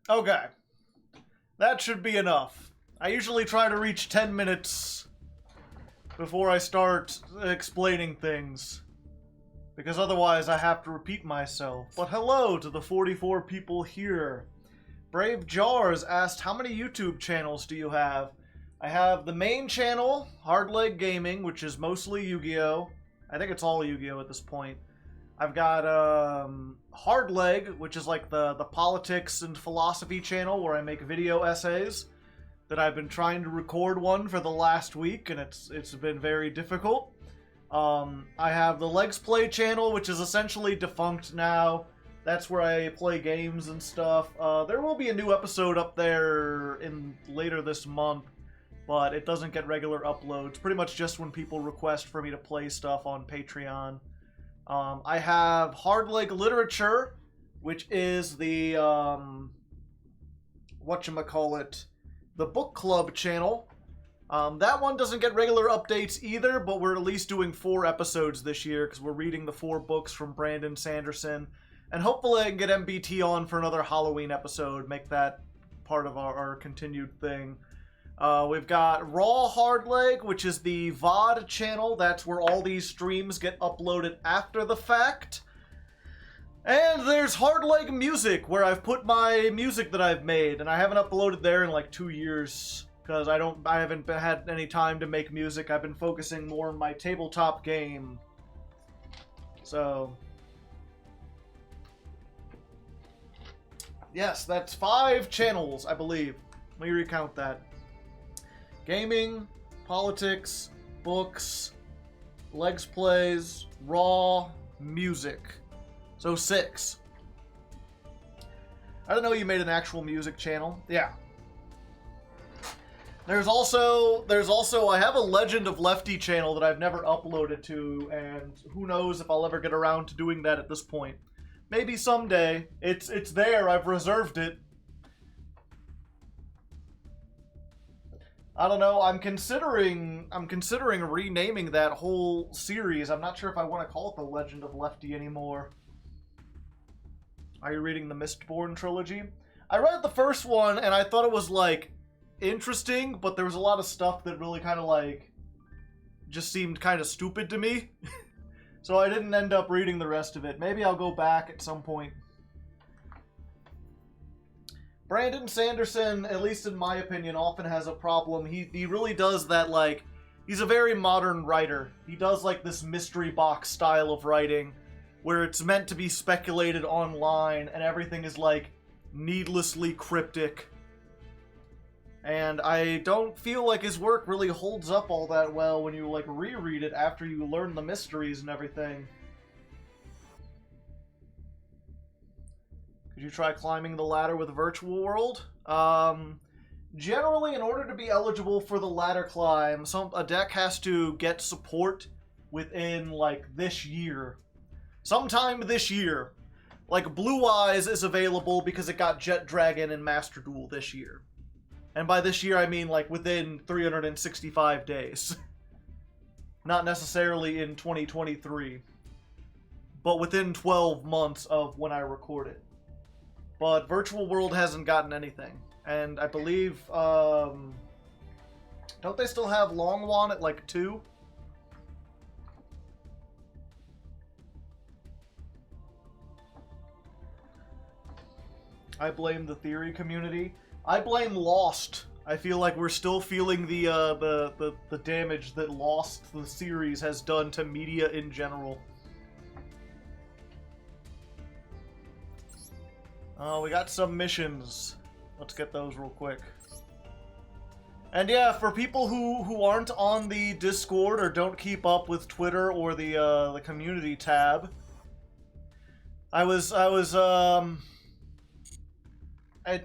Okay. That should be enough. I usually try to reach 10 minutes before I start explaining things, because otherwise I have to repeat myself. But hello to the 44 people here. Brave Jars asked, how many YouTube channels do you have? I have the main channel, Hardleg Gaming, which is mostly Yu-Gi-Oh! I think it's all Yu-Gi-Oh! At this point. I've got Hardleg, which is like the politics and philosophy channel where I make video essays that I've been trying to record one for the last week, and it's been very difficult. I have the Legs Play channel, which is essentially defunct now. That's where I play games and stuff. There will be a new episode up there later this month, but it doesn't get regular uploads. Pretty much just when people request for me to play stuff on Patreon. I have Hardleg Literature, which is the, whatchamacallit, the book club channel. That one doesn't get regular updates either, but we're at least doing 4 episodes this year because we're reading the 4 books from Brandon Sanderson. And hopefully I can get MBT on for another Halloween episode, make that part of our continued thing. We've got Raw Hardleg, which is the VOD channel. That's where all these streams get uploaded after the fact. And there's Hardleg Music, where I've put my music that I've made, and I haven't uploaded there in like 2 years, because I haven't had any time to make music. I've been focusing more on my tabletop game. So, yes, that's 5 channels, I believe. Let me recount that. Gaming, politics, books, Legs Plays, Raw, music. So 6. I didn't know you made an actual music channel. Yeah. There's also I have a Legend of Lefty channel that I've never uploaded to, and who knows if I'll ever get around to doing that at this point. Maybe someday. It's there, I've reserved it. I don't know, I'm considering renaming that whole series. I'm not sure if I want to call it The Legend of Lefty anymore. Are you reading the Mistborn trilogy? I read the first one and I thought it was like interesting, but there was a lot of stuff that really kind of like just seemed kind of stupid to me. So I didn't end up reading the rest of it. Maybe I'll go back at some point. Brandon Sanderson, at least in my opinion, often has a problem. He really does that, like, he's a very modern writer. He does, like, this mystery box style of writing, where it's meant to be speculated online, and everything is, like, needlessly cryptic. And I don't feel like his work really holds up all that well when you, like, reread it after you learn the mysteries and everything. Could you try climbing the ladder with Virtual World? Generally, in order to be eligible for the ladder climb, a deck has to get support within, like, this year. Sometime this year. Like, Blue Eyes is available because it got Jet Dragon and Master Duel this year. And by this year, I mean, like, within 365 days. Not necessarily in 2023. But within 12 months of when I record it. But Virtual World hasn't gotten anything. And I believe, don't they still have Longwan at, like, 2? I blame the theory community. I blame Lost. I feel like we're still feeling the damage that Lost, the series, has done to media in general. We got some missions. Let's get those real quick. And yeah, for people who aren't on the Discord or don't keep up with Twitter or the community tab, I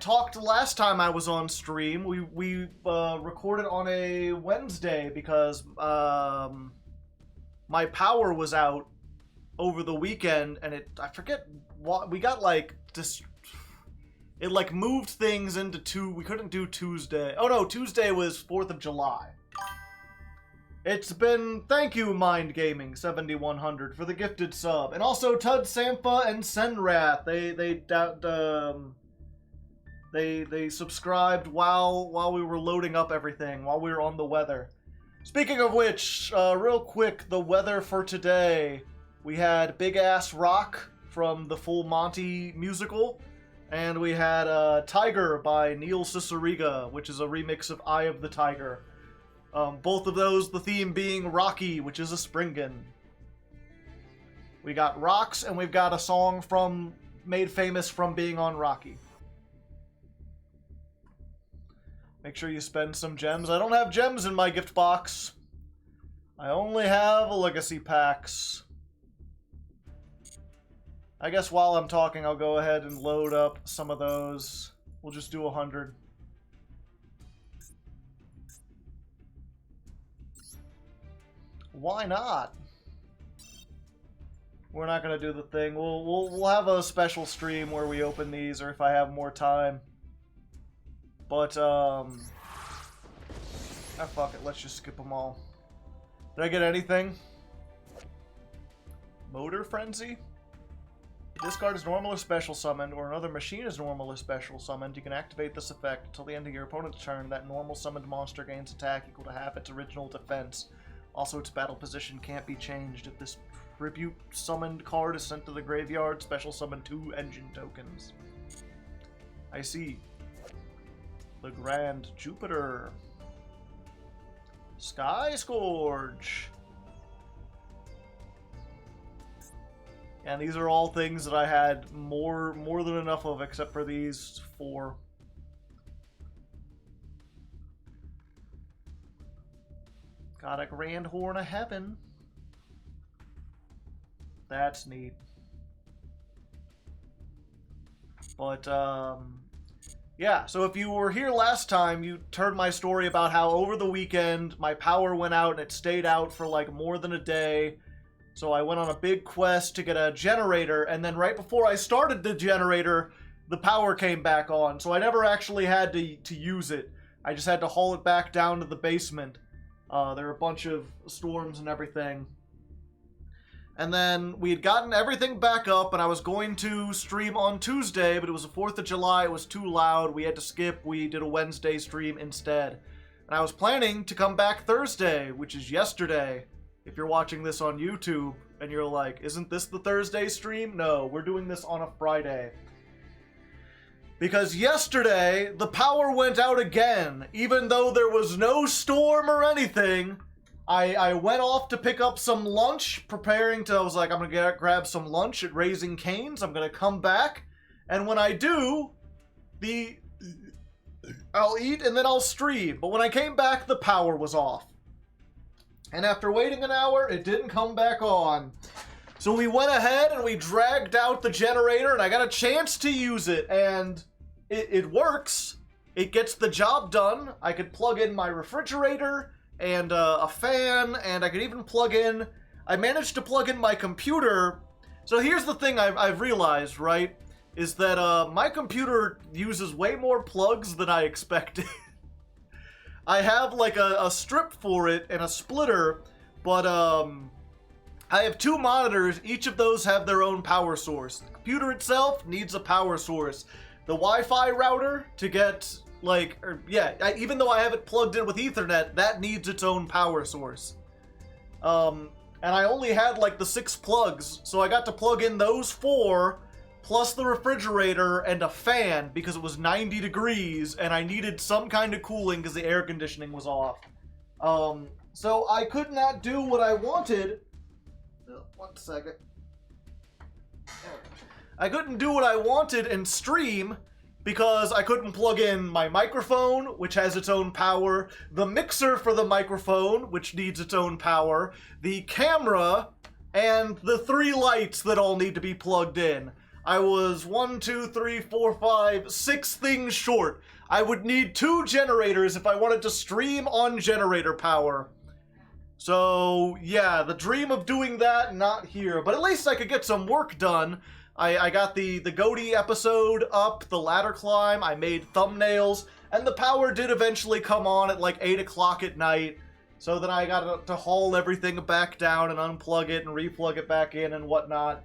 talked last time I was on stream. We recorded on a Wednesday because my power was out over the weekend, and I forget what we got, like it like moved things into we couldn't do Tuesday. Oh no, Tuesday was 4th of July. It's been, thank you Mind Gaming 7100 for the gifted sub, and also Tud Sampa and Senrath. They subscribed while we were loading up everything, while we were on the weather. Speaking of which, real quick, the weather for today. We had Big Ass Rock from the Full Monty musical, and we had Tiger by Neil Cicierega, which is a remix of Eye of the Tiger. Both of those, the theme being Rocky, which is a Springan. We got rocks, and we've got a song made famous from being on Rocky. Make sure you spend some gems. I don't have gems in my gift box. I only have legacy packs. I guess while I'm talking, I'll go ahead and load up some of those. We'll just do 100. Why not? We're not gonna do the thing. We'll have a special stream where we open these, or if I have more time. But, fuck it, let's just skip them all. Did I get anything? Motor Frenzy? This card is normal or special summoned, or another machine is normal or special summoned. You can activate this effect until the end of your opponent's turn. That normal summoned monster gains attack equal to half its original defense. Also, its battle position can't be changed. If this tribute summoned card is sent to the graveyard, special summon 2 engine tokens. I see. The Grand Jupiter. Sky Scourge. And these are all things that I had more than enough of, except for these 4. Got a Grand Horn of Heaven. That's neat. But, yeah, so if you were here last time, you heard my story about how over the weekend my power went out and it stayed out for like more than a day. So I went on a big quest to get a generator, and then right before I started the generator, the power came back on. So I never actually had to use it. I just had to haul it back down to the basement. There were a bunch of storms and everything. And then we had gotten everything back up, and I was going to stream on Tuesday, but it was the 4th of July, it was too loud, we had to skip, we did a Wednesday stream instead. And I was planning to come back Thursday, which is yesterday, if you're watching this on YouTube, and you're like, isn't this the Thursday stream? No, we're doing this on a Friday. Because yesterday, the power went out again, even though there was no storm or anything. I went off to pick up some lunch, I was like, I'm gonna grab some lunch at Raising Cane's, I'm gonna come back, and when I do, I'll eat and then I'll stream. But when I came back, the power was off. And after waiting an hour, it didn't come back on. So we went ahead and we dragged out the generator, and I got a chance to use it, and it works. It gets the job done. I could plug in my refrigerator, and a fan, and I could even I managed to plug in my computer. So here's the thing I've realized, right, is that my computer uses way more plugs than I expected. I have like a strip for it and a splitter, but I have 2 monitors, each of those have their own power source. The computer itself needs a power source. The Wi-Fi router to get even though I have it plugged in with Ethernet, that needs its own power source. And I only had like the 6 plugs, so I got to plug in those 4, plus the refrigerator and a fan, because it was 90 degrees, and I needed some kind of cooling because the air conditioning was off. So I could not do what I wanted. One second. I couldn't do what I wanted and stream, because I couldn't plug in my microphone, which has its own power, the mixer for the microphone, which needs its own power, the camera, and the 3 lights that all need to be plugged in. I was 6 things short. I would need 2 generators if I wanted to stream on generator power. So, yeah, the dream of doing that, not here. But at least I could get some work done. I got the Goaty episode up, the ladder climb, I made thumbnails, and the power did eventually come on at like 8 o'clock at night, so then I got to haul everything back down and unplug it and replug it back in and whatnot.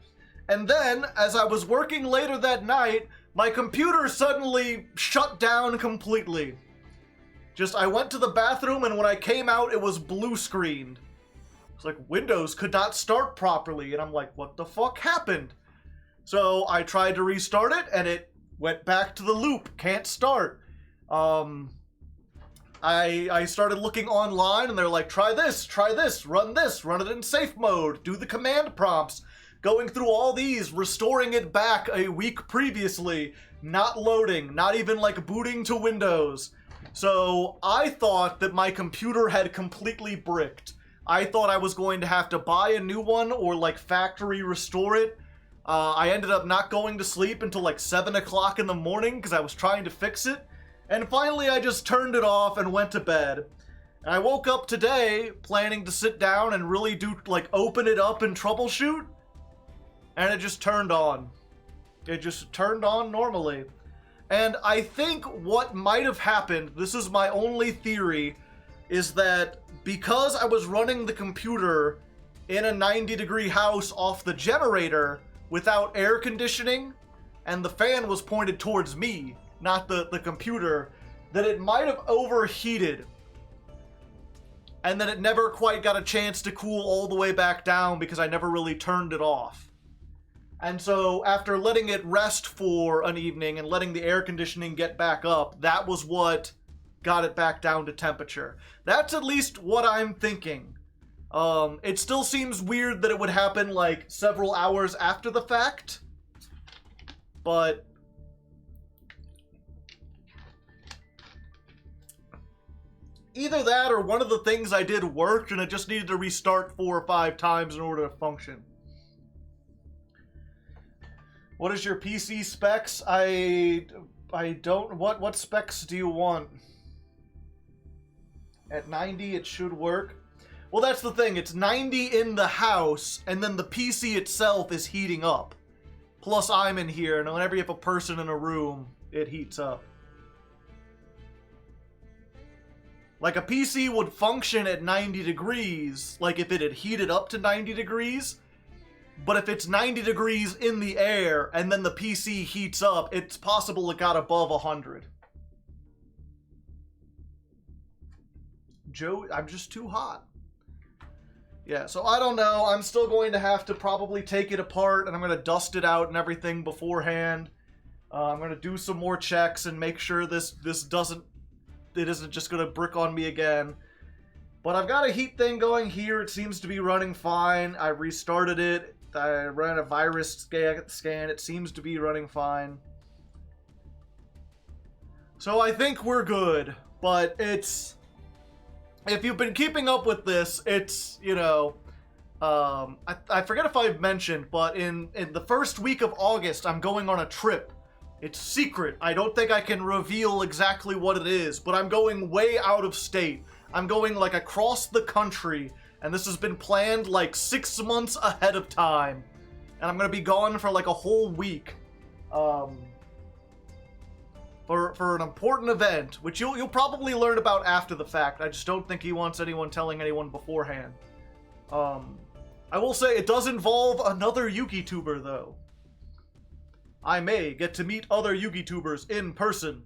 And then, as I was working later that night, my computer suddenly shut down completely. I went to the bathroom, and when I came out, it was blue screened. It's like, Windows could not start properly, and I'm like, what the fuck happened? So I tried to restart it, and it went back to the loop, can't start. I started looking online, and they're like, try this, run it in safe mode, do the command prompts, going through all these, restoring it back a week previously, not loading, not even like booting to Windows. So I thought that my computer had completely bricked. I thought I was going to have to buy a new one or like factory restore it. I ended up not going to sleep until like 7 o'clock in the morning because I was trying to fix it. And finally I just turned it off and went to bed. And I woke up today planning to sit down and really open it up and troubleshoot. And it just turned on. It just turned on normally. And I think what might have happened, this is my only theory, is that because I was running the computer in a 90-degree house off the generator without air conditioning, and the fan was pointed towards me, not the computer, that it might have overheated. And then it never quite got a chance to cool all the way back down because I never really turned it off. And so after letting it rest for an evening and letting the air conditioning get back up, that was what got it back down to temperature. That's at least what I'm thinking. It still seems weird that it would happen like several hours after the fact, but either that or one of the things I did worked and it just needed to restart 4 or 5 times in order to function. What is your PC specs? I don't... What specs do you want? At 90, it should work. Well, that's the thing. It's 90 in the house, and then the PC itself is heating up. Plus, I'm in here, and whenever you have a person in a room, it heats up. Like, a PC would function at 90 degrees, like if it had heated up to 90 degrees. But if it's 90 degrees in the air and then the PC heats up, it's possible it got above 100. Joe, I'm just too hot. Yeah, so I don't know. I'm still going to have to probably take it apart and I'm going to dust it out and everything beforehand. I'm going to do some more checks and make sure it isn't just going to brick on me again. But I've got a heat thing going here. It seems to be running fine. I restarted it. I ran a virus scan. It seems to be running fine. So I think we're good. But it's... If you've been keeping up with this, it's, you know... I forget if I've mentioned, but in the first week of August, I'm going on a trip. It's secret. I don't think I can reveal exactly what it is, but I'm going way out of state. I'm going, like, across the country, and this has been planned, like, 6 months ahead of time. And I'm gonna be gone for, like, a whole week. For an important event, which you'll probably learn about after the fact. I just don't think he wants anyone telling anyone beforehand. I will say, it does involve another YugiTuber, though. I may get to meet other YugiTubers in person.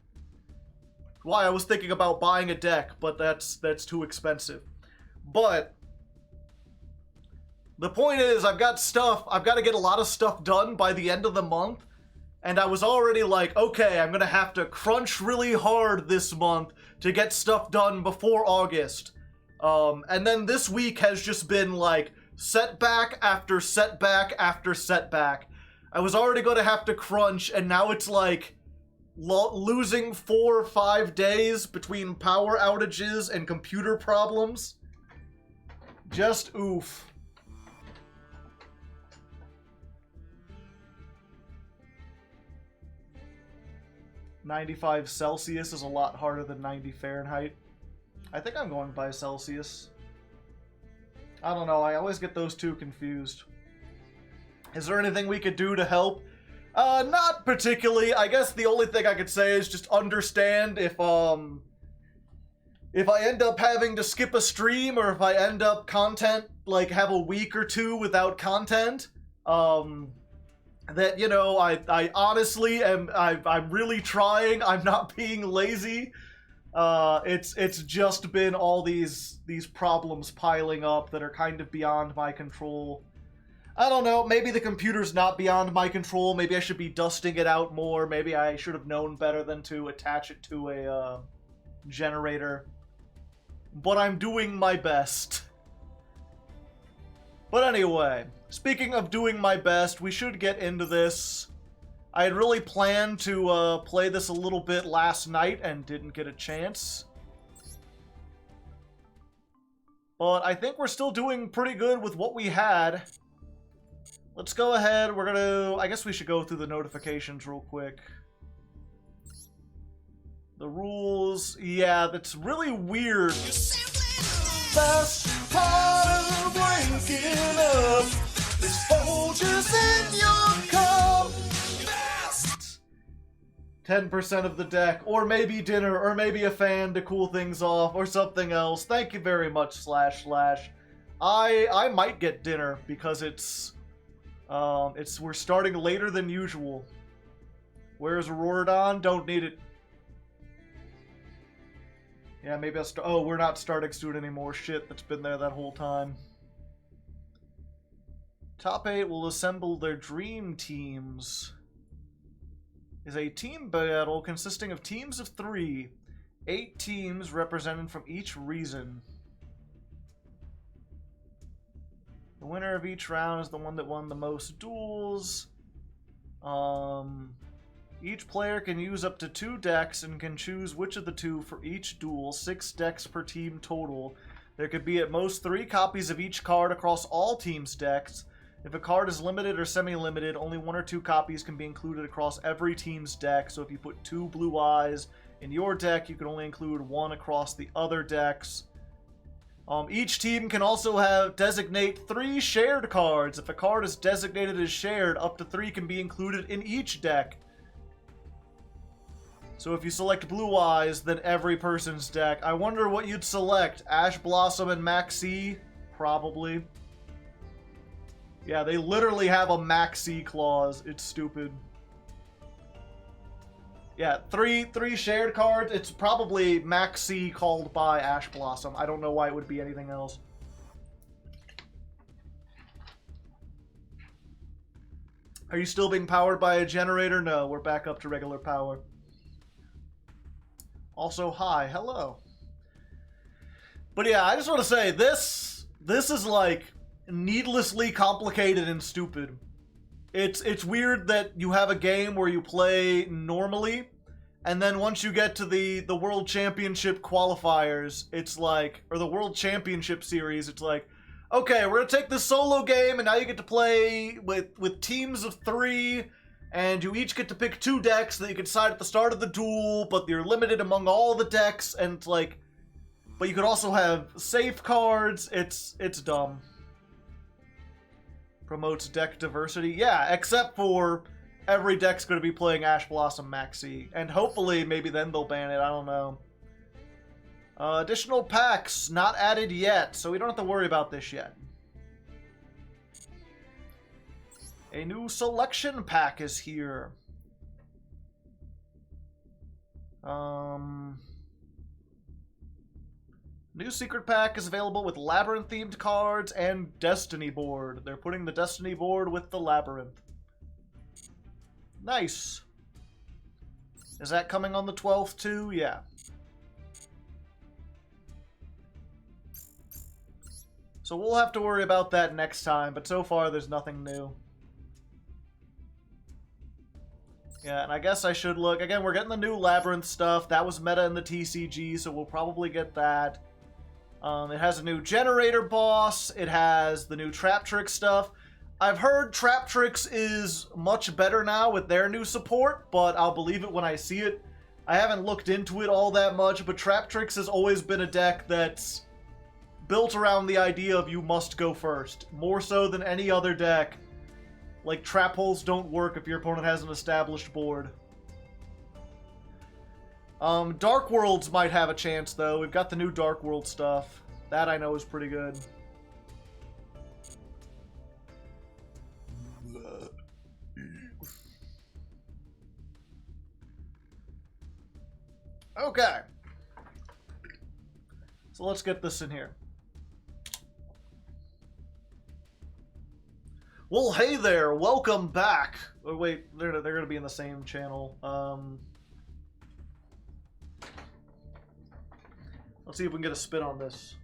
Why I was thinking about buying a deck, but that's too expensive. But the point is, I've got to get a lot of stuff done by the end of the month, and I was already like, okay, I'm gonna have to crunch really hard this month to get stuff done before August. And then this week has just been like setback after setback after setback. I was already gonna have to crunch, and now it's like losing 4 or 5 days between power outages and computer problems. Just oof. (95°C is a lot harder than 90 Fahrenheit. I think I'm going by Celsius. I don't know, I always get those two confused. Is there anything we could do to help? Not particularly. I guess the only thing I could say is just understand if I end up having to skip a stream, or if I end up have a week or 2 without content, that, you know, I honestly am, I'm really trying. I'm not being lazy. It's just been all these problems piling up that are kind of beyond my control. I don't know, maybe the computer's not beyond my control. Maybe I should be dusting it out more. Maybe I should have known better than to attach it to a generator. But I'm doing my best. But anyway, speaking of doing my best, we should get into this. I had really planned to play this a little bit last night and didn't get a chance. But I think we're still doing pretty good with what we had. Let's go ahead, we're gonna... I guess we should go through the notifications real quick. The rules... Yeah, that's really weird. Best part of waking up is Folgers in your cup. 10% of the deck, or maybe dinner, or maybe a fan to cool things off, or something else. Thank you very much, // I might get dinner, because we're starting later than usual. Where's Auroradon? Don't need it. Yeah, maybe I'll start. Oh, we're not starting soon anymore. Shit, that's been there that whole time. Top 8 will assemble their dream teams. Is a team battle consisting of teams of 3. 8 teams represented from each region. The winner of each round is the one that won the most duels. Each player can use up to 2 decks and can choose which of the 2 for each duel. 6 decks per team total. There could be at most 3 copies of each card across all teams' decks. If a card is limited or semi-limited, only 1 or 2 copies can be included across every team's deck. So if you put 2 blue eyes in your deck, you can only include 1 across the other decks. Each team can also designate 3 shared cards. If a card is designated as shared, up to 3 can be included in each deck. So if you select Blue Eyes, then every person's deck. I wonder what you'd select. Ash Blossom and Maxi? Probably. Yeah, they literally have a Maxi clause. It's stupid. Yeah, three shared cards. It's probably Maxi called by Ash Blossom. I don't know why it would be anything else. Are you still being powered by a generator? No, we're back up to regular power. Also, hi, hello. But yeah, I just want to say, this is like needlessly complicated and stupid. It's weird that you have a game where you play normally, and then once you get to the World Championship qualifiers, it's like, or the World Championship series, it's like, okay, we're gonna take this solo game, and now you get to play with teams of 3, and you each get to pick 2 decks that you can decide at the start of the duel, but you're limited among all the decks, and it's like, but you could also have safe cards. It's dumb. Promotes deck diversity. Yeah, except for every deck's going to be playing Ash Blossom Maxi. And hopefully, maybe then they'll ban it. I don't know. Additional packs not added yet, so we don't have to worry about this yet. A new selection pack is here. New secret pack is available with Labyrinth-themed cards and Destiny board. They're putting the Destiny board with the Labyrinth. Nice. Is that coming on the 12th too? Yeah. So we'll have to worry about that next time, but so far there's nothing new. Yeah, and I guess I should look. Again, we're getting the new Labyrinth stuff. That was meta in the TCG, so we'll probably get that. It has a new generator boss. It has the new Trap Trick stuff. I've heard Trap Tricks is much better now with their new support, but I'll believe it when I see it. I haven't looked into it all that much, but Trap Tricks has always been a deck that's built around the idea of you must go first. More so than any other deck. Like, trap holes don't work if your opponent has an established board. Dark Worlds might have a chance, though. We've got the new Dark World stuff. That I know is pretty good. Okay. So let's get this in here. Well, hey there, welcome back. Oh, wait, they're gonna be in the same channel. Let's see if we can get a spin on this.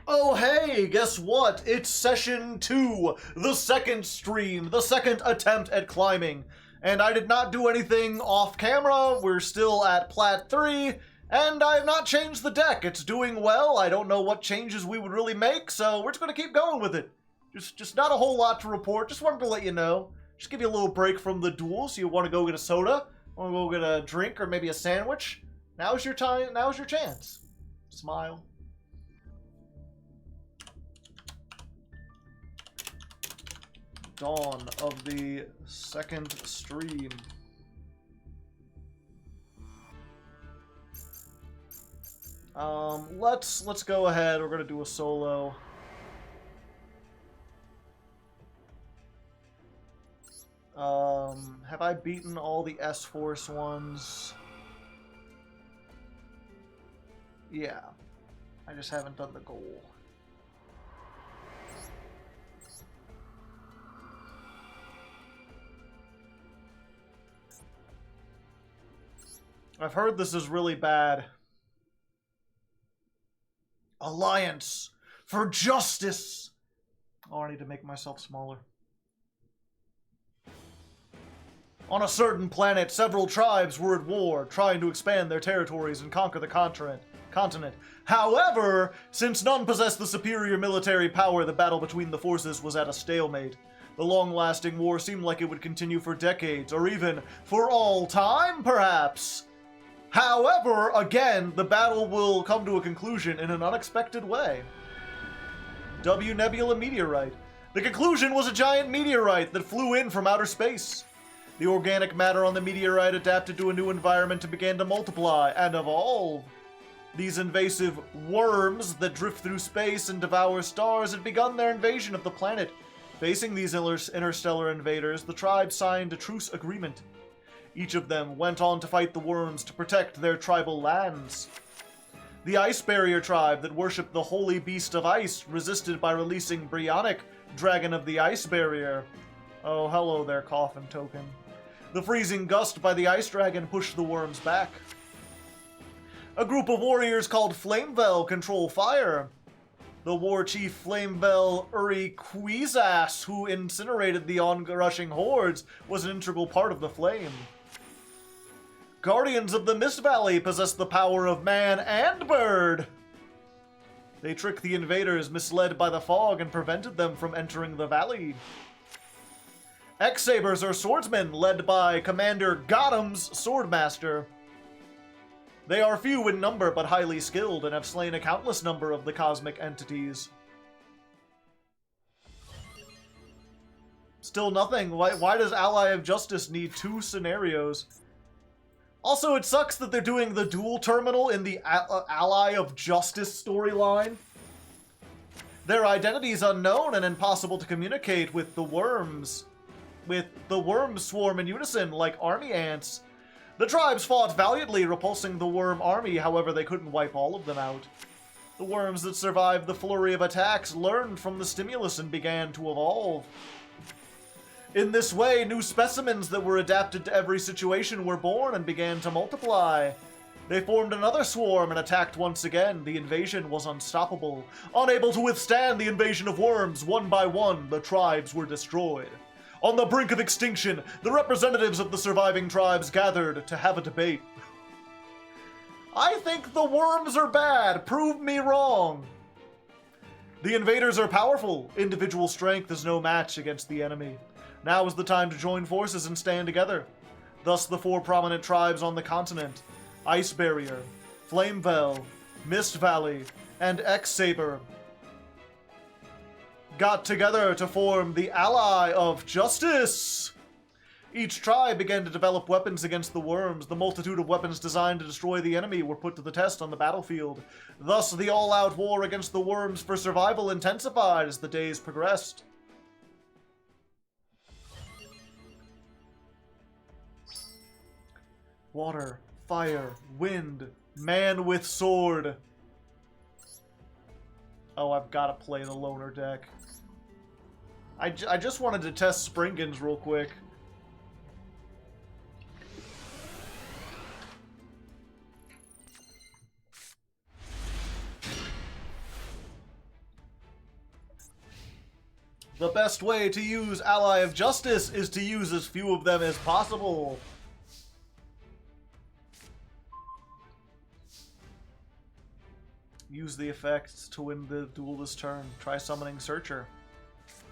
Oh, hey, guess what? It's session 2, the second stream, the second attempt at climbing. And I did not do anything off camera. We're still at Plat 3, and I have not changed the deck. It's doing well. I don't know what changes we would really make, so we're just gonna keep going with it. Just not a whole lot to report. Just wanted to let you know. Just give you a little break from the duel. So you want to go get a soda, want to go get a drink or maybe a sandwich. Now's your time. Now's your chance. Smile. Dawn of the second stream. Let's go ahead. We're gonna do a solo. Have I beaten all the S-Force ones? Yeah. I just haven't done the goal. I've heard this is really bad. Alliance for Justice! Oh, I need to make myself smaller. On a certain planet, several tribes were at war, trying to expand their territories and conquer the continent. However, since none possessed the superior military power, the battle between the forces was at a stalemate. The long-lasting war seemed like it would continue for decades, or even for all time, perhaps. However, again, the battle will come to a conclusion in an unexpected way. W Nebula meteorite. The conclusion was a giant meteorite that flew in from outer space. The organic matter on the meteorite adapted to a new environment and began to multiply and evolve. These invasive worms that drift through space and devour stars had begun their invasion of the planet. Facing these interstellar invaders, the tribe signed a truce agreement. Each of them went on to fight the worms to protect their tribal lands. The Ice Barrier tribe that worshipped the holy beast of ice resisted by releasing Brionic, dragon of the Ice Barrier. Oh, hello there, coffin token. The freezing gust by the ice dragon pushed the worms back. A group of warriors called Flamevel control fire. The war chief Flamevel Uriquizas, who incinerated the onrushing hordes, was an integral part of the flame. Guardians of the Mist Valley possess the power of man and bird. They tricked the invaders misled by the fog and prevented them from entering the valley. X-Sabers are swordsmen, led by Commander Gotham's Swordmaster. They are few in number but highly skilled and have slain a countless number of the cosmic entities. Still nothing. Why does Ally of Justice need 2 scenarios? Also, it sucks that they're doing the dual terminal in the Ally of Justice storyline. Their identities unknown and impossible to communicate with the worms. With the worms swarm in unison like army ants. The tribes fought valiantly, repulsing the worm army, however they couldn't wipe all of them out. The worms that survived the flurry of attacks learned from the stimulus and began to evolve. In this way, new specimens that were adapted to every situation were born and began to multiply. They formed another swarm and attacked once again. The invasion was unstoppable. Unable to withstand the invasion of worms, one by one, the tribes were destroyed. On the brink of extinction, the representatives of the surviving tribes gathered to have a debate. I think the worms are bad. Prove me wrong. The invaders are powerful. Individual strength is no match against the enemy. Now is the time to join forces and stand together. Thus the 4 prominent tribes on the continent, Ice Barrier, Flamevel, Mist Valley, and X-Saber, got together to form the Ally of Justice. Each tribe began to develop weapons against the worms. The multitude of weapons designed to destroy the enemy were put to the test on the battlefield. Thus, the all-out war against the worms for survival intensified as the days progressed. Water, fire, wind, man with sword. Oh, I've got to play the loner deck. I just wanted to test Springans real quick. The best way to use Ally of Justice is to use as few of them as possible. Use the effects to win the duel this turn. Try summoning Searcher.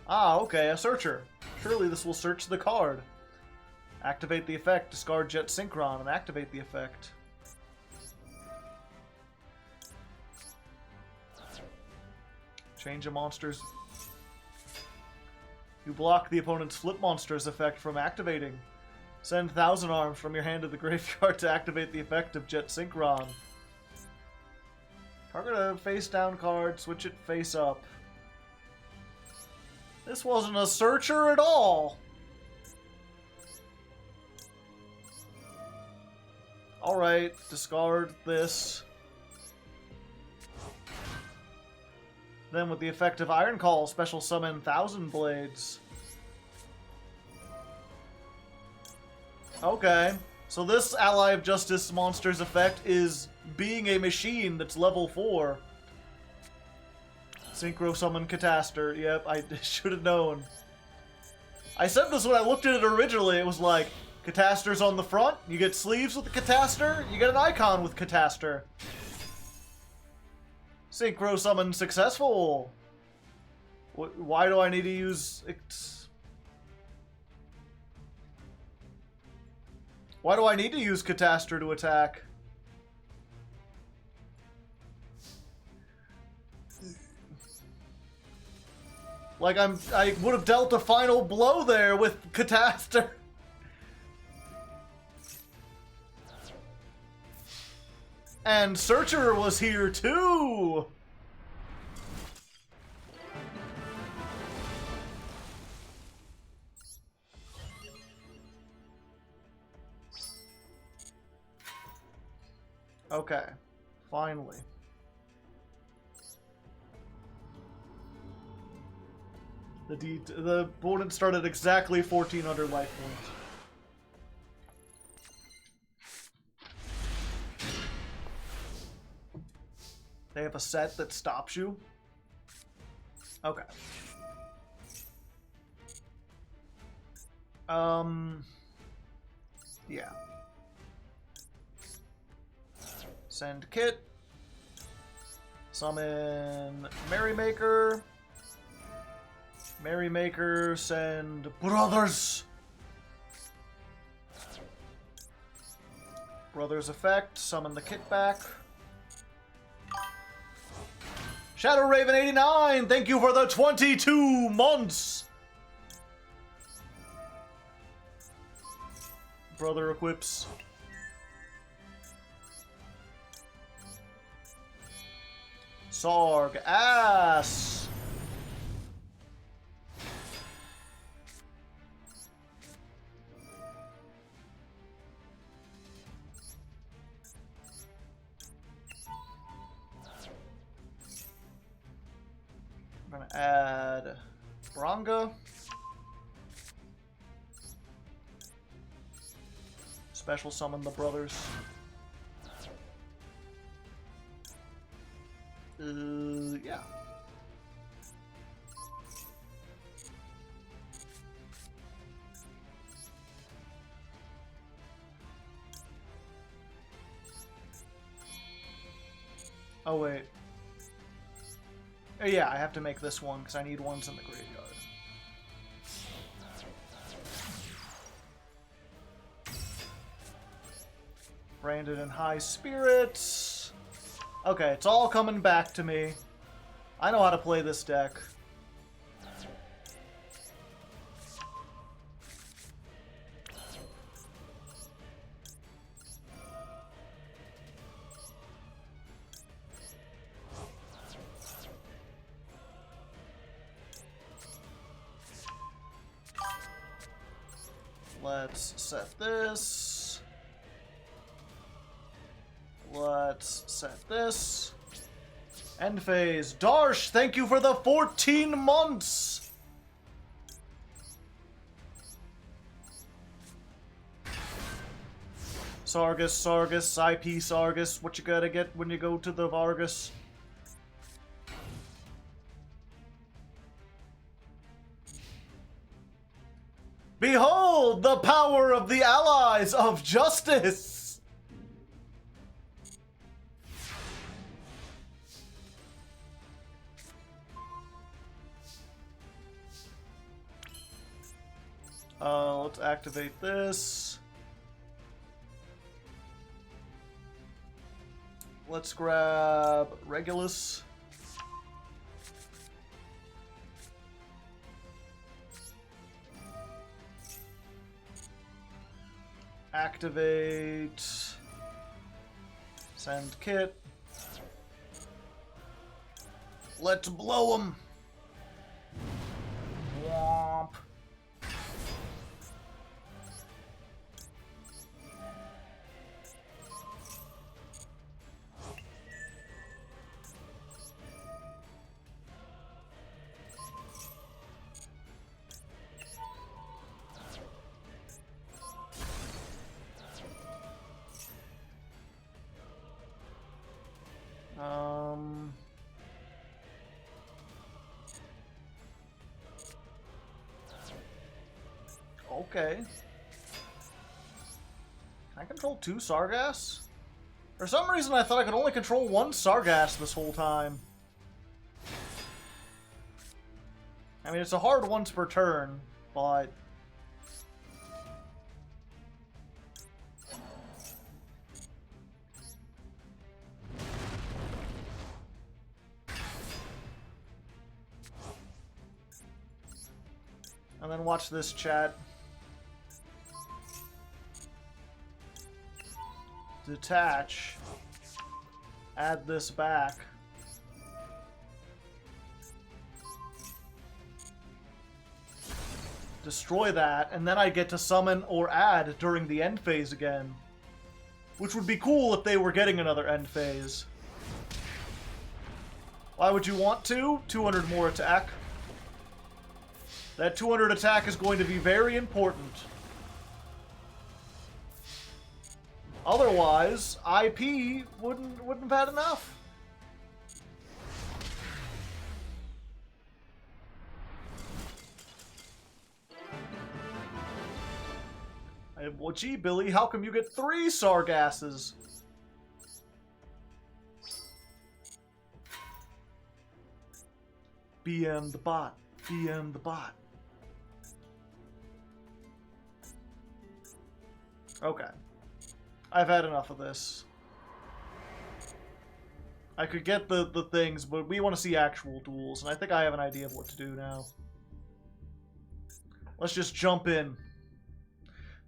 Ah, okay, a Searcher. Surely this will search the card. Activate the effect, discard Jet Synchron, and activate the effect. Change a monster's... You block the opponent's Flip Monster's effect from activating. Send Thousand Arms from your hand to the graveyard to activate the effect of Jet Synchron. Target a face-down card, switch it face-up. This wasn't a Searcher at all! Alright, discard this. Then with the effect of Iron Call, special summon Thousand Blades. Okay, so this Ally of Justice monster's effect is being a machine that's level 4. Synchro summon Cataster. Yep, I should have known. I said this when I looked at it originally. It was like, Cataster's on the front, you get sleeves with the Cataster, you get an icon with Cataster. Synchro summon successful. Why do I need to use... Why do I need to use Cataster to attack? Like I would have dealt a final blow there with Cataster. And Searcher was here too! Okay, finally. The opponent started exactly 1400 life points. They have a set that stops you? Okay. Yeah. Send Kit. Summon Merrymaker. Merrymaker, send Brothers. Brothers effect, summon the Kit back. Shadow Raven 89, thank you for the 22 months. Brother equips. Sarg ass. I'm gonna add Branga. Special summon the brothers. Yeah. Oh, wait. Oh, yeah, I have to make this one because I need ones in the graveyard. Branded in high spirits. Okay, it's all coming back to me. I know how to play this deck. Let's set this. Let's set this. End phase. Darsh, thank you for the 14 months! Sargus, IP Sargus. What you gotta get when you go to the Vargas? Behold the power of the allies of justice! Let's activate this. Let's grab Regulus. Activate. Send kit. Let's blow him. Womp. Okay. Can I control 2 Sargass? For some reason I thought I could only control 1 Sargass this whole time. I mean, it's a hard once per turn, but... And then watch this, chat. Detach. Add this back. Destroy that, and then I get to summon or add during the end phase again. Which would be cool if they were getting another end phase. Why would you want to? 200 more attack. That 200 attack is going to be very important. Otherwise, IP wouldn't have had enough. Well, gee, Billy, how come you get 3 Sargasses? BM the bot. BM the bot. Okay. I've had enough of this. I could get the things, but we want to see actual duels, and I think I have an idea of what to do now. Let's just jump in.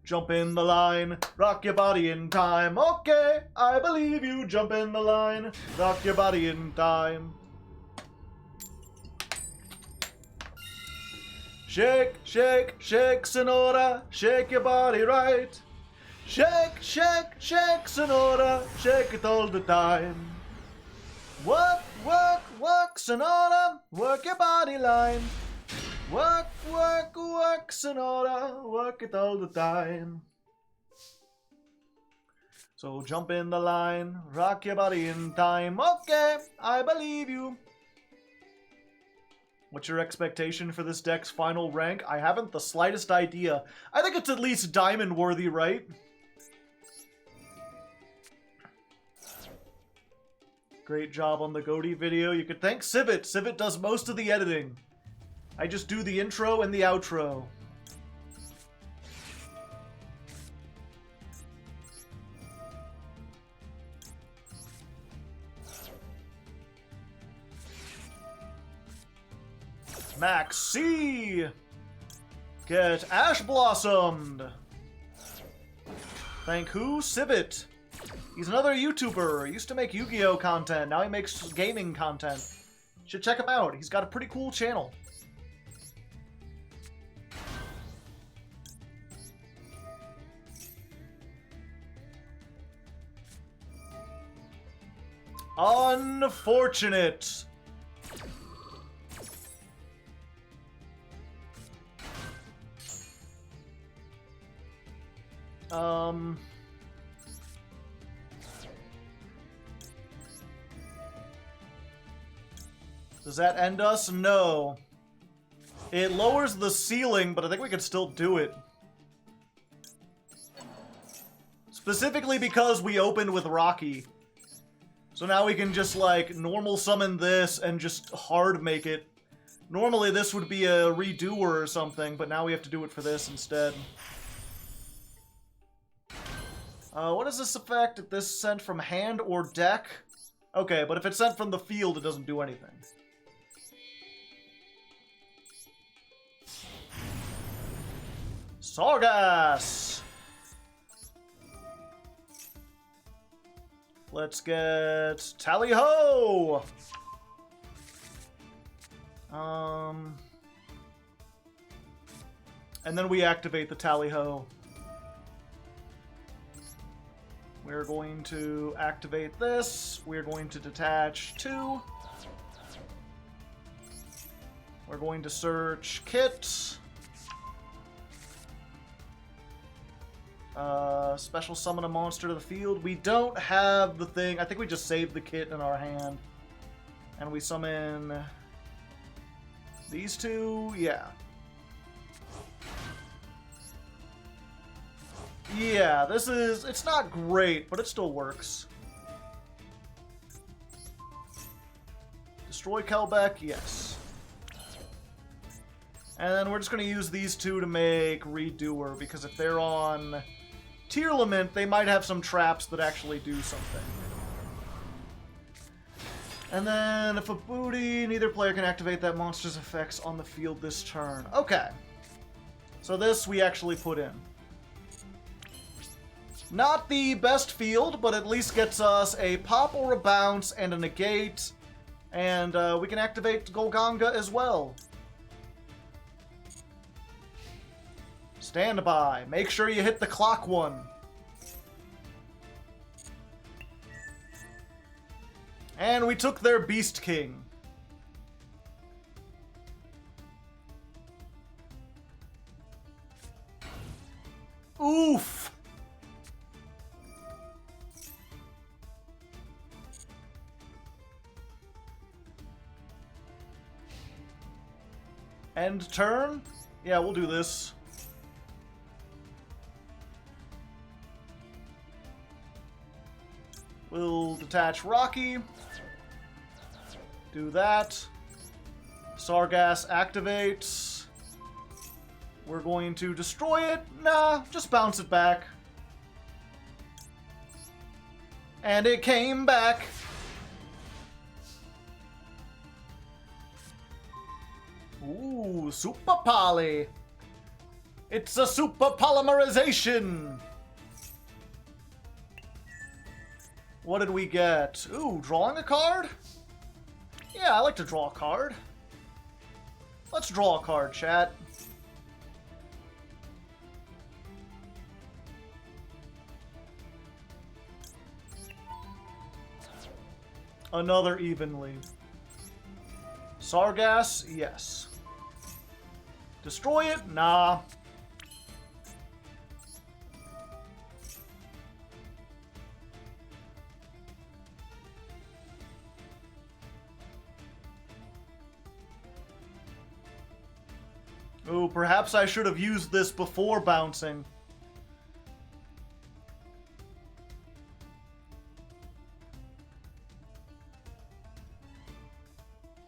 Jump in the line, rock your body in time. Okay, I believe you. Jump in the line, rock your body in time. Shake, shake, shake, Sonora, shake your body right. Shake, shake, shake, Sonora, shake it all the time. Work, work, work, Sonora, work your body line. Work, work, work, Sonora, work it all the time. So jump in the line, rock your body in time. Okay, I believe you. What's your expectation for this deck's final rank? I haven't the slightest idea. I think it's at least diamond worthy, right? Great job on the Goaty video. You could thank Civet. Civet does most of the editing. I just do the intro and the outro. Max C! Get Ash Blossomed! Thank who? Civet. He's another YouTuber. He used to make Yu-Gi-Oh! Content. Now he makes gaming content. Should check him out. He's got a pretty cool channel. Unfortunate. Does that end us? No. It lowers the ceiling, but I think we can still do it. Specifically because we opened with Rocky. So now we can just, like, normal summon this and just hard make it. Normally this would be a redoer or something, but now we have to do it for this instead. What is this effect? If this is sent from hand or deck? Okay, but if it's sent from the field, it doesn't do anything. Sargass! Let's get Tally-Ho! And then we activate the Tally-Ho. We're going to activate this. We're going to detach 2. We're going to search Kit. Special summon a monster to the field. We don't have the thing. I think we just saved the Kit in our hand. And we summon these 2. Yeah. Yeah, this is... It's not great, but it still works. Destroy Kelbeck? Yes. And then we're just going to use these 2 to make Redoer, because if they're on Tearlament, they might have some traps that actually do something. And then, if a booty, neither player can activate that monster's effects on the field this turn. Okay. So this we actually put in. Not the best field, but at least gets us a pop or a bounce and a negate. And we can activate Golganga as well. Stand by. Make sure you hit the clock one. And we took their Beast King. Oof! End turn? Yeah, we'll do this. We'll detach Rocky. Do that. Sargass activates. We're going to destroy it. Nah, just bounce it back. And it came back. Ooh, super poly. It's a super polymerization. What did we get? Ooh, drawing a card? Yeah, I like to draw a card. Let's draw a card, chat. Another evenly. Sargass? Yes. Destroy it? Nah. Ooh, perhaps I should have used this before bouncing.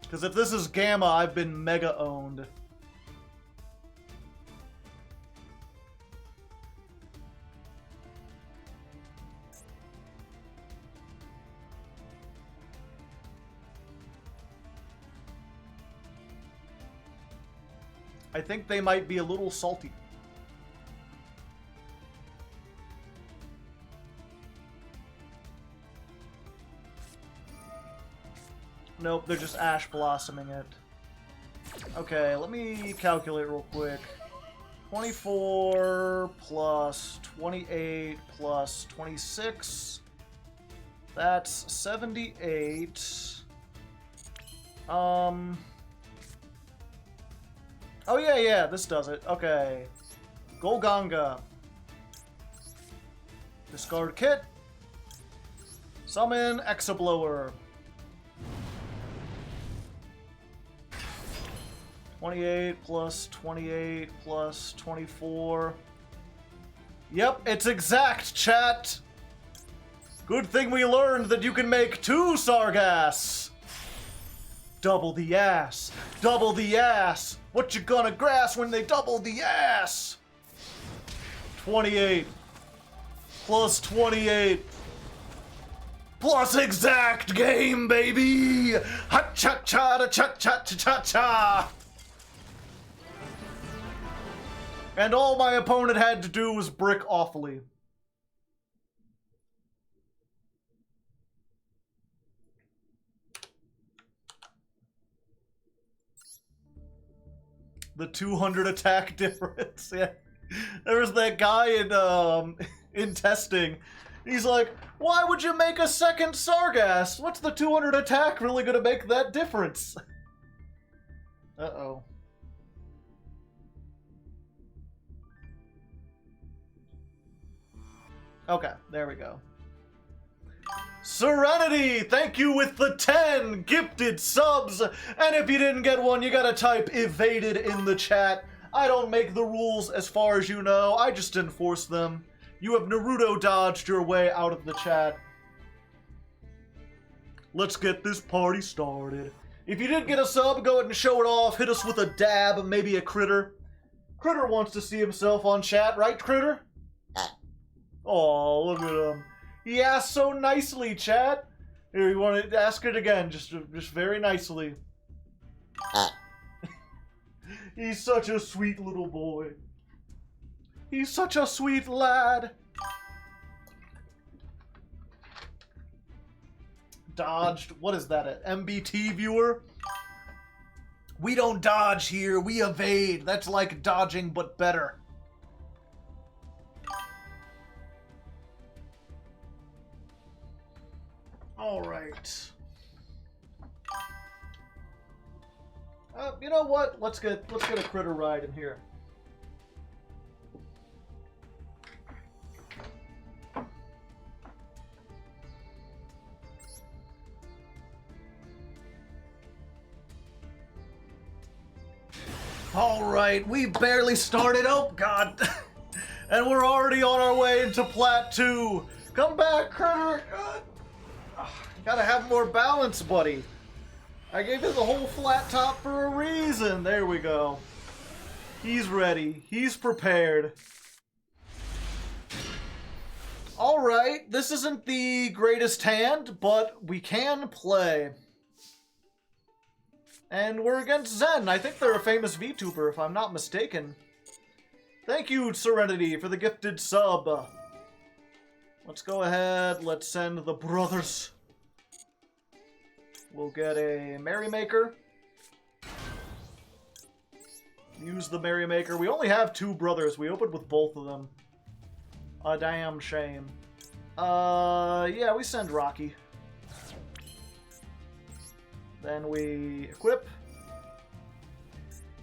Because if this is Gamma, I've been mega owned. I think they might be a little salty. Nope, they're just ash blossoming it. Okay, let me calculate real quick. 24 plus 28 plus 26 That's 78. Oh, yeah, this does it. Okay. Golganga. Discard kit. Summon Exablower. 28 plus 28 plus 24. Yep, it's exact, chat! Good thing we learned that you can make 2 Sargass! Double the ass! Double the ass! What you gonna grass when they double the ass? 28 plus 28 plus exact game, baby! Ha cha cha da cha cha cha cha cha! And all my opponent had to do was brick awfully. The 200 attack difference. Yeah. There was that guy in testing. He's like, why would you make a second Sargass? What's the 200 attack really gonna make that difference? Uh-oh. Okay, there we go. Serenity, thank you with the 10 gifted subs. And if you didn't get one, you gotta type evaded in the chat. I don't make the rules as far as you know. I just enforce them. You have Naruto dodged your way out of the chat. Let's get this party started. If you did get a sub, go ahead and show it off. Hit us with a dab, maybe a Critter. Critter wants to see himself on chat, right, Critter? Oh, look at him. He asked so nicely, chat. Here, you want to ask it again, just very nicely. He's such a sweet little boy. He's such a sweet lad. Dodged. What is that, an MBT viewer? We don't dodge here, we evade. That's like dodging, but better. All right. You know what? Let's get a Critter ride in here. All right, we barely started. Oh God, and we're already on our way into Plat 2. Come back, Critter. Gotta have more balance, buddy. I gave you the whole flat top for a reason. There we go. He's ready. He's prepared. Alright, this isn't the greatest hand, but we can play. And we're against Zen. I think they're a famous VTuber, if I'm not mistaken. Thank you, Serenity, for the gifted sub. Let's go ahead. Let's send the brothers. We'll get a Merrymaker. Use the Merrymaker. We only have 2 brothers. We opened with both of them. A damn shame. Yeah, we send Rocky. Then we equip.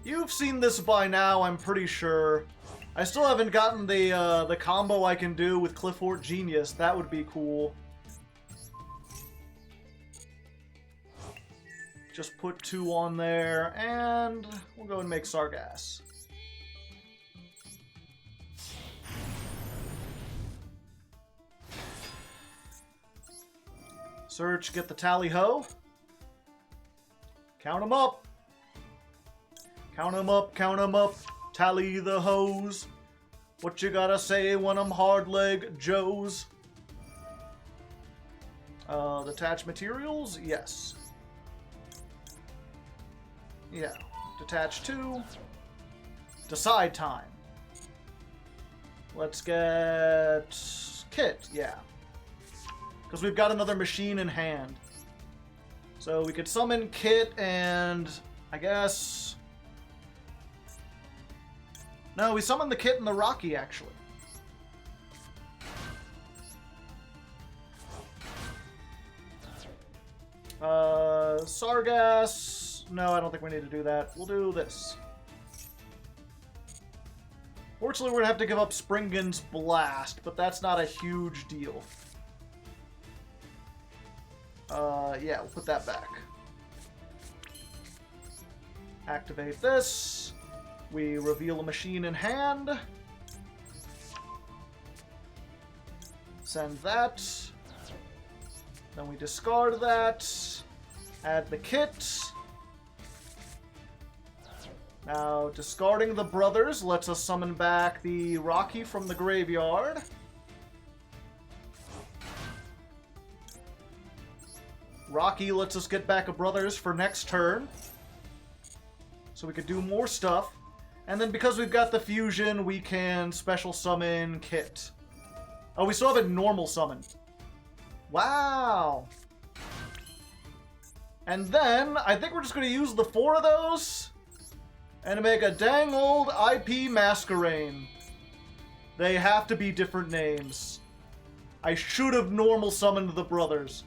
You've seen this by now, I'm pretty sure. I still haven't gotten the combo I can do with Clifford Genius. That would be cool. Just put 2 on there, and we'll go and make Sargass. Search, get the tally-ho. Count them up. Count them up, count them up. Tally the hoes. What you gotta say when I'm hard-leg Joes? Detach materials? Yes. Yeah. Detach 2. Decide time. Let's get Kit, yeah. Because we've got another machine in hand. So we could summon Kit and I guess... No, we summoned the Kit and the Rocky, actually. Sargass. No, I don't think we need to do that. We'll do this. Fortunately, we're gonna have to give up Springan's Blast, but that's not a huge deal. Yeah, we'll put that back. Activate this. We reveal a machine in hand. Send that. Then we discard that. Add the kit. Now, discarding the brothers lets us summon back the Rocky from the graveyard. Rocky lets us get back a brothers for next turn. So we could do more stuff. And then because we've got the fusion, we can special summon Kit. Oh, we still have a normal summon. Wow. And then, I think we're just going to use the 4 of those and make a dang old IP Masquerain. They have to be different names. I should have normal summoned the brothers.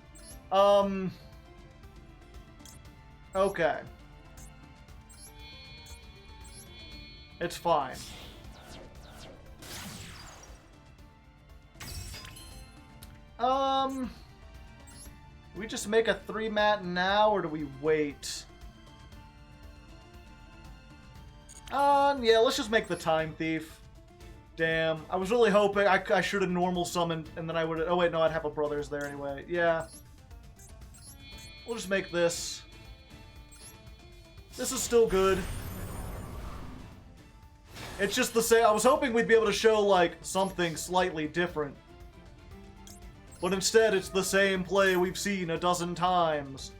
Okay. It's fine. Do we just make a 3-mat now, or do we wait? Yeah, let's just make the Time Thief. Damn, I was really hoping I should have normal summoned, and then I would have... Oh wait, no, I'd have a brothers there anyway. Yeah. We'll just make this. This is still good. It's just the same. I was hoping we'd be able to show, like, something slightly different. But instead, it's the same play we've seen a dozen times.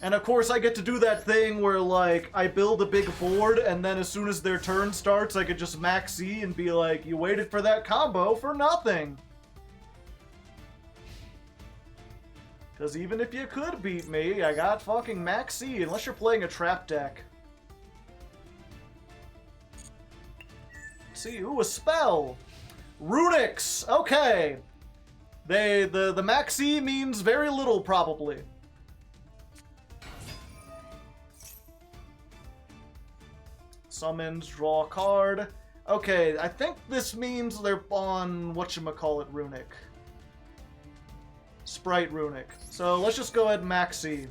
And of course, I get to do that thing where, like, I build a big board, and then as soon as their turn starts, I could just max C and be like, you waited for that combo for nothing. Because even if you could beat me, I got fucking max C, unless you're playing a trap deck. Let's see, ooh, a spell! Runics! Okay. The maxi means very little, probably. Summons, draw a card. Okay, I think this means they're on whatchamacallit Runic. Sprite Runic. So let's just go ahead and maxi.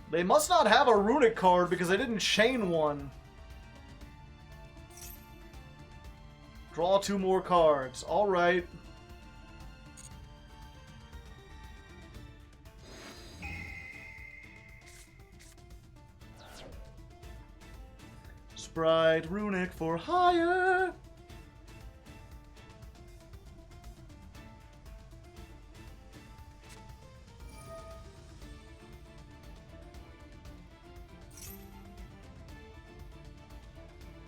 They must not have a Runic card because I didn't chain one. Draw 2 more cards. Alright. Sprite Runic for hire.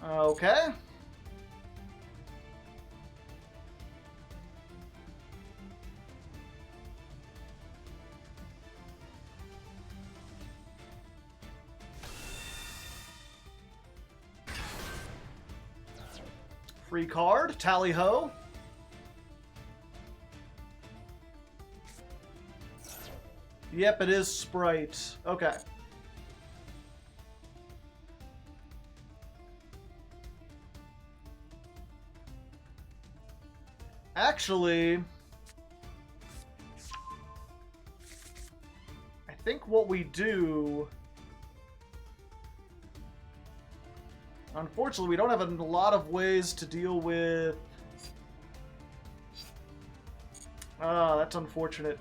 Okay. Free card, Tally Ho. Yep, it is Sprite. Okay. Actually, I think what we do... Unfortunately, we don't have a lot of ways to deal with... Ah, that's unfortunate.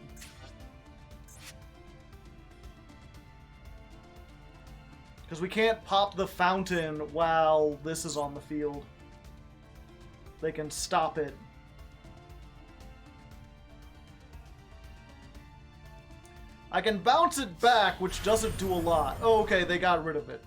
Because we can't pop the fountain while this is on the field. They can stop it. I can bounce it back, which doesn't do a lot. Oh, okay, they got rid of it.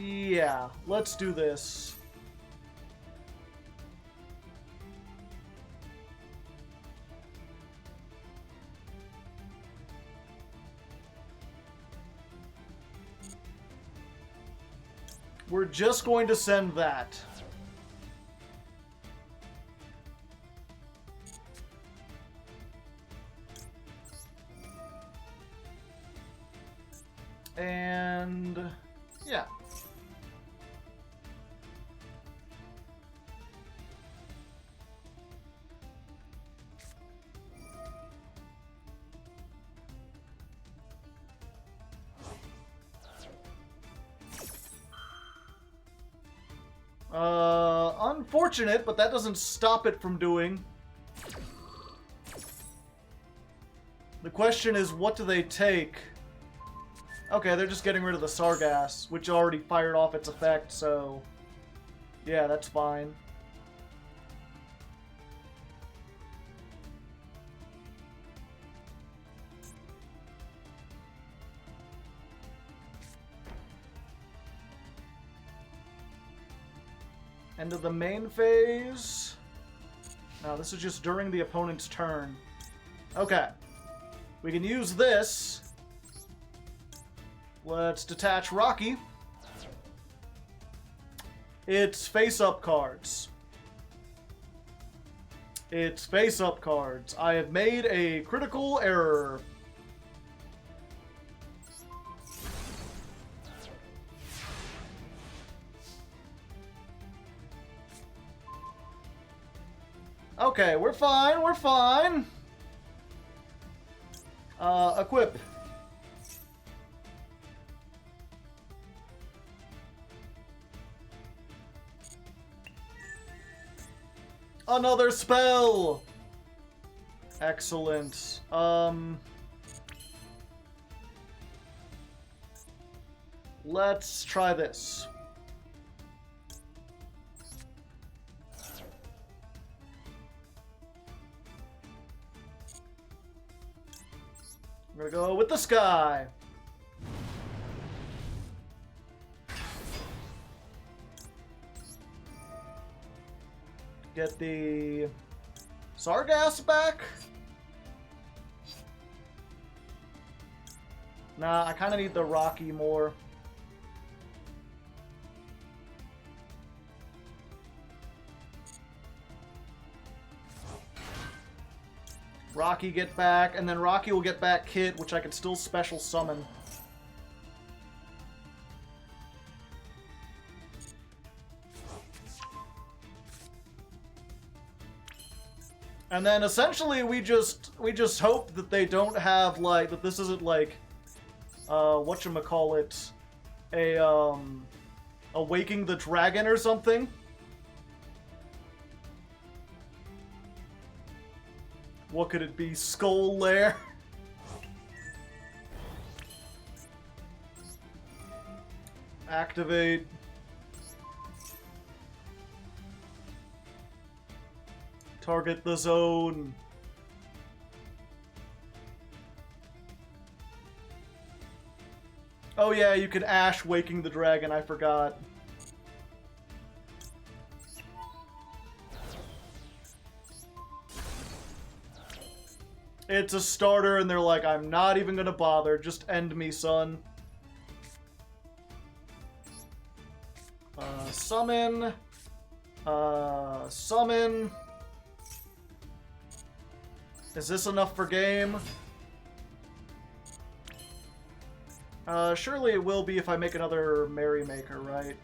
Yeah, let's do this. We're just going to send that. And yeah. Unfortunate, but that doesn't stop it from doing. The question is, what do they take? Okay, they're just getting rid of the Sargass, which already fired off its effect, so... yeah, that's fine. End of the main phase. No, this is just during the opponent's turn. Okay. We can use this. Let's detach Rocky. It's face-up cards. It's face-up cards. I have made a critical error. Okay, we're fine, we're fine. Equip. Another spell! Excellent. Let's try this. I'm gonna go with the sky. Get the Sargass back. Nah, I kind of need the Rocky more. Rocky get back, and then Rocky will get back Kit, which I can still special summon. And then essentially we just hope that they don't have like that this isn't like whatchamacallit, a Waking the Dragon or something. What could it be? Skull Lair? Activate. Target the zone. Oh yeah, you can Ash Waking the Dragon, I forgot. It's a starter, and they're like, I'm not even gonna bother. Just end me, son. Summon. Summon. Is this enough for game? Surely it will be if I make another Merrymaker, right?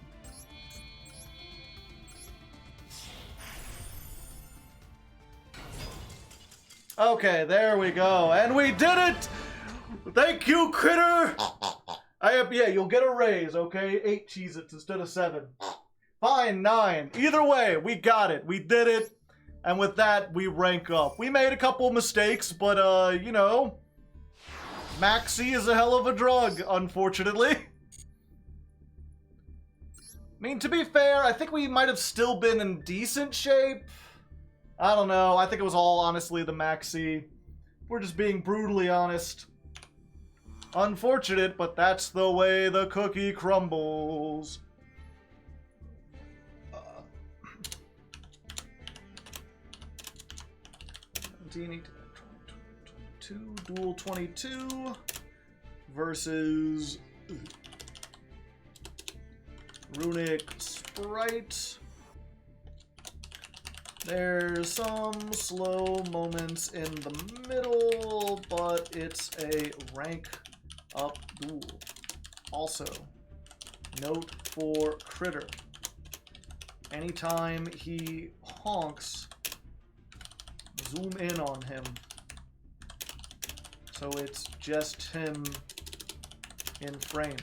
Okay, there we go. And we did it! Thank you, critter! Yeah, you'll get a raise, okay? 8 Cheez-Its instead of 7. Fine, 9. Either way, we got it. We did it. And with that, we rank up. We made a couple mistakes, but, you know, Maxi is a hell of a drug, unfortunately. I mean, to be fair, I think we might have still been in decent shape. I don't know. I think it was all, honestly, the Maxi. We're just being brutally honest. Unfortunate, but that's the way the cookie crumbles. 17, 18, 22, duel 22 versus Runic Sprite. There's some slow moments in the middle, but it's a rank up duel. Also, note for Critter. Anytime he honks, zoom in on him. So it's just him in frame.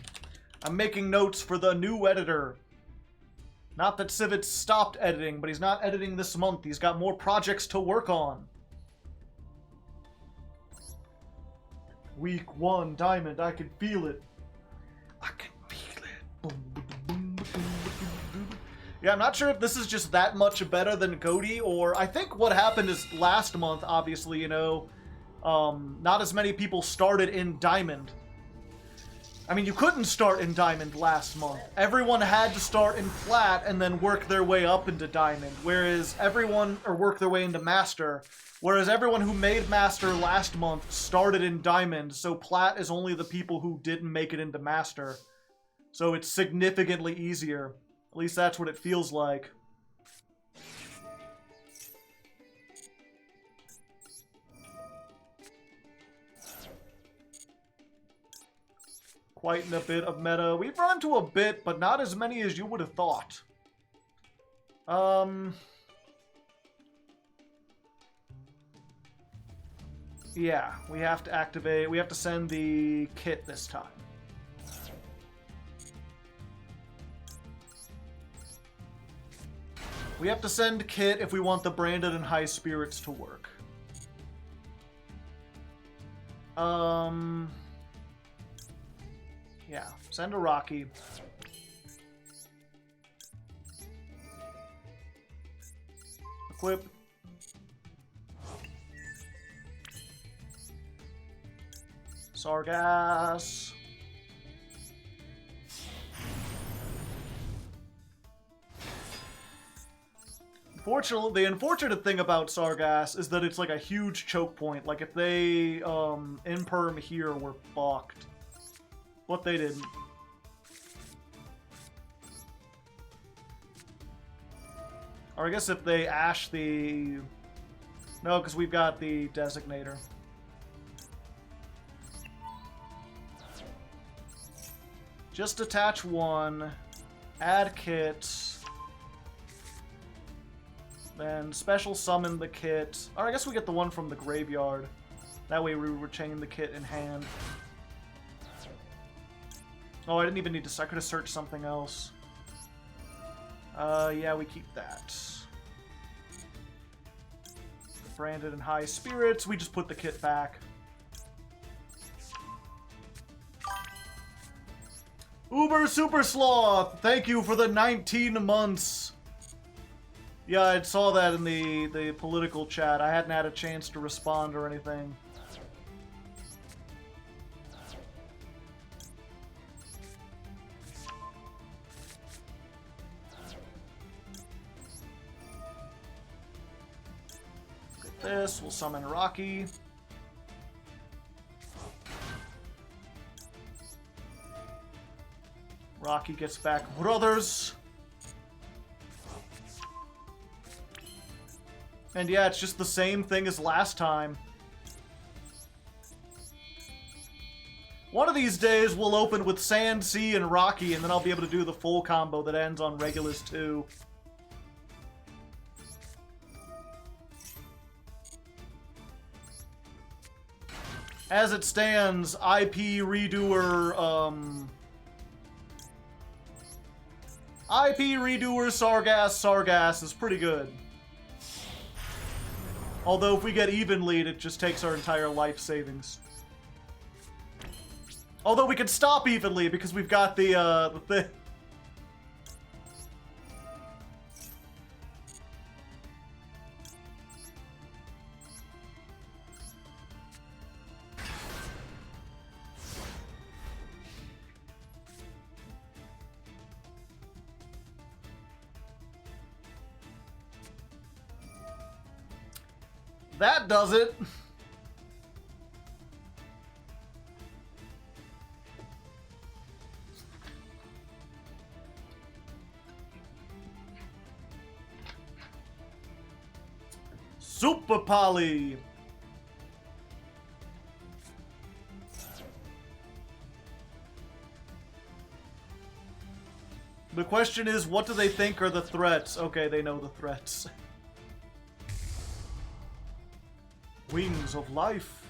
I'm making notes for the new editor. Not that Civit's stopped editing, but he's not editing this month. He's got more projects to work on. Week 1, Diamond, I can feel it. I can feel it. Boom, boom, boom, boom, boom, boom. Yeah, I'm not sure if this is just that much better than Cody, or I think what happened is last month, obviously, you know, not as many people started in Diamond. I mean, you couldn't start in Diamond last month. Everyone had to start in Plat and then work their way up into Diamond, whereas work their way into Master, whereas everyone who made Master last month started in Diamond, so Plat is only the people who didn't make it into Master. So it's significantly easier. At least that's what it feels like. Quite in a bit of meta. We've run into a bit, but not as many as you would have thought. Yeah, we have to activate, we have to send the kit this time. We have to send kit if we want the branded and high spirits to work. Yeah, send a Rocky. Equip. Sargass. Fortunately, the unfortunate thing about Sargass is that it's like a huge choke point. Like if they imperm here, we're fucked. But they didn't. Or I guess if they ash the... No, because we've got the designator. Just attach one, add kit, then special summon the kit. Or I guess we get the one from the graveyard. That way we retain the kit in hand. Oh, I didn't even need to... I could have searched something else. Yeah, we keep that. Branded and high spirits, we just put the kit back. Uber Super Sloth, thank you for the 19 months. Yeah, I saw that in the political chat. I hadn't had a chance to respond or anything. Get this, we'll summon Rocky. Rocky gets back brothers. And yeah, it's just the same thing as last time. One of these days we'll open with Sand, Sea, and Rocky, and then I'll be able to do the full combo that ends on Regulus 2. As it stands, IP Redoer, Sargass is pretty good. Although if we get even lead, it just takes our entire life savings. Although we can stop evenly because we've got the thing. That does it. Super Poly. The question is, what do they think are the threats? Okay, they know the threats. Wings of Life.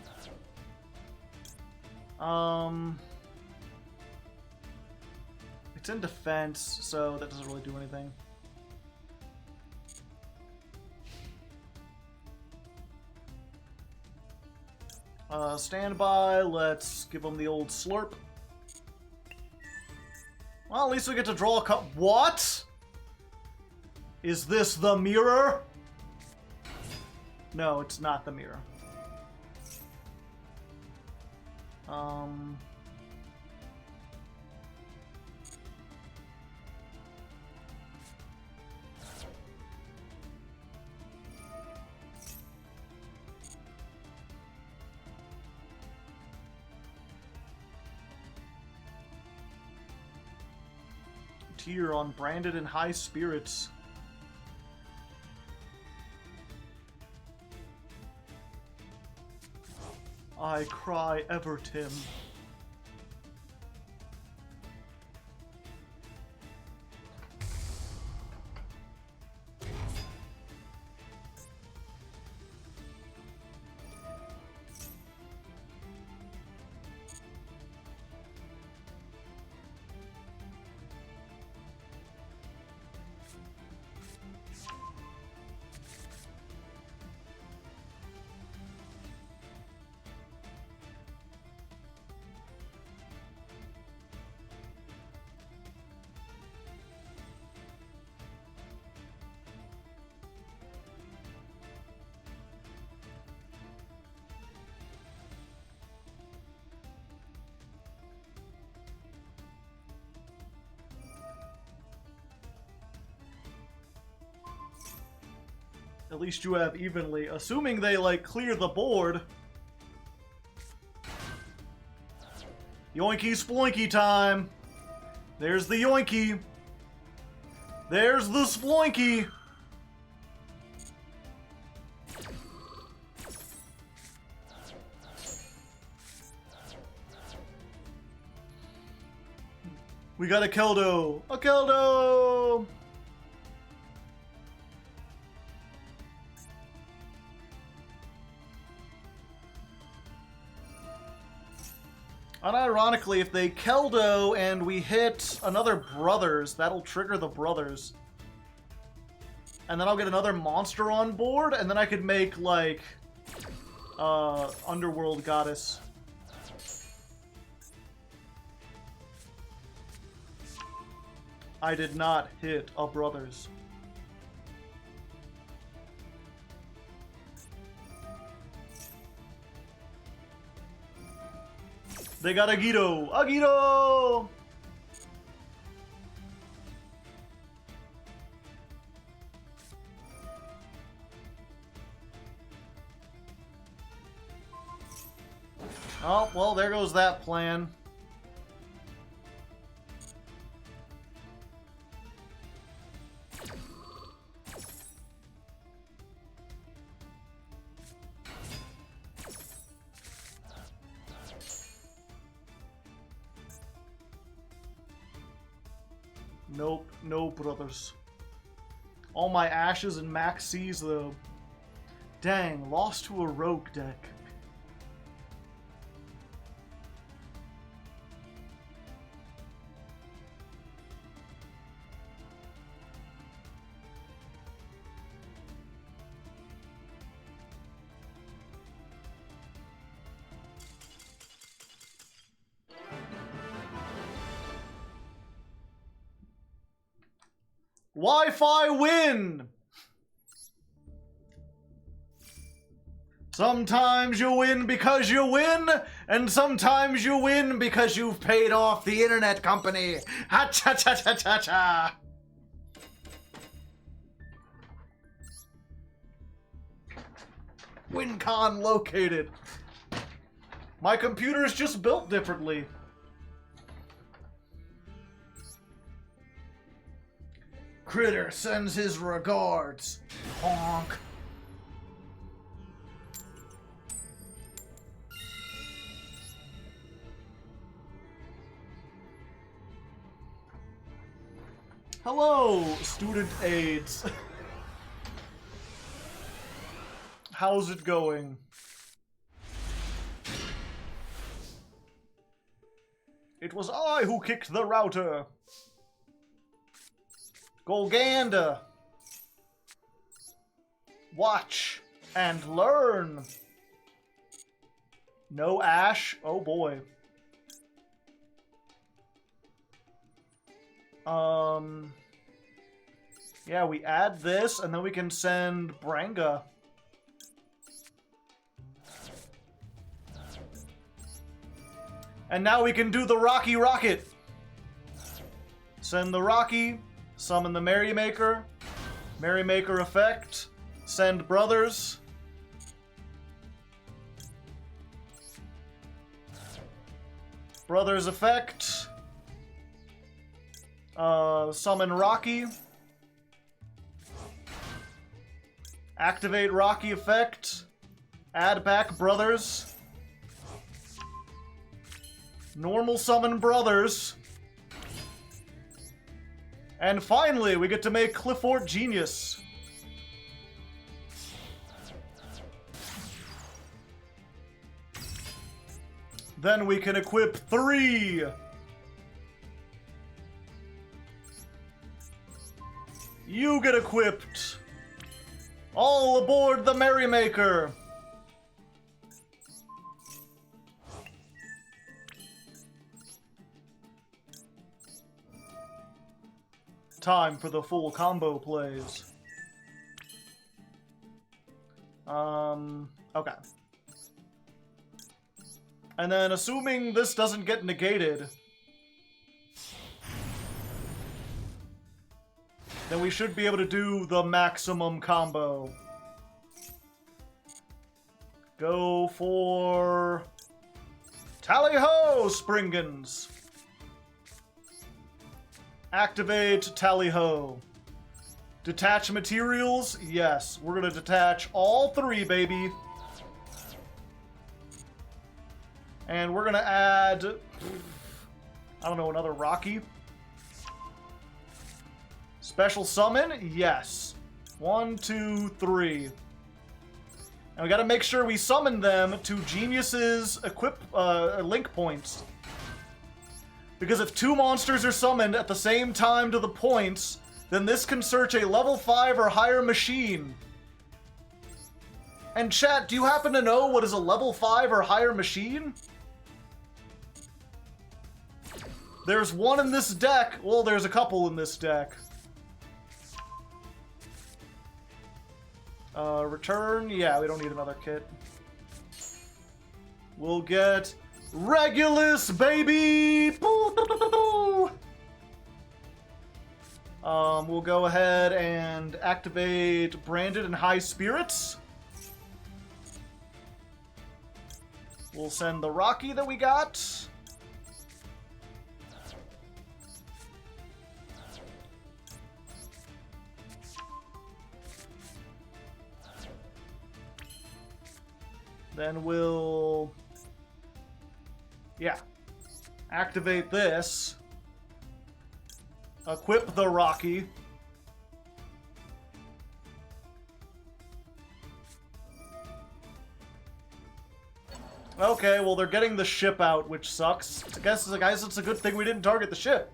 It's in defense, so that doesn't really do anything. Standby, let's give them the old slurp. Well, at least we get to draw a cup. What? Is this the mirror? No, it's not the mirror. Tear on Branded in High Spirits. I cry ever, Tim. At least you have evenly. Assuming they, like, clear the board. Yoinky sploinky time. There's the yoinky. There's the sploinky. We got a Keldo. A Keldo! Unironically, if they Keldo and we hit another Brothers, that'll trigger the Brothers. And then I'll get another monster on board, and then I could make, like, Underworld Goddess. I did not hit a Brothers. They got Agito! Agito! Oh, well, there goes that plan. Nope, no Brothers. All my ashes and max C's though. Dang, lost to a rogue deck. Wi-Fi win! Sometimes you win because you win, and sometimes you win because you've paid off the internet company. Ha-cha-cha-cha-cha-cha! WinCon located. My computer is just built differently. Critter sends his regards. Honk. Hello, student aides. How's it going? It was I who kicked the router. Golganda. Watch and learn. No Ash? Oh boy. Yeah, we add this, and then we can send Branga. And now we can do the Rocky Rocket. Send the Rocky, summon the Merrymaker, Merrymaker effect, send Brothers. Brothers effect. Summon Rocky. Activate Rocky effect. Add back Brothers. Normal summon Brothers. And finally, we get to make Clifford Genius. Then we can equip 3. You get equipped. All aboard the Merrymaker. Time for the full combo plays. Okay. And then, assuming this doesn't get negated, then we should be able to do the maximum combo. Go for... Tally-ho, Springans! Activate Tally-ho. Detach materials? Yes. We're gonna detach all 3, baby. And we're gonna add... I don't know, another Rocky? Special summon? Yes. 1, 2, 3. And we gotta make sure we summon them to Genius's link points. Because if 2 monsters are summoned at the same time to the points, then this can search a level 5 or higher machine. And chat, do you happen to know what is a level 5 or higher machine? There's one in this deck. Well, there's a couple in this deck. Return? Yeah, we don't need another kit. We'll get Regulus, baby! We'll go ahead and activate Branded and High Spirits. We'll send the Rocky that we got. Then we'll... yeah. Activate this. Equip the Rocky. Okay, well, they're getting the ship out, which sucks. I guess it's a good thing we didn't target the ship.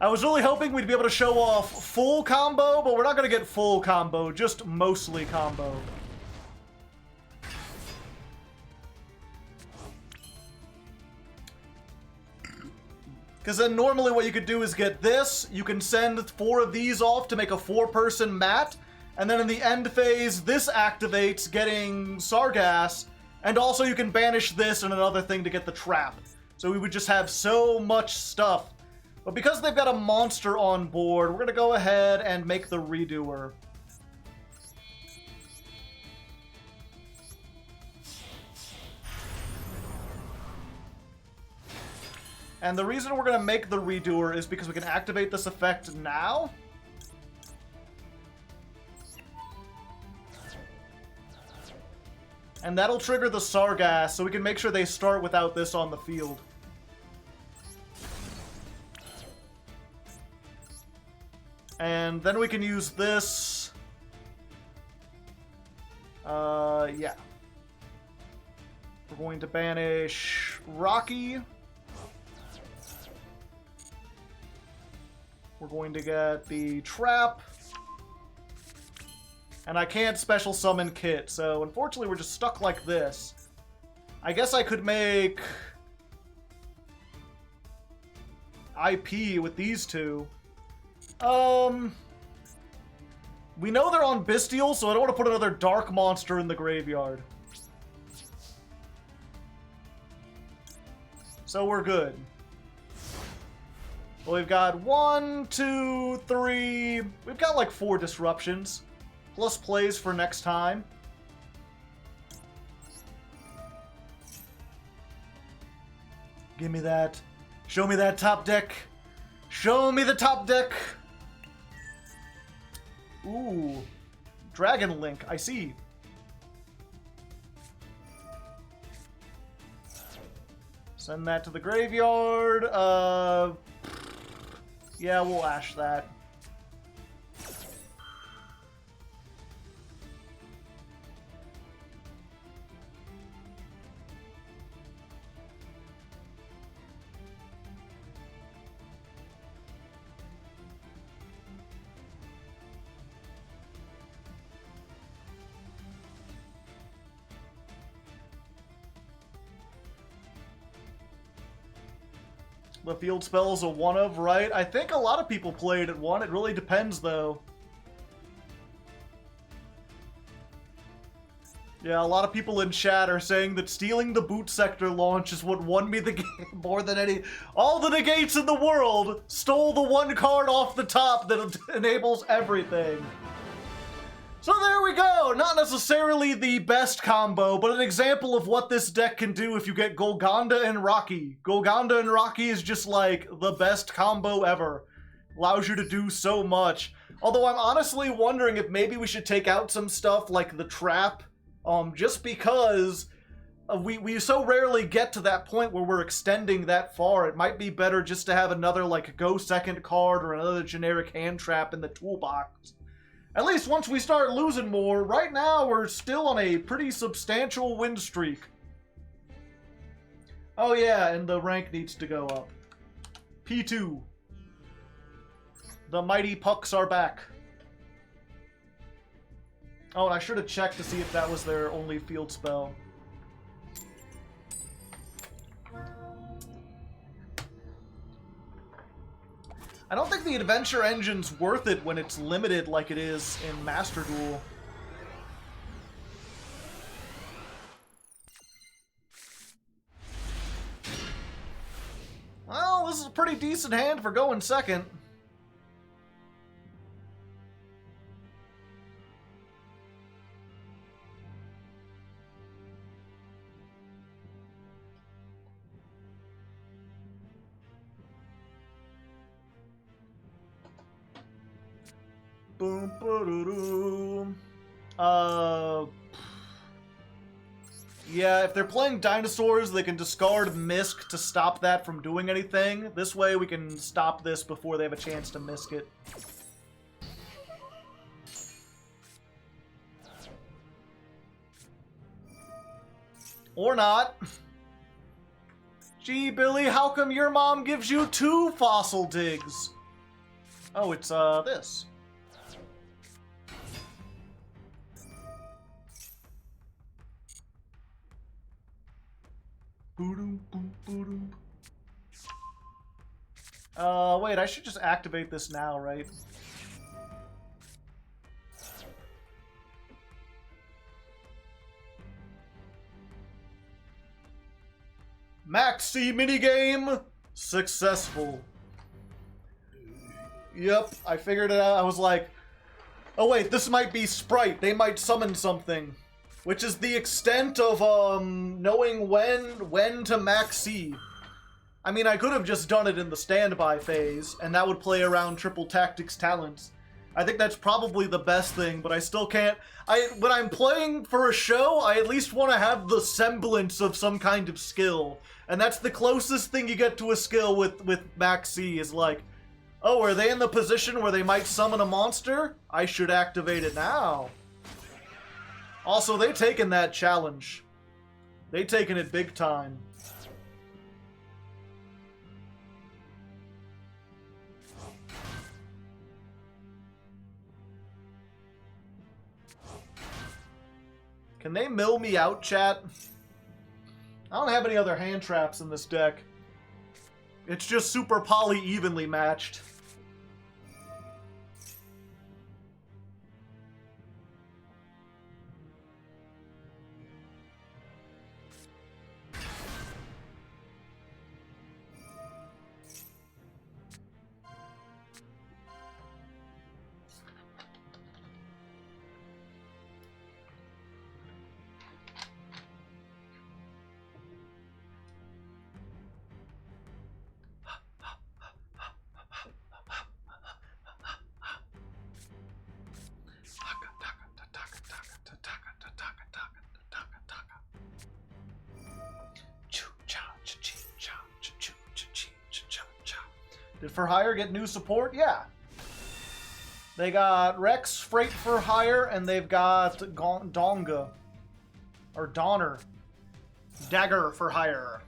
I was really hoping we'd be able to show off full combo, but we're not going to get full combo, just mostly combo. Because then normally what you could do is get this, you can send 4 of these off to make a 4-person mat, and then in the end phase, this activates getting Sargass, and also you can banish this and another thing to get the trap. So we would just have so much stuff. But because they've got a monster on board, we're going to go ahead and make the Redoer. And the reason we're going to make the Redoer is because we can activate this effect now. And that'll trigger the Sargass, so we can make sure they start without this on the field. And then we can use this. Yeah. We're going to banish Rocky. We're going to get the Trap. And I can't special summon Kit, so unfortunately we're just stuck like this. I guess I could make IP with these two. We know they're on Bestial, so I don't want to put another Dark Monster in the graveyard. So we're good. Well, we've got 1, 2, 3... We've got like 4 disruptions. Plus plays for next time. Give me that. Show me that top deck. Show me the top deck. Ooh. Dragon Link, I see. Send that to the graveyard. Yeah, we'll ash that. The field spell is a one of, right? I think a lot of people play it at 1. It really depends, though. Yeah, a lot of people in chat are saying that stealing the boot sector launch is what won me the game more than any... All the negates in the world stole the one card off the top that enables everything. So there we go! Not necessarily the best combo, but an example of what this deck can do if you get Golgonda and Rocky. Golgonda and Rocky is just like the best combo ever. Allows you to do so much. Although I'm honestly wondering if maybe we should take out some stuff like the Trap, just because we so rarely get to that point where we're extending that far. It might be better just to have another like Go Second card or another generic hand trap in the toolbox. At least once we start losing more. Right now, we're still on a pretty substantial win streak. Oh yeah, and the rank needs to go up. P2. The mighty pucks are back. Oh, and I should have checked to see if that was their only field spell. I don't think the adventure engine's worth it when it's limited like it is in Master Duel. Well, this is a pretty decent hand for going second. Boom, ba-da-doom. Yeah, if they're playing dinosaurs, they can discard Misk to stop that from doing anything. This way we can stop this before they have a chance to Misk it. Or not. Gee, Billy, how come your mom gives you 2 fossil digs? Oh, it's, this. Wait, I should just activate this now, right? Maxi minigame successful. Yep, I figured it out. I was like, oh wait, this might be Sprite. They might summon something. Which is the extent of knowing when to Maxi. I mean, I could have just done it in the standby phase, and that would play around triple tactics talents. I think that's probably the best thing, but I still can't. When I'm playing for a show, I at least want to have the semblance of some kind of skill. And that's the closest thing you get to a skill with Max C is like, oh, are they in the position where they might summon a monster? I should activate it now. Also, they taken that challenge. They taken it big time. Can they mill me out, chat? I don't have any other hand traps in this deck. It's just super poly evenly matched. Did For Hire get new support? Yeah. They got Rex, Freight for Hire, and they've got Donga. Or Donner. Dagger for Hire.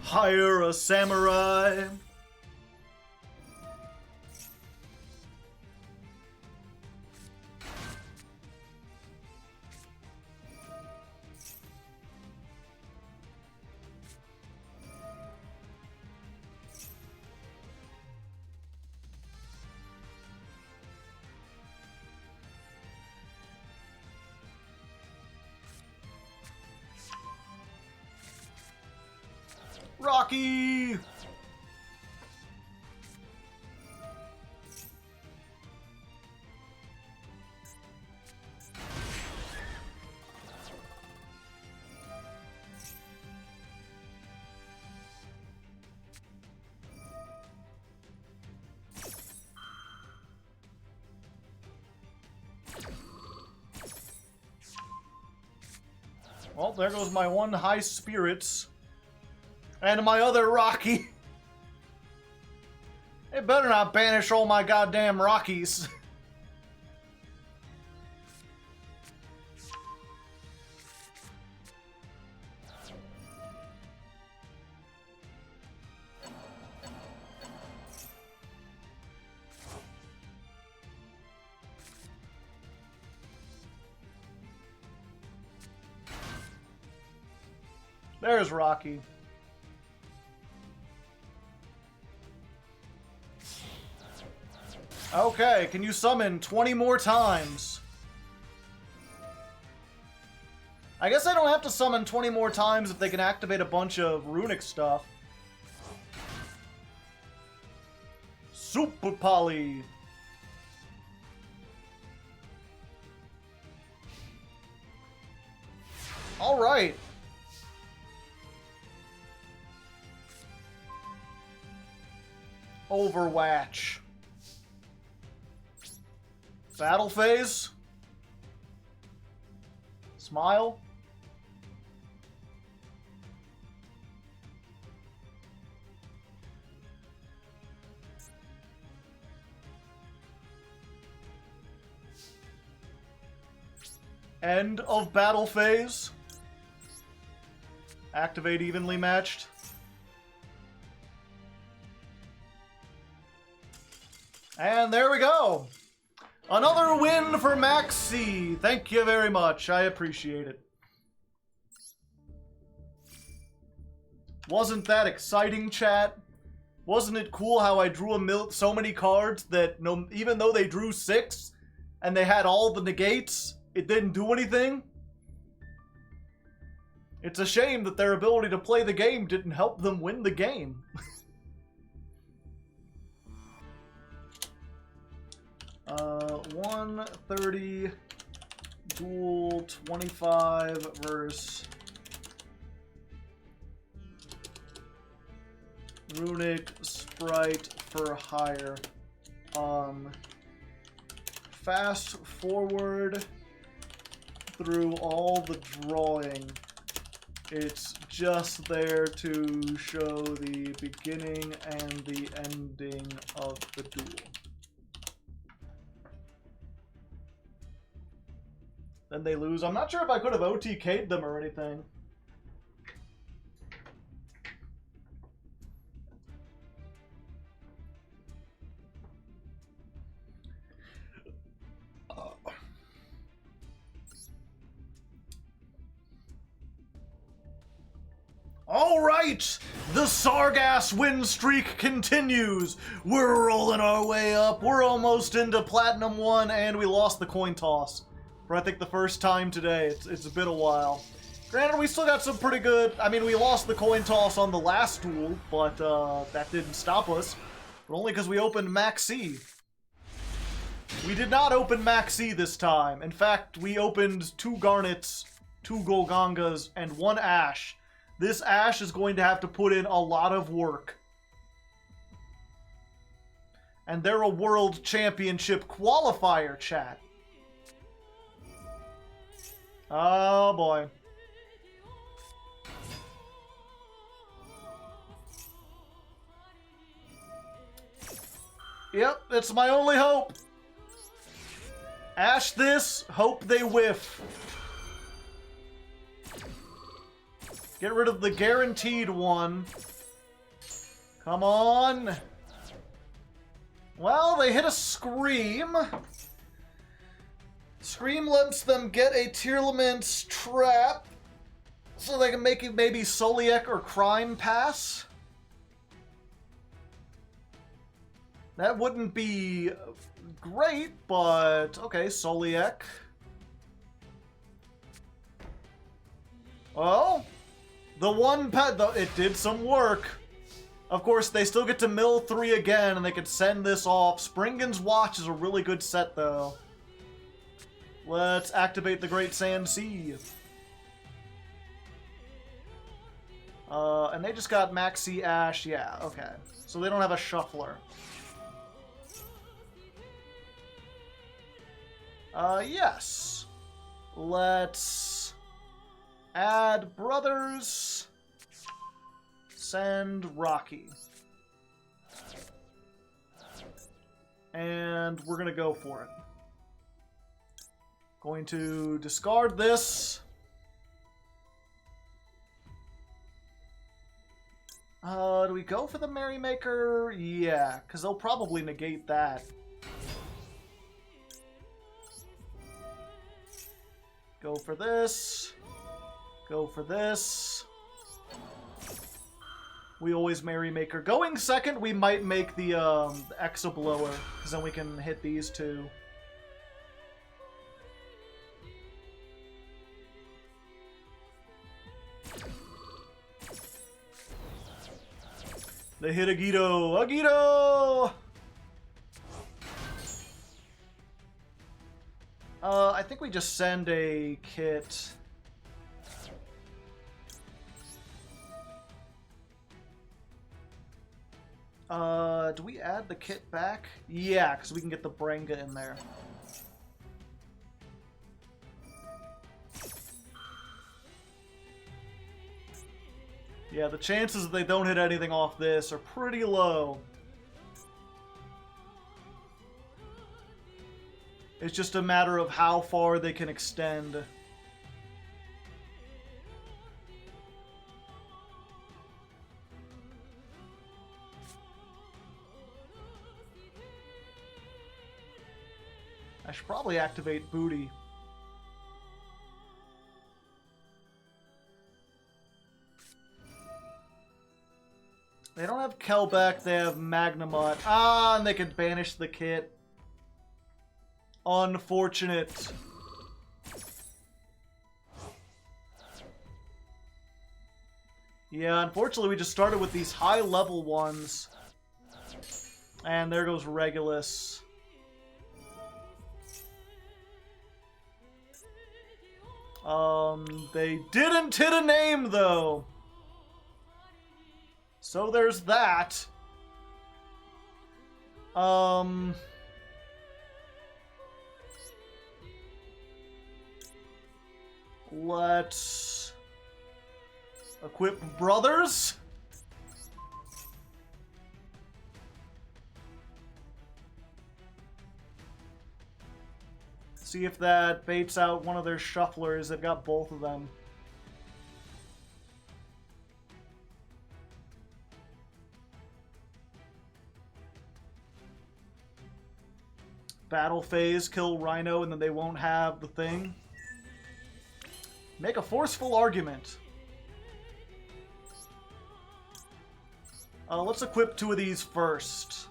Hire a samurai. Rocky! Well, there goes my one high spirits. And my other Rocky. It better not banish all my goddamn Rockies. There's Rocky. Okay, can you summon 20 more times? I guess I don't have to summon 20 more times if they can activate a bunch of runic stuff. Super Poly. All right. Overwatch. Battle phase. Smile. End of battle phase. Activate evenly matched. And there we go. Another win for Max C. Thank you very much. I appreciate it. Wasn't that exciting, chat? Wasn't it cool how I drew so many cards that even though they drew 6 and they had all the negates, it didn't do anything? It's a shame that their ability to play the game didn't help them win the game. 130 duel 25 versus Runic Sprite for hire. Fast forward through all the drawing. It's just there to show the beginning and the ending of the duel. Then they lose. I'm not sure if I could have OTK'd them or anything. All right, the Sargass win streak continues. We're rolling our way up. We're almost into Platinum 1, and we lost the coin toss for, I think, the first time today. It's been a while. Granted, we still got some pretty good... I mean, we lost the coin toss on the last duel, but that didn't stop us. But only because we opened Max C. We did not open Max C this time. In fact, we opened 2 Garnets, 2 Golgangas, and 1 Ash. This Ash is going to have to put in a lot of work. And they're a World Championship qualifier, chat. Oh, boy. Yep, it's my only hope. Ash this, hope they whiff. Get rid of the guaranteed one. Come on. Well, they hit a Scream. Scream lets them get a Tearlament's Trap, so they can make it maybe Soliek or Crime pass. That wouldn't be great, but okay, Soliek. Well, the one pet, though, it did some work. Of course, they still get to mill 3 again, and they could send this off. Springan's Watch is a really good set, though. Let's activate the Great Sand Sea. And they just got Maxi Ash. Yeah, okay. So they don't have a Shuffler. Yes. Let's add Brothers. Send Rocky. And we're gonna go for it. Going to discard this. Do we go for the Merrymaker? Yeah, because they'll probably negate that. Go for this. Go for this. We always Merrymaker. Going second, we might make the Exablower, because then we can hit these two. They hit Agito. Agito! I think we just send a kit. Do we add the kit back? Yeah, because we can get the Brenga in there. Yeah, the chances that they don't hit anything off this are pretty low. It's just a matter of how far they can extend. I should probably activate Booty. They don't have Kelbeck, they have Magnamut. Ah, and they can banish the kit. Unfortunate. Yeah, unfortunately we just started with these high level ones. And there goes Regulus. They didn't hit a name though. So there's that. Let's equip brothers. See if that baits out one of their shufflers. They've got both of them. Battle phase, kill Rhino, and then they won't have the thing. Make a forceful argument. Let's equip 2 of these first.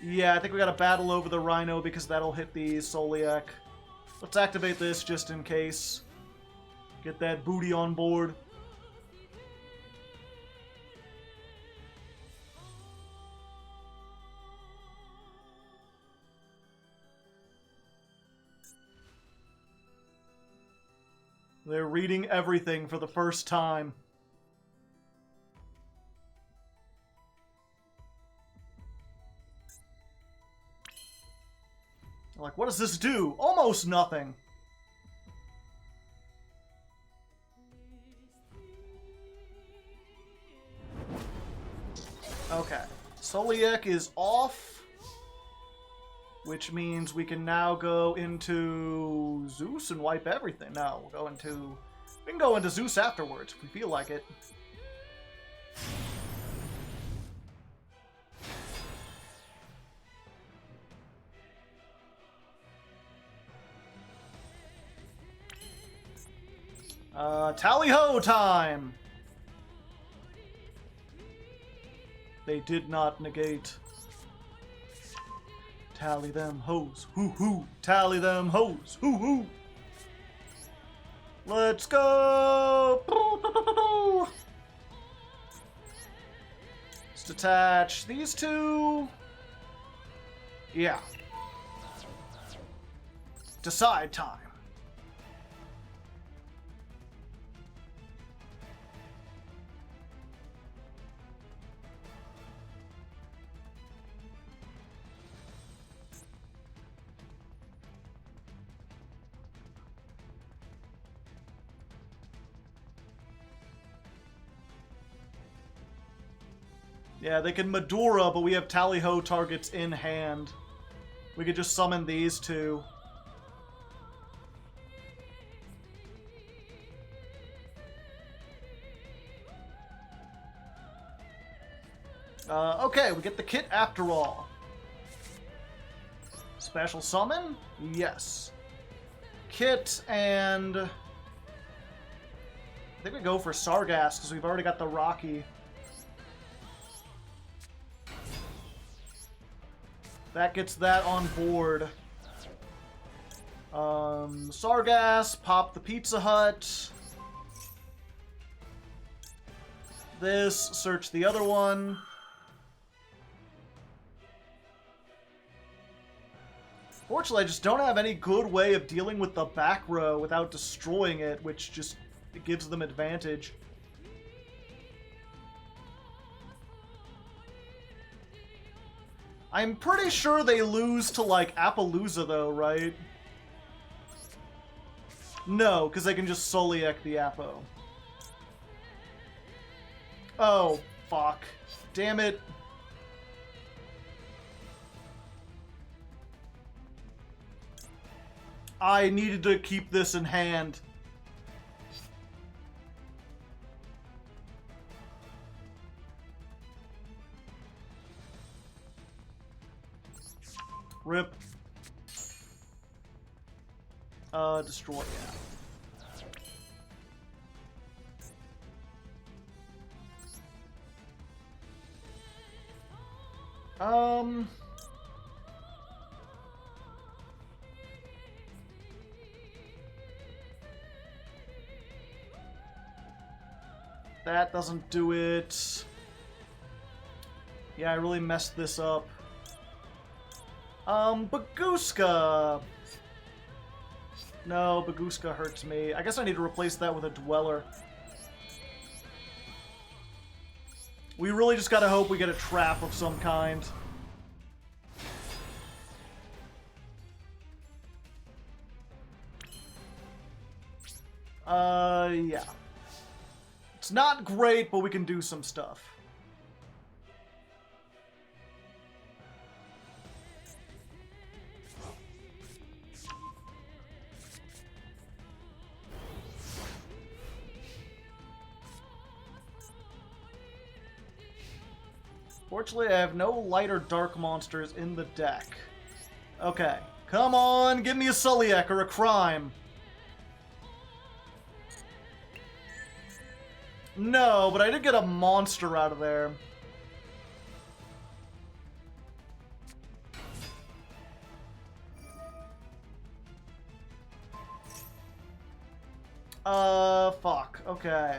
Yeah, I think we gotta battle over the Rhino because that'll hit the Soliak. Let's activate this just in case. Get that booty on board. They're reading everything for the first time. Like, what does this do? Almost nothing. Okay. Soliak is off. Which means we can now go into Zeus and wipe everything. No, we'll go into... We can go into Zeus afterwards if we feel like it. Tally-ho time! They did not negate. Tally them hoes, hoo hoo. Tally them hoes, hoo hoo. Let's go! Let's detach these 2. Yeah. Decide time. Yeah, they can Medura, but we have Tally-ho targets in hand. We could just summon these 2. Okay, we get the kit after all. Special summon? Yes. Kit and... I think we go for Sargass, because we've already got the Rocky. That gets that on board. Sargass, pop the Pizza Hut. This, search the other one. Fortunately, I just don't have any good way of dealing with the back row without destroying it, which just gives them advantage. I'm pretty sure they lose to, like, Appaloosa, though, right? No, because they can just Soliak the Appo. Oh, fuck. Damn it. I needed to keep this in hand. Rip. Destroy, yeah. Um... That doesn't do it. Yeah, I really messed this up. Baguska! No, Baguska hurts me. I guess I need to replace that with a Dweller. We really just gotta hope we get a trap of some kind. Yeah. It's not great, but we can do some stuff. Fortunately, I have no light or dark monsters in the deck. Okay. Come on, give me a Sulliek or a Crime. No, but I did get a monster out of there. Fuck. Okay.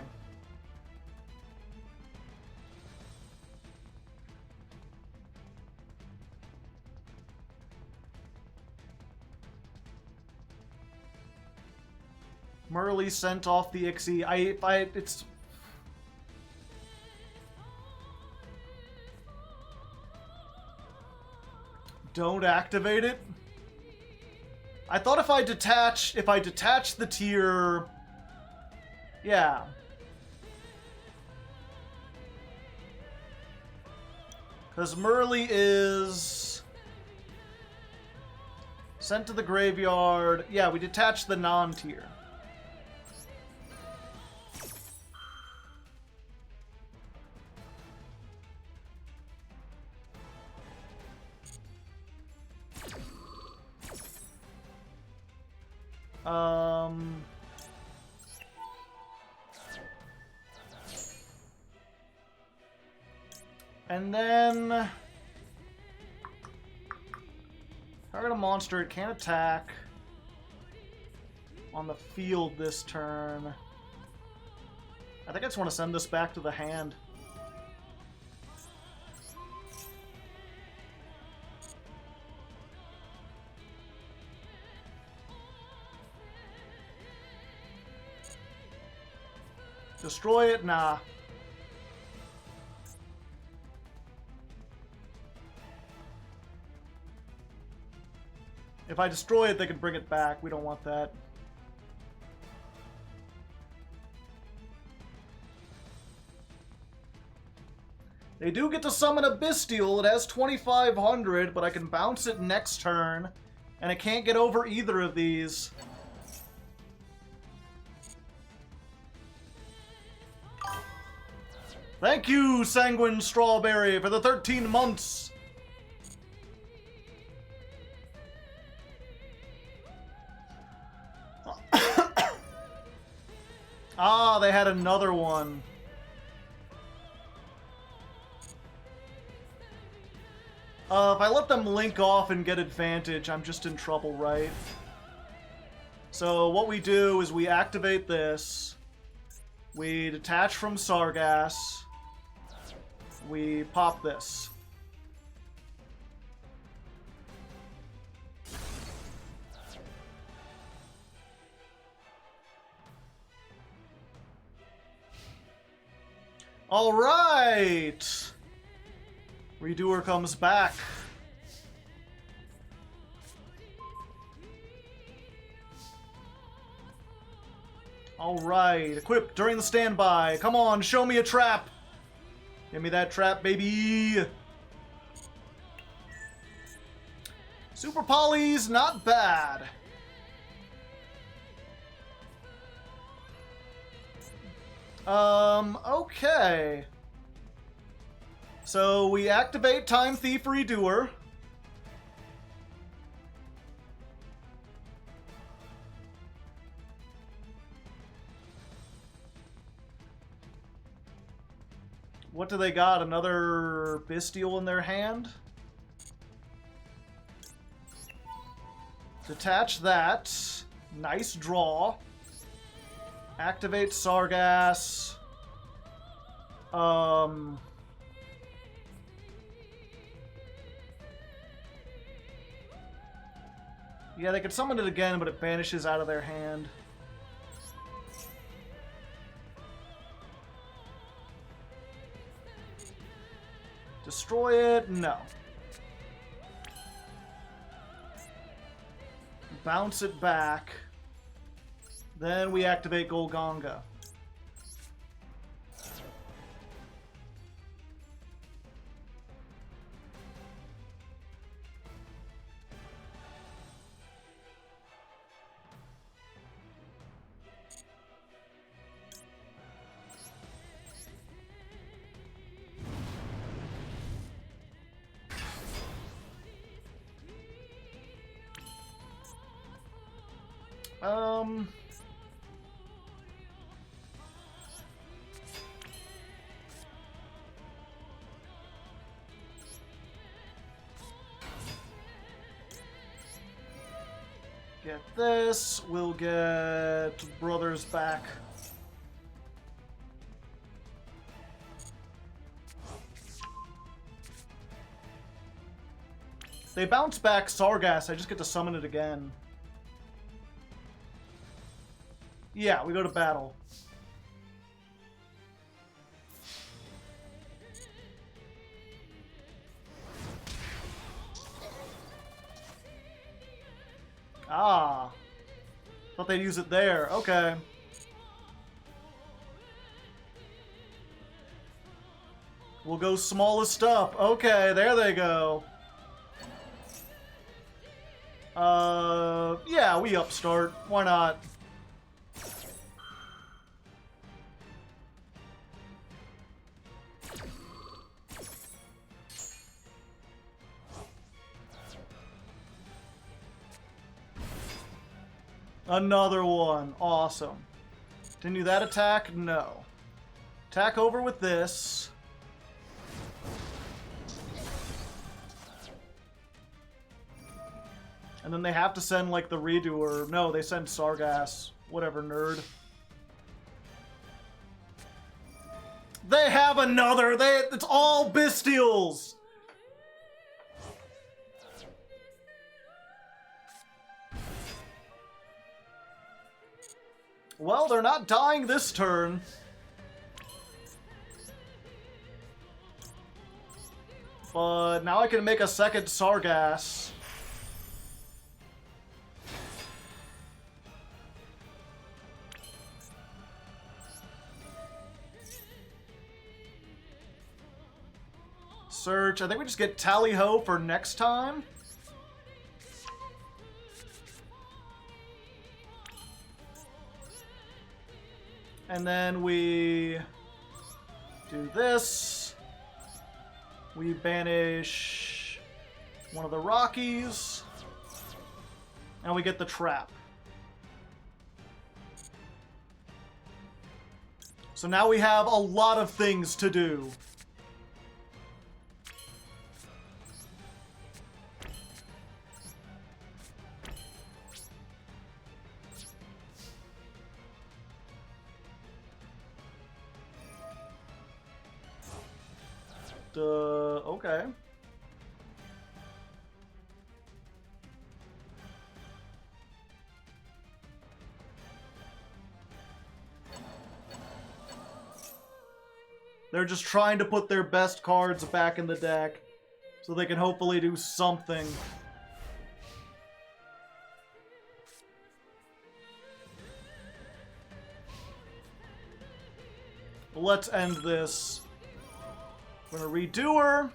Merle sent off the Ixie. It's... Don't activate it? I thought if I detach the tier... Yeah. Because Merle is... sent to the graveyard. Yeah, we detach the non-tier. And then... target a monster, it can't attack on the field this turn. I think I just want to send this back to the hand. Destroy it? Nah. If I destroy it, they can bring it back. We don't want that. They do get to summon a Bestial. It has 2,500, but I can bounce it next turn, and it can't get over either of these. Thank you, Sanguine Strawberry, for the 13 months. Ah, they had another one. If I let them link off and get advantage, I'm just in trouble, right? So what we do is we activate this. We detach from Sargass. We pop this. All right. Redoer comes back. All right. Equip during the standby. Come on, show me a trap. Give me that trap, baby. Super Polly's not bad. Okay. So we activate Time Thief Redoer. What do they got? Another Bestial in their hand? Detach that. Nice draw. Activate Sargass. Yeah, they could summon it again, but it vanishes out of their hand. Destroy it? No. Bounce it back. Then we activate Golganga. Get this. We'll get Brothers back. They bounce back Sargass. I just get to summon it again. Yeah, we go to battle. Ah. Thought they'd use it there. Okay. We'll go smallest up. Okay, there they go. Yeah, we upstart. Why not? Another one. Awesome. Continue that attack? No. Attack over with this. And then they have to send, like, the Redoer. No, they send Sargass. Whatever, nerd. They have another! It's all Bestials! Well, they're not dying this turn. But now I can make a second Sargass. Search. I think we just get Tally-Ho for next time. And then we do this. We banish one of the Rockies. And we get the trap. So now we have a lot of things to do. Okay. They're just trying to put their best cards back in the deck so they can hopefully do something. Let's end this. We're gonna redo her.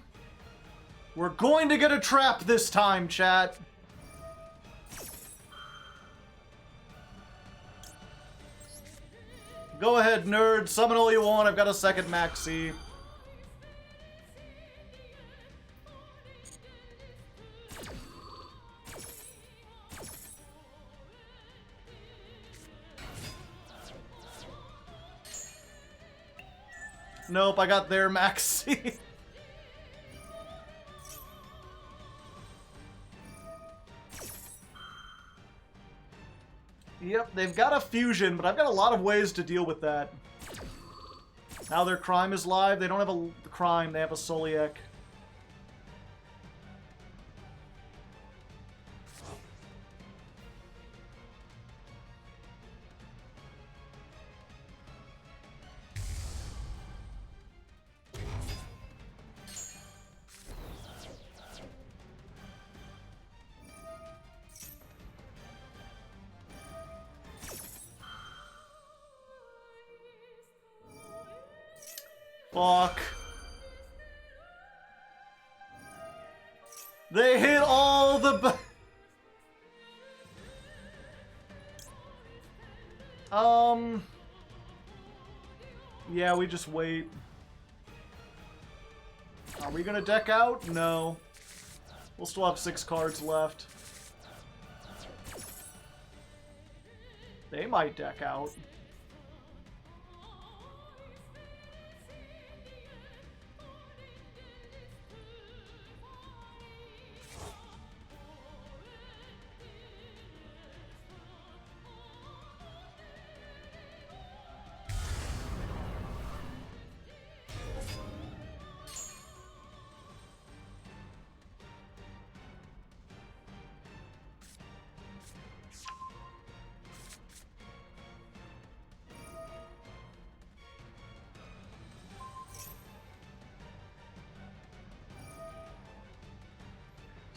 We're going to get a trap this time, chat. Go ahead, nerd. Summon all you want. I've got a second Maxi. Nope, I got their Maxi. Yep, they've got a fusion, but I've got a lot of ways to deal with that. Now their crime is live. They don't have a crime, they have a Soliek. Fuck. They hit all the yeah, we just wait. Are we gonna deck out? No. We'll still have 6 cards left. They might deck out.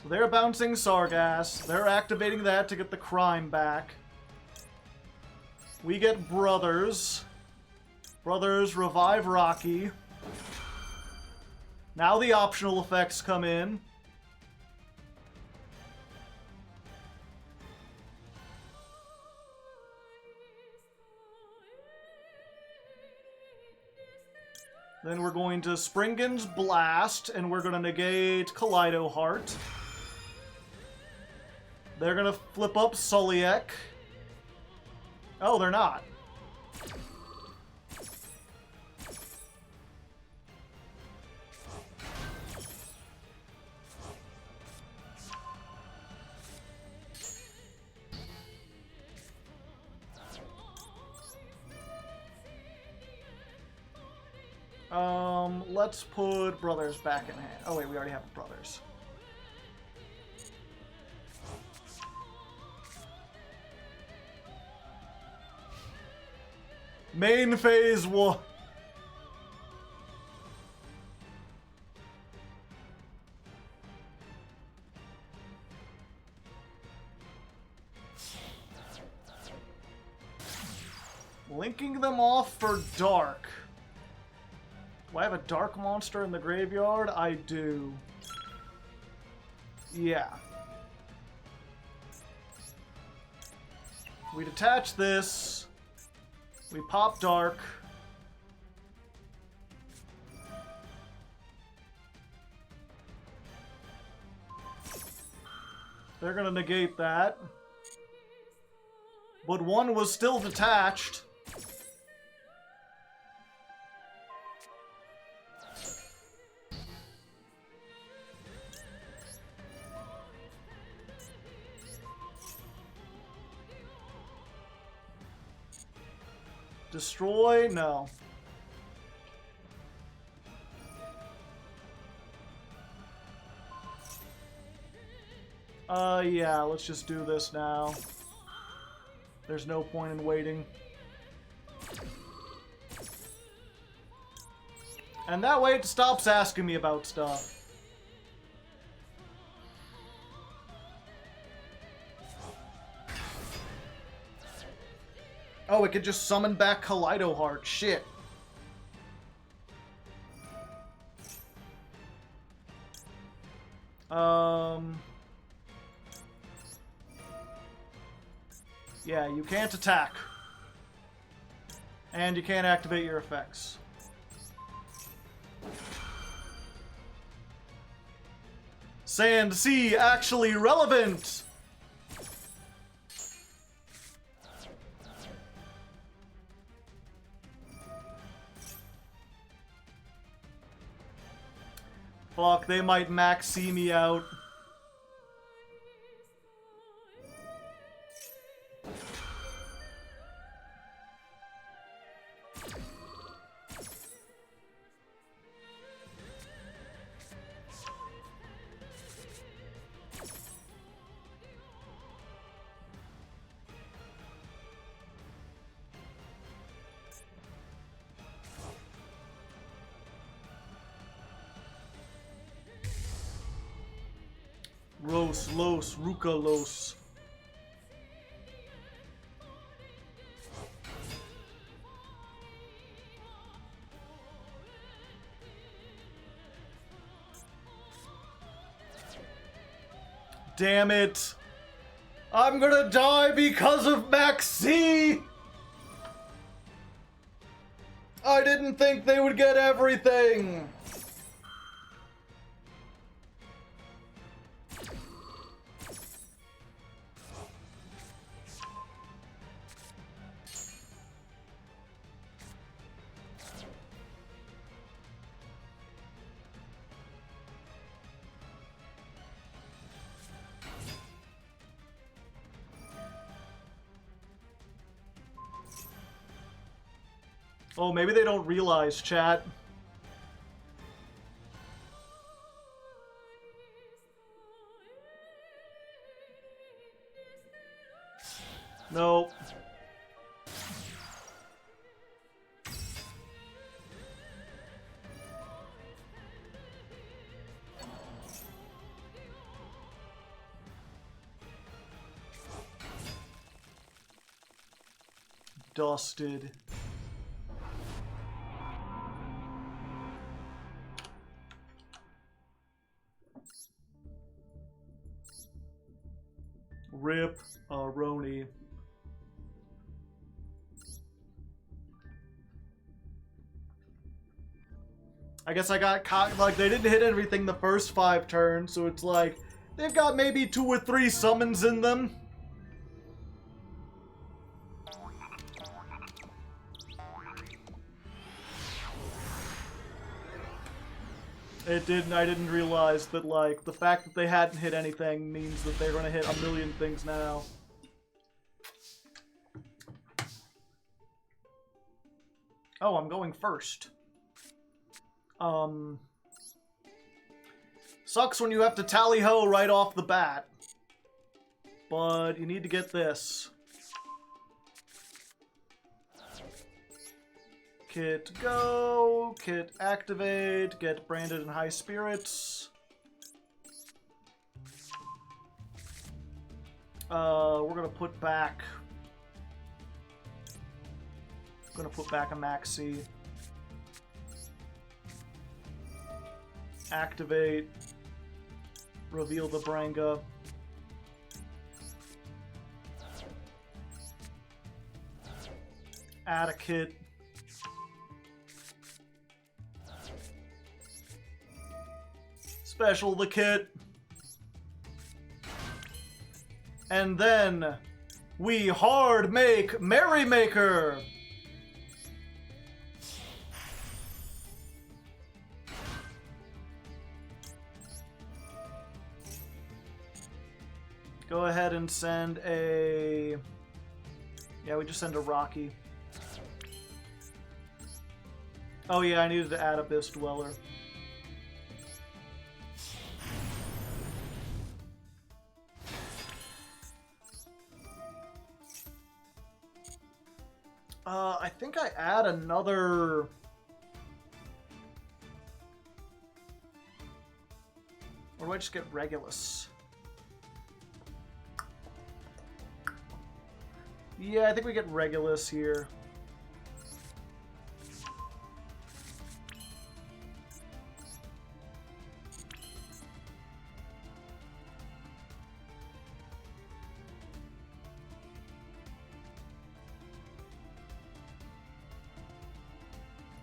So they're bouncing Sargass. They're activating that to get the crime back. We get Brothers. Brothers revive Rocky. Now the optional effects come in. Then we're going to Springan's Blast, and we're going to negate Kaleido Heart. They're going to flip up Soliek. Oh, they're not. Let's put Brothers back in hand. Oh wait, we already have Brothers. Main phase 1. Linking them off for Dark. Do I have a Dark monster in the graveyard? I do. Yeah. We detach this. We pop Dark. They're gonna negate that. But one was still detached. Destroy? No. Yeah, let's just do this now. There's no point in waiting. And that way it stops asking me about stuff. Oh, it could just summon back Kaleido Heart. Shit. Yeah, you can't attack. And you can't activate your effects. Sand Sea actually relevant! Fuck, they might max see me out. Los, Ruka Los. Damn it! I'm gonna die because of Maxi! I didn't think they would get everything! Oh, maybe they don't realize, chat. Nope. Dusted. Rip Roni. I guess I got caught, like, they didn't hit everything the first 5 turns, so it's like, they've got maybe 2 or 3 summons in them. I didn't realize that, like, the fact that they hadn't hit anything means that they're gonna hit a million things now. Oh, I'm going first. Sucks when you have to tally-ho right off the bat. But you need to get this. Kit go, Kit activate, get branded in high spirits. We're gonna put back a Maxi. Activate. Reveal the Branga. Add a kit. Special the kit. And then we hard make Merrymaker. Go ahead and send a... Yeah, we just send a Rocky. Oh yeah, I needed to add Abyss Dweller. I think I add another... Or do I just get Regulus? Yeah, I think we get Regulus here.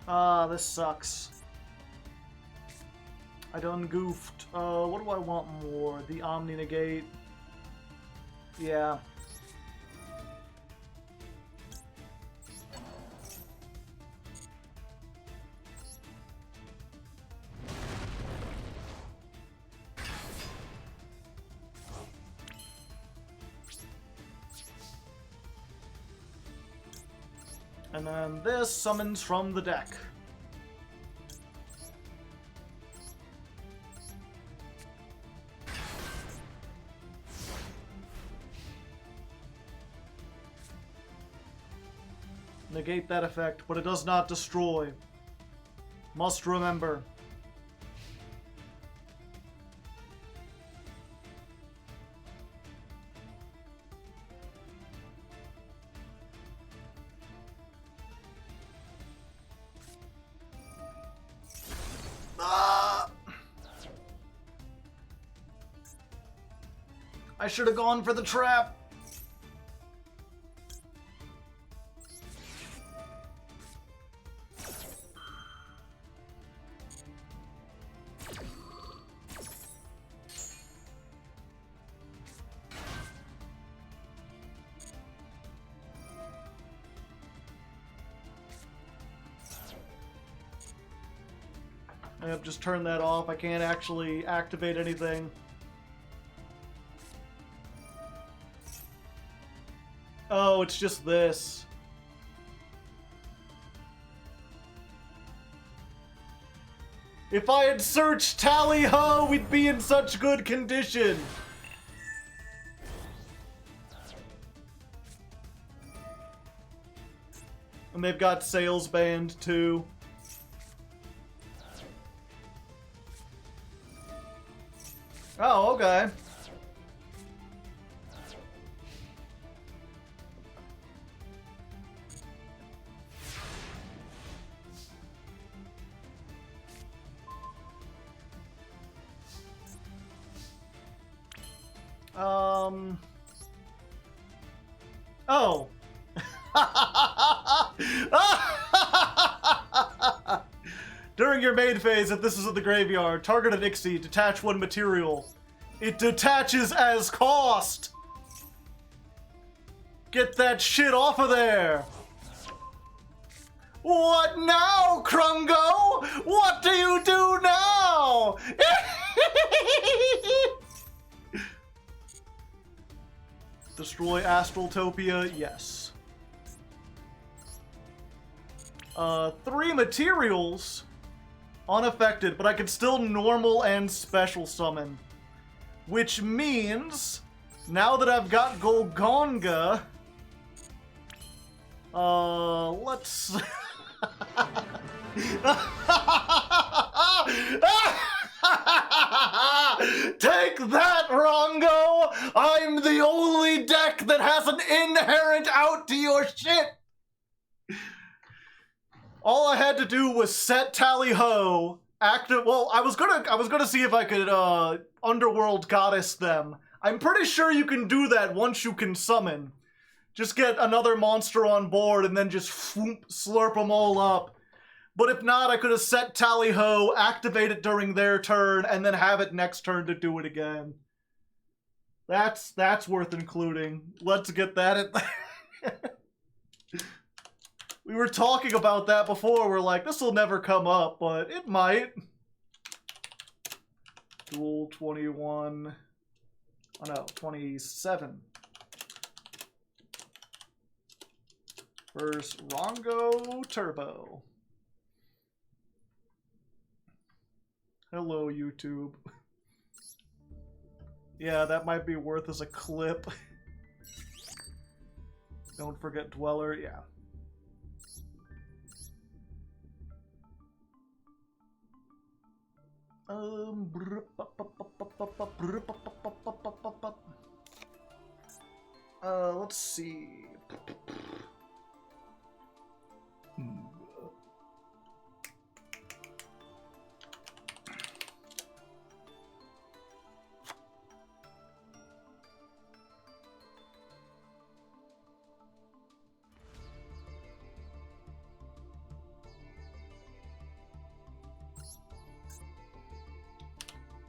Ah, this sucks. I done goofed. What do I want more? The Omni Negate. Yeah. And then this summons from the deck. Negate that effect, but it does not destroy. Must remember. I should have gone for the trap. Yep, just turn that off. I can't actually activate anything. Oh, it's just this. If I had searched Tally-Ho, we'd be in such good condition. And they've got Sales Band, too. Oh, okay. Oh. During your main phase, if this is at the graveyard, target an Ixie, detach one material. It detaches as cost! Get that shit off of there! What now, Krungo? What do you do now? Destroy Astraltopia, yes. 3 materials, unaffected, but I can still normal and special summon. Which means, now that I've got Golgonga, let's... Take that, Rongo! I'm the only deck that has an inherent out to your shit! All I had to do was set Tally-Ho, active. Well, I was gonna see if I could Underworld Goddess them. I'm pretty sure you can do that once you can summon. Just get another monster on board and then just slurp them all up. But if not, I could have set Tally-Ho, activate it during their turn, and then have it next turn to do it again. That's worth including. Let's get that in there. We were talking about that before. We're like, this will never come up, but it might. Duel 21. Oh no, 27. First, Rongo Turbo. Hello, YouTube. Yeah, that might be worth as a clip. Don't forget Dweller, yeah. Let's see.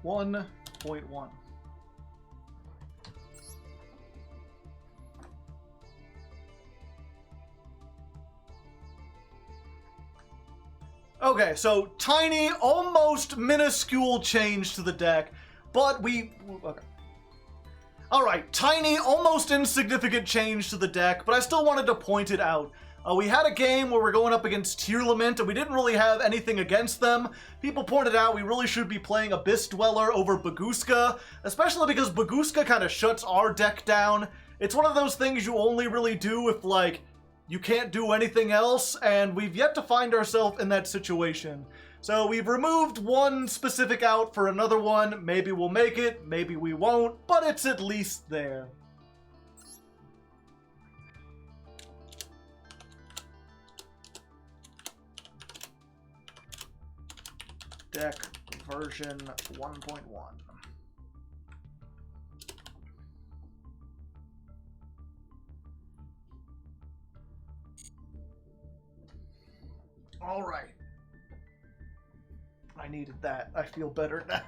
One. Okay, so tiny, almost minuscule change to the deck, but okay. Alright, tiny, almost insignificant change to the deck, but I still wanted to point it out. We had a game where we're going up against Tearlament, and we didn't really have anything against them. People pointed out we really should be playing Abyss Dweller over Baguska, especially because Baguska kind of shuts our deck down. It's one of those things you only really do if, like, you can't do anything else, and we've yet to find ourselves in that situation. So we've removed one specific out for another one. Maybe we'll make it, maybe we won't, but it's at least there. Deck version 1.1. All right. I needed that. I feel better now.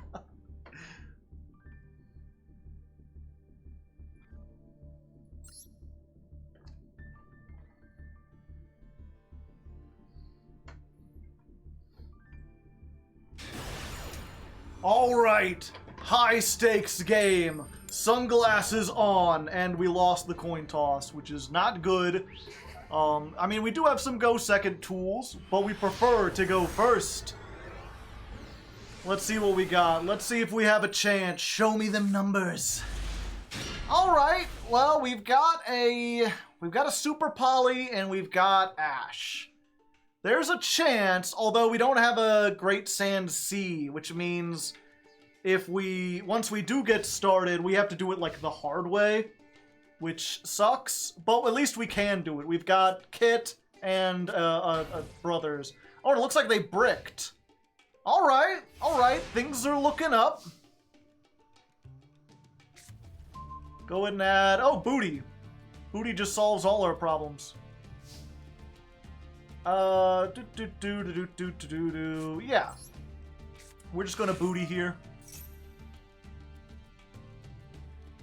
All right. High stakes game. Sunglasses on, and we lost the coin toss, which is not good. I mean, we do have some go second tools, but we prefer to go first. Let's see what we got. Let's see if we have a chance. Show me them numbers. All right. Well, we've got a Super Poly and we've got Ash. There's a chance, although we don't have a Great Sand Sea, which means once we do get started, we have to do it like the hard way, which sucks, but at least we can do it. We've got Kit and brothers. Oh, it looks like they bricked. All right, things are looking up. Go ahead and add, oh, booty. Booty just solves all our problems. Yeah. We're just gonna booty here.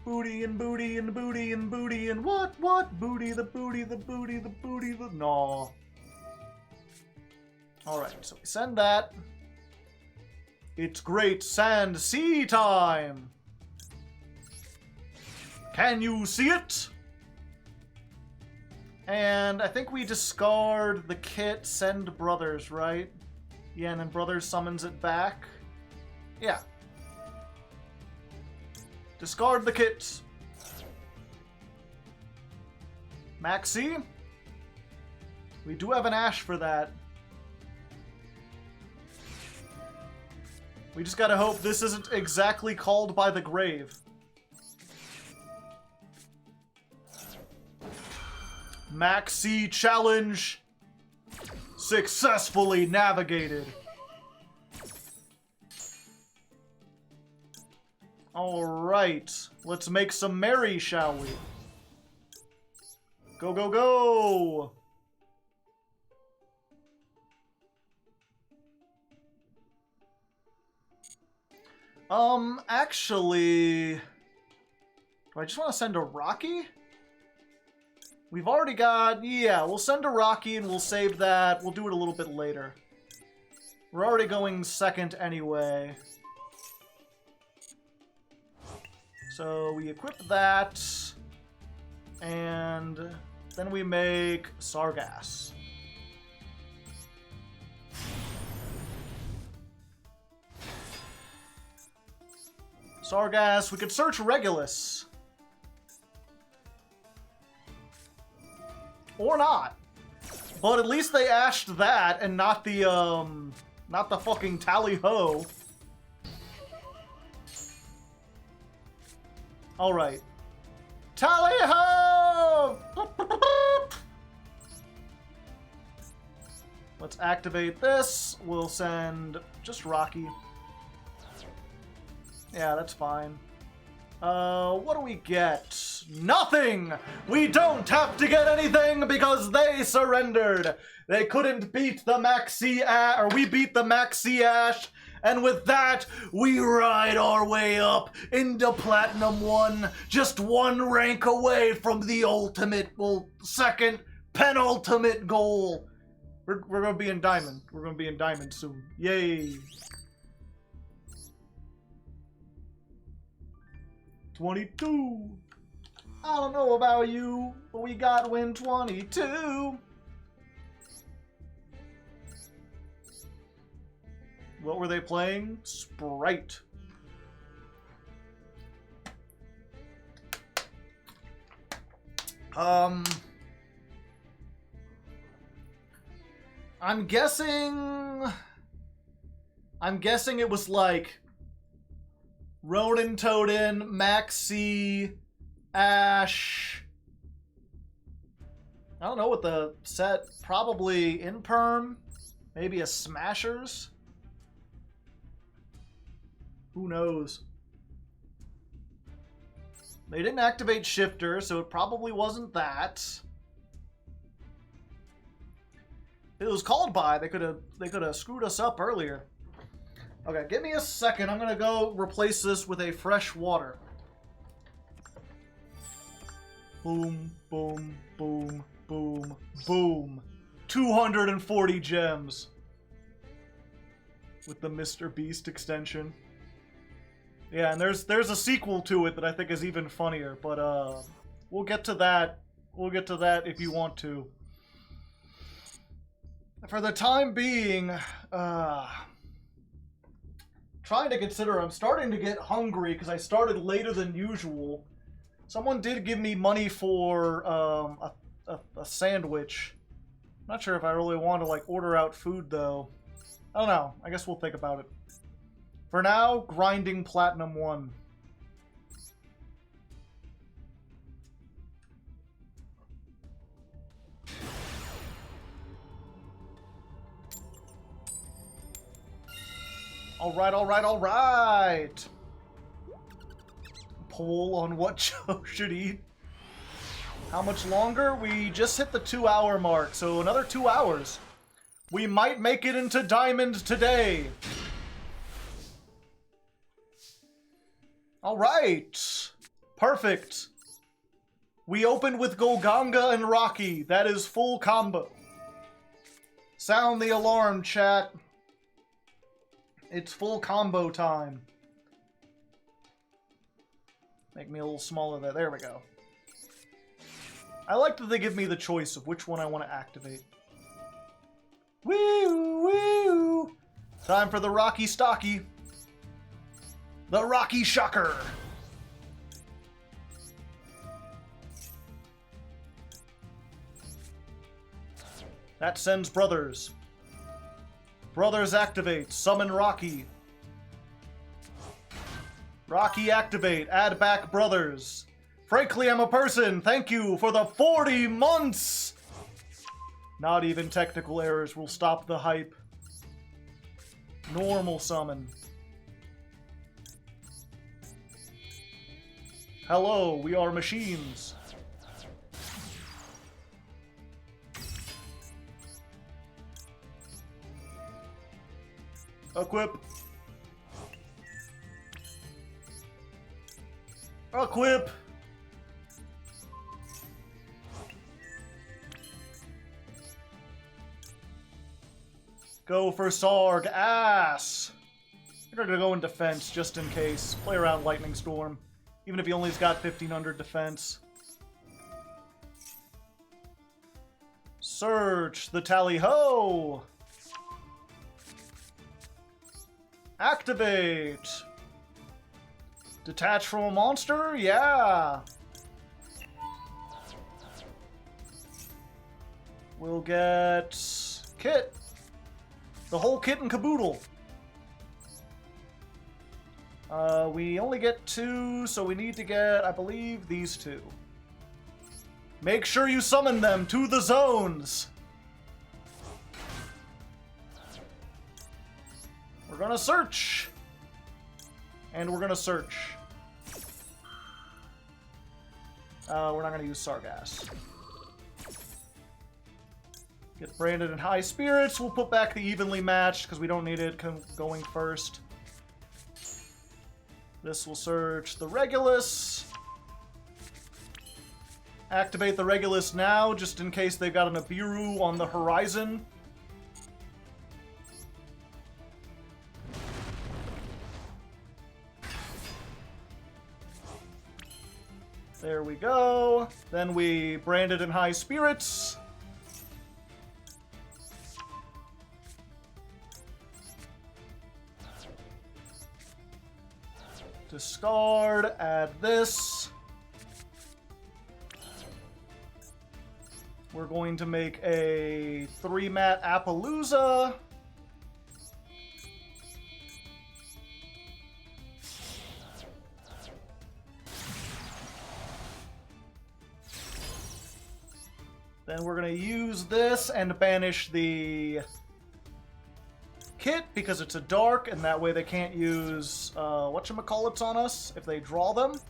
Booty and booty and booty and booty and what? Booty, the booty, the booty, the booty, the... No. Alright, so we send that. It's Great Sand Sea time! Can you see it? And I think we discard the kit, send brothers, right? Yeah, and then brothers summons it back. Yeah. Discard the kit. Maxi. We do have an Ash for that. We just gotta hope this isn't exactly called by the grave. Maxi challenge successfully navigated. Alright, let's make some merry, shall we? Go, go, go! Actually... Do I just want to send a Rocky? We've already got... Yeah, we'll send a Rocky and we'll save that. We'll do it a little bit later. We're already going second anyway. So we equip that. And then we make Sargass. Sargass, we could search Regulus. Or not. But at least they ashed that and not the fucking tally-ho. Alright. Tally-ho! Let's activate this. We'll send just Rocky. Yeah, that's fine. What do we get? Nothing! We don't have to get anything because they surrendered! They couldn't beat the Maxi Ash, or we beat the Maxi Ash, and with that, we ride our way up into Platinum 1, just one rank away from the ultimate, well, second, penultimate goal. We're gonna be in Diamond. We're gonna be in Diamond soon. Yay! 22. I don't know about you, but we got win 22. What were they playing? Sprite. I'm guessing it was like Ronin Toadin, Maxi, Ash. I don't know what the set, probably Imperm, maybe a Smashers. Who knows? They didn't activate Shifter, so it probably wasn't that. it was called by, they could have screwed us up earlier. Okay, give me a second. I'm gonna go replace this with a fresh water. Boom, boom, boom, boom, boom. 240 gems. With the Mr. Beast extension. Yeah, and there's a sequel to it that I think is even funnier, but we'll get to that. We'll get to that if you want to. For the time being, trying to consider, I'm starting to get hungry because I started later than usual. Someone did give me money for a sandwich. I'm not sure if I really want to like order out food though. I don't know. I guess we'll think about it. For now, grinding Platinum 1. Alright, alright, alright! Poll on what Joe should eat. How much longer? We just hit the 2-hour mark, so another 2 hours. We might make it into Diamond today. Alright. Perfect. We opened with Golganga and Rocky. That is full combo. Sound the alarm, chat. It's full combo time. Make me a little smaller there. There we go. I like that they give me the choice of which one I want to activate. Woo! Woo! Time for the Rocky Stocky. The Rocky Shocker. That sends Brothers. Brothers activate. Summon Rocky. Rocky activate. Add back Brothers. Frankly, I'm a person. Thank you for the 40 months. Not even technical errors will stop the hype. Normal summon. Hello, we are machines. Equip. Equip. Go for Sarg ass. We're gonna go in defense just in case. Play around Lightning Storm. Even if he only's got 1500 defense. Search the Tally-Ho! Activate! Detach from a monster? Yeah! We'll get... Kit! The whole kit and caboodle. We only get 2, so we need to get, I believe, these 2. Make sure you summon them to the zones! We're gonna search! And we're gonna search. We're not gonna use Sargass. Get branded in high spirits. We'll put back the evenly matched because we don't need it going first. This will search the Regulus. Activate the Regulus now, just in case they've got an Abiru on the horizon. There we go. Then we branded in high spirits. Discard, add this. We're going to make a 3-mat Appaloosa. Then we're going to use this and banish the Kit because it's a dark, and that way they can't use whatchamacallits on us if they draw them.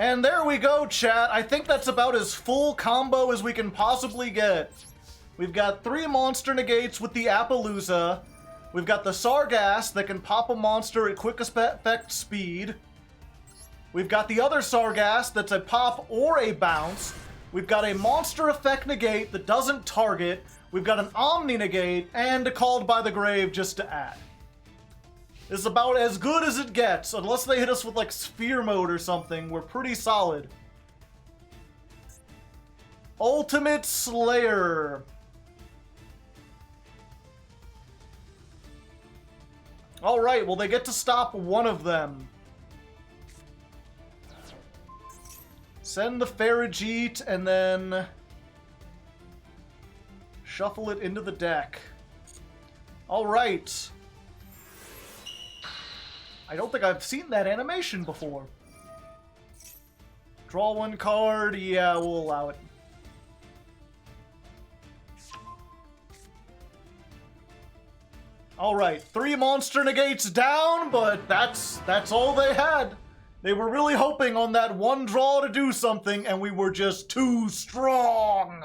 And there we go, chat. I think that's about as full combo as we can possibly get. We've got 3 monster negates with the Appaloosa. We've got the Sargass that can pop a monster at quick effect speed. We've got the other Sargass that's a pop or a bounce. We've got a monster effect negate that doesn't target. We've got an Omni negate and a Called by the Grave just to add. This is about as good as it gets. Unless they hit us with like Sphere Mode or something, we're pretty solid. Ultimate Slayer. Alright, well they get to stop one of them. Send the Farigite and then shuffle it into the deck. Alright. I don't think I've seen that animation before. Draw 1 card, yeah, we'll allow it. Alright, 3 monster negates down, but that's all they had. They were really hoping on that one draw to do something, and we were just too strong.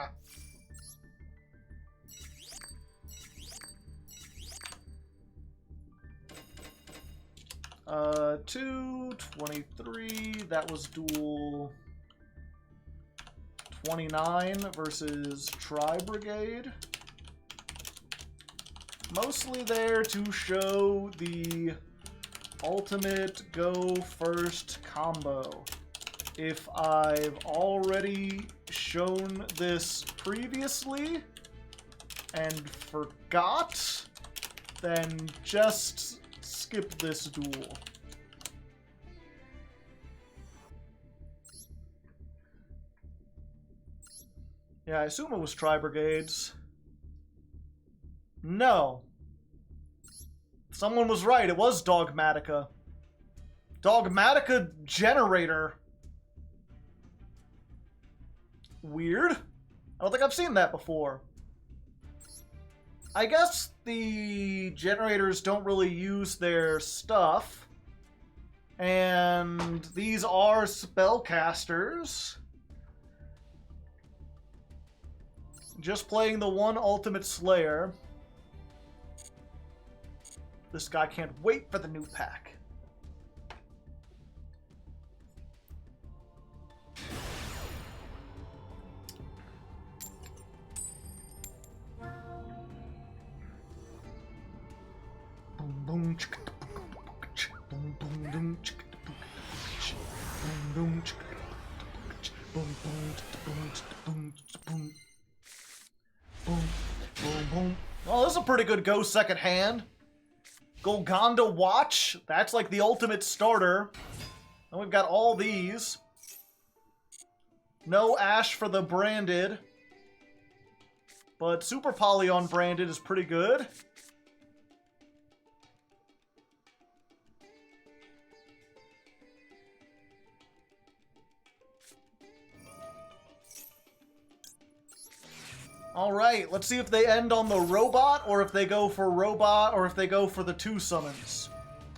Two, 23, that was duel 29 versus Tri-Brigade. Mostly there to show the ultimate go first combo. If I've already shown this previously and forgot, then just skip this duel. Yeah, I assume it was Tri-Brigades. No. Someone was right, it was Dogmatica. Dogmatica Generator. Weird. I don't think I've seen that before. I guess the generators don't really use their stuff. And these are spellcasters. Just playing the one Ultimate Slayer. This guy can't wait for the new pack. Well, this is a pretty good go second hand. Golconda Watch, that's like the ultimate starter. And we've got all these. No Ash for the branded. But Super Poly on branded is pretty good. Alright, let's see if they end on the robot, or if they go for robot, or if they go for the 2 summons.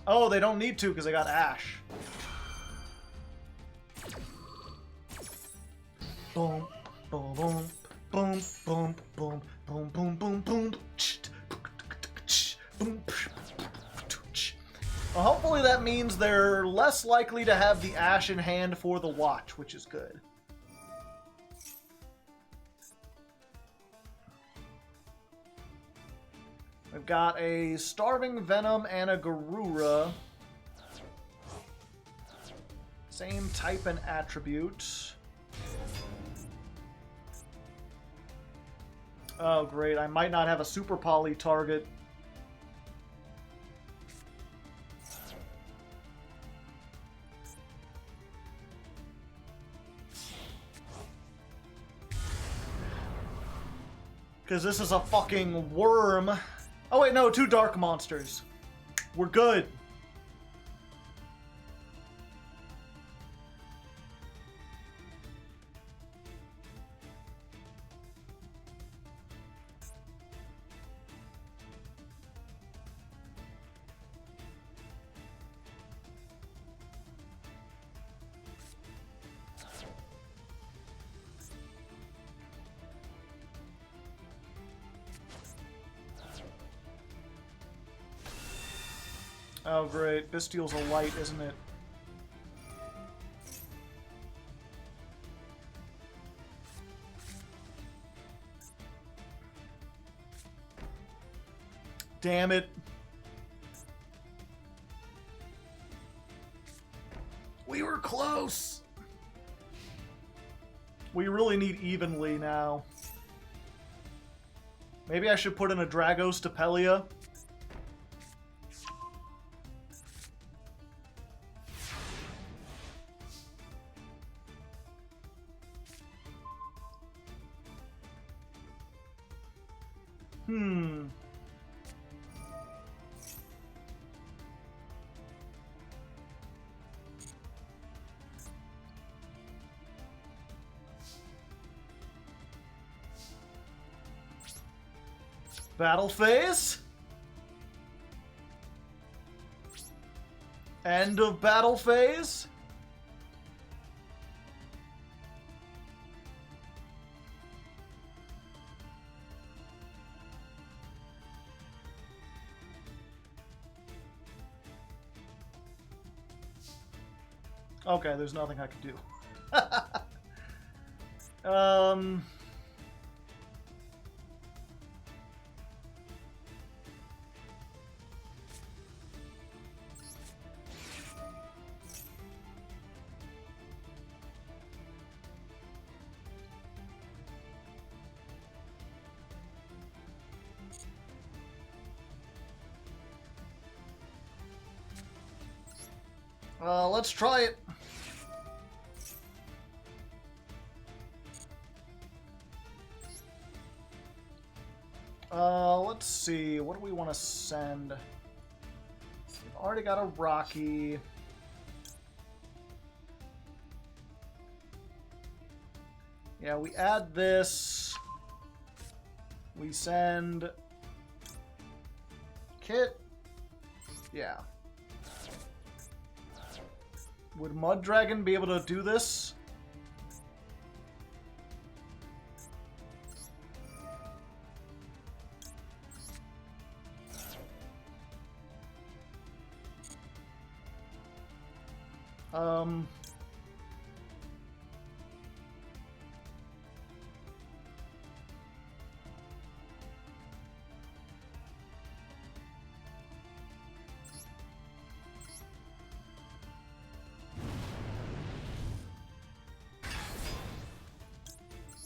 Oh, they don't need to because they got Ash. Boom, boom, boom, boom, boom, boom, boom, boom, boom, boom. Well, hopefully that means they're less likely to have the Ash in hand for the watch, which is good. We've got a Starving Venom and a Garura. Same type and attribute. Oh, great. I might not have a Super Poly target. Because this is a fucking worm. Oh wait, no, 2 dark monsters. We're good. Oh, great. Bestial's a light, isn't it? Damn it. We were close. We really need evenly now. Maybe I should put in a Dragos to Pelia. Battle phase? End of battle phase? Okay, there's nothing I can do. Let's try it. Let's see. What do we want to send? We've already got a Rocky. Yeah, we add this. We send Kit. Yeah. Would Mud Dragon be able to do this?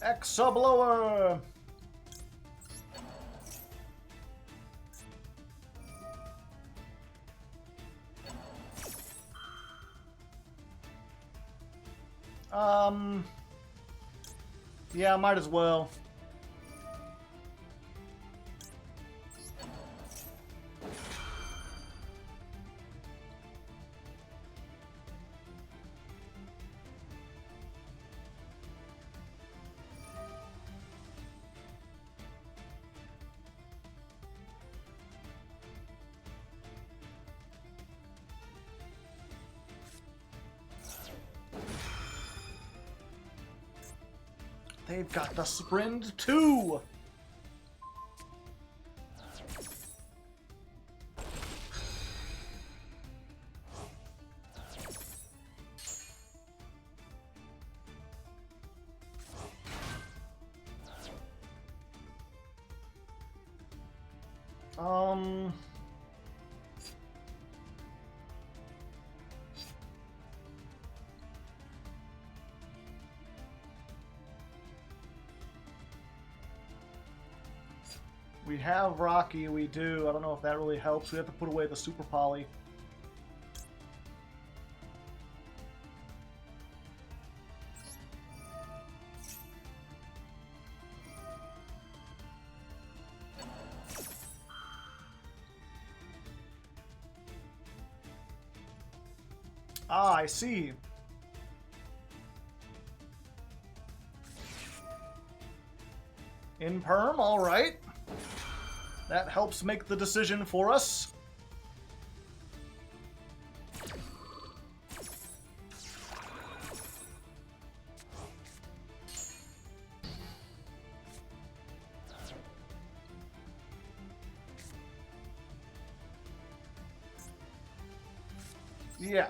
Exablower! Yeah, might as well. They've got the Sprint too! We have Rocky, we do. I don't know if that really helps. We have to put away the Super Poly. Ah, I see. In perm, alright. That helps make the decision for us. Yeah.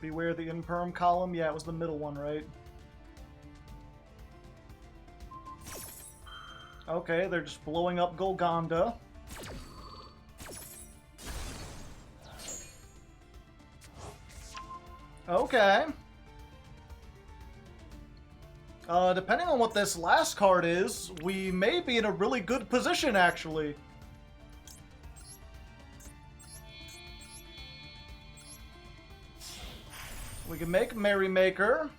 Beware the imperm column. Yeah, it was the middle one, right? Okay, they're just blowing up Golgonda. Okay. Depending on what this last card is, we may be in a really good position, actually. We can make Merrymaker.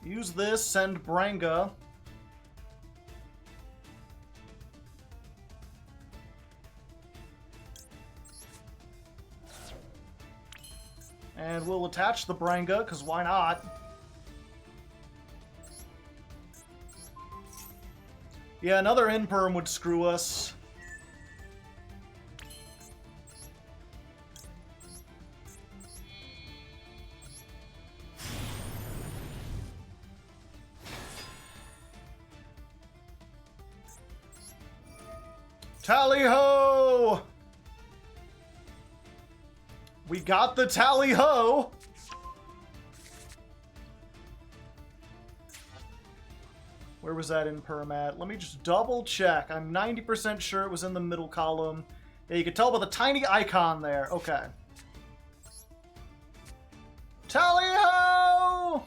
Use this, send Branga. And we'll attach the Branga, because why not? Yeah, another Imperm would screw us. Tally-ho! We got the tally-ho! Where was that Imperm at? Let me just double check. I'm 90% sure it was in the middle column. Yeah, you can tell by the tiny icon there. Okay. Tally-ho!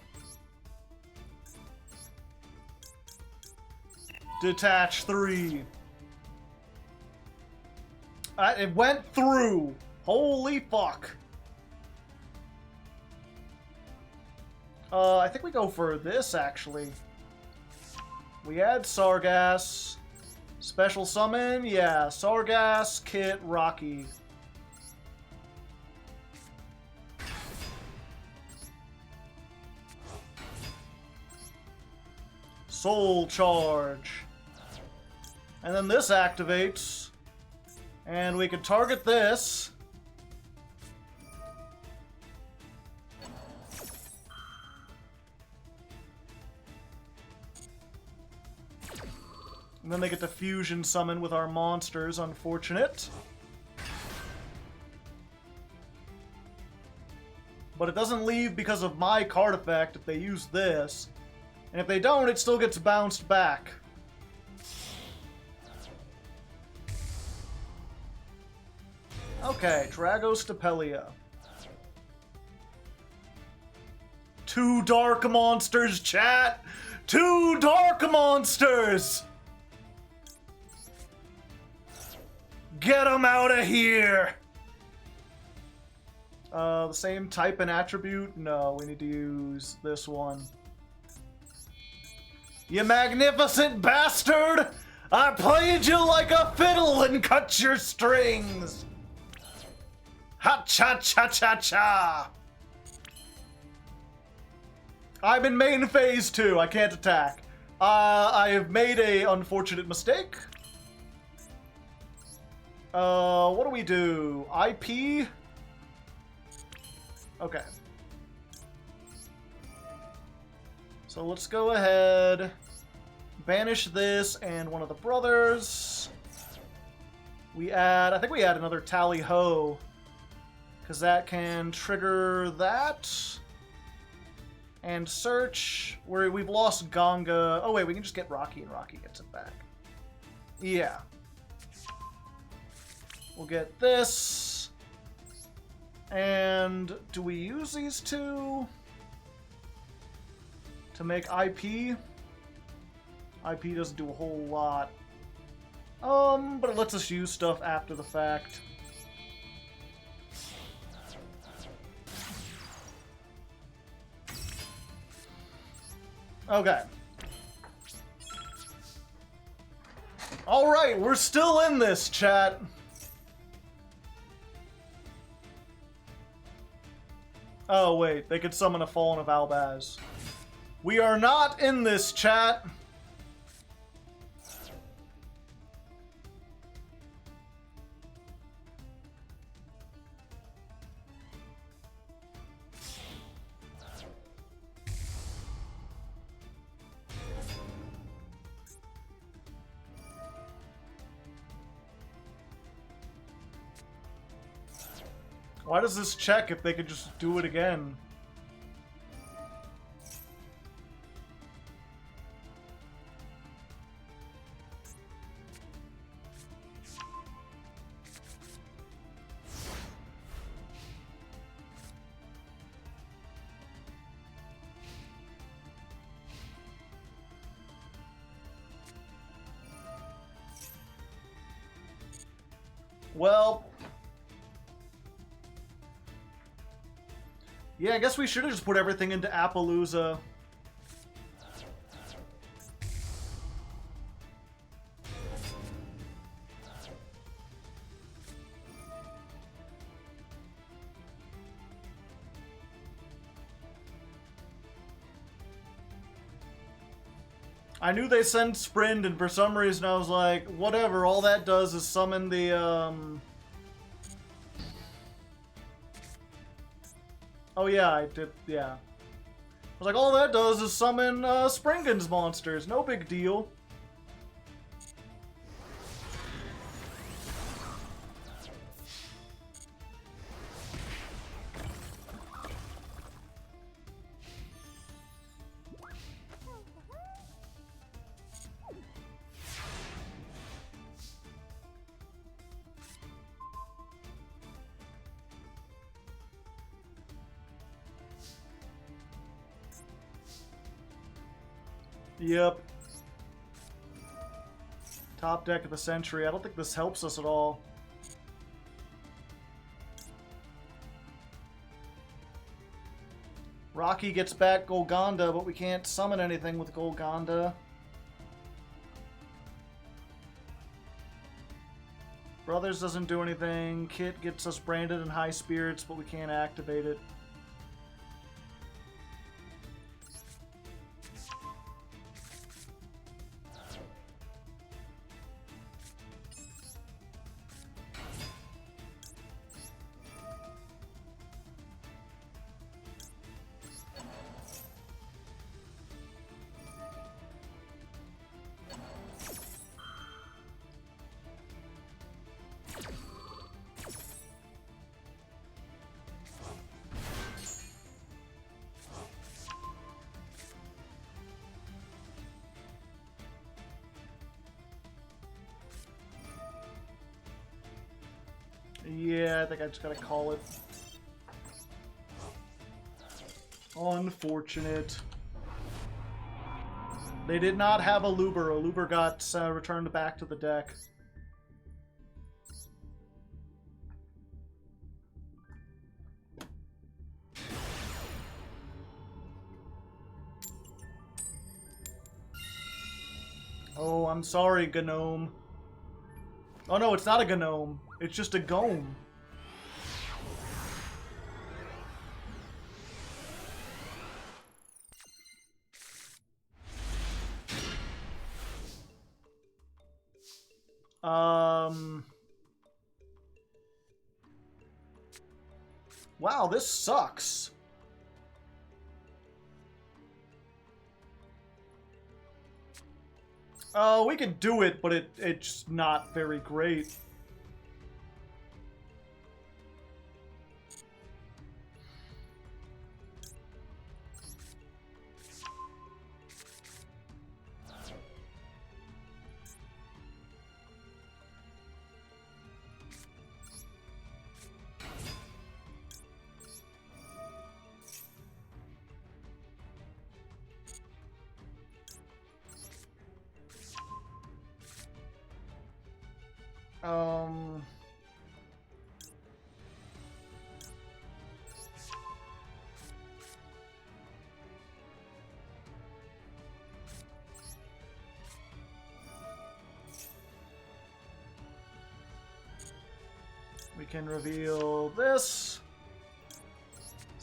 Detach 3. It went through. Holy fuck. I think we go for this, actually. We add Sargass. Special summon? Yeah, Sargass, Kit, Rocky. Soul Charge. And then this activates. And we can target this. And then they get to fusion summon with our monsters, unfortunate. But it doesn't leave because of my card effect if they use this. And if they don't, it still gets bounced back. Okay, Dragostapelia. 2 dark monsters, chat! 2 dark monsters! Get them out of here! The same type and attribute? No, we need to use this one. You magnificent bastard! I played you like a fiddle and cut your strings! Ha-cha-cha-cha-cha! I'm in main phase 2. I can't attack. I have made a unfortunate mistake. What do we do? IP? Okay. So let's go ahead, banish this and one of the brothers. We add, I think we add another Tally-Ho, because that can trigger that. And search, where we've lost Gonga. Oh wait, we can just get Rocky and Rocky gets it back. Yeah. We'll get this. And do we use these two to make IP? IP doesn't do a whole lot. But it lets us use stuff after the fact. Okay. Alright, we're still in this, chat. Oh, wait. They could summon a Fallen of Albaz. We are not in this, chat. Why does this check if they could just do it again? Well... yeah, I guess we should have just put everything into Appaloosa. I knew they sent Sprint, and for some reason I was like, whatever, all that does is summon the, oh yeah, I did, yeah. I was like, all that does is summon Springan's monsters. No big deal. Yep. Top deck of the century. I don't think this helps us at all. Rocky gets back Golgonda, but we can't summon anything with Golgonda. Brothers doesn't do anything. Kit gets us branded in high spirits, but we can't activate it. Yeah, I think I just gotta call it. Unfortunate. They did not have a Luber. A Luber got returned back to the deck. Oh, I'm sorry, Gnome. Oh no, it's not a Gnome. It's just a Gome. Wow, this sucks. We could do it, but it's not very great. We can reveal this.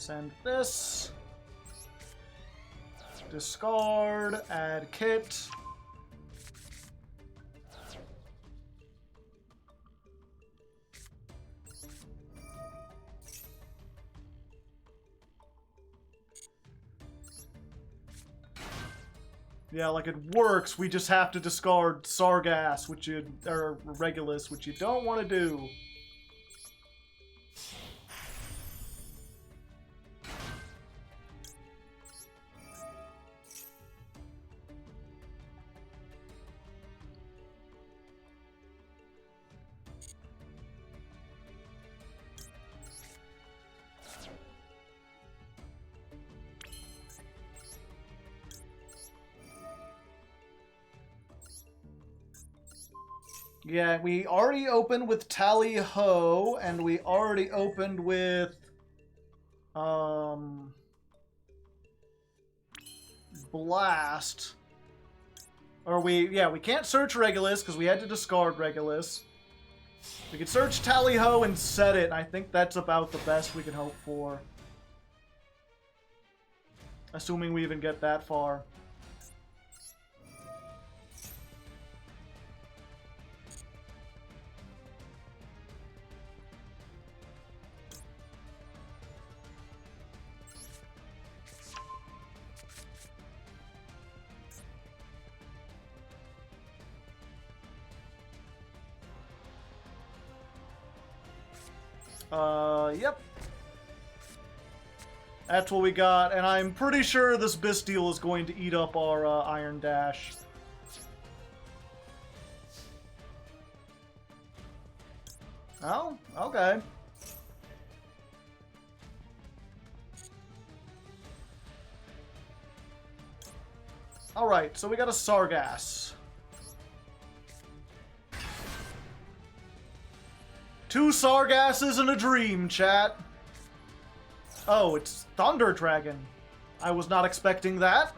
Send this. Discard, add kit. Yeah, like it works, we just have to discard Sargass, or Regulus, which you don't want to do. Yeah, we already opened with Tally Ho, and we already opened with Blast. Or we can't search Regulus because we had to discard Regulus. We could search Tally Ho and set it, and I think that's about the best we can hope for. Assuming we even get that far. Yep. That's what we got, and I'm pretty sure this Bisteel is going to eat up our Iron Dash. Oh, okay. Alright, so we got a Sargass. 2 Sargasses in a dream, chat. Oh, it's Thunder Dragon. I was not expecting that.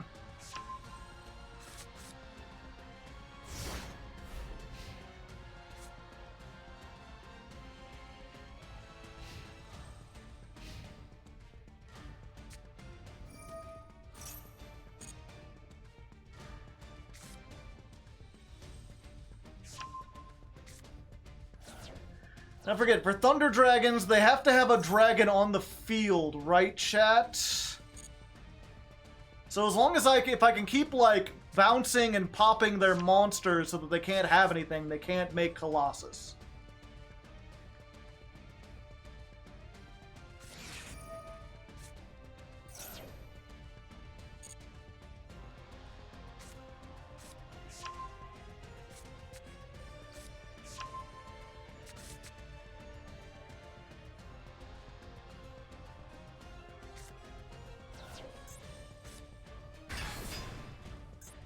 Don't forget, for Thunder Dragons, they have to have a dragon on the field, right, chat? So as long as if I can keep, like, bouncing and popping their monsters so that they can't have anything, they can't make Colossus.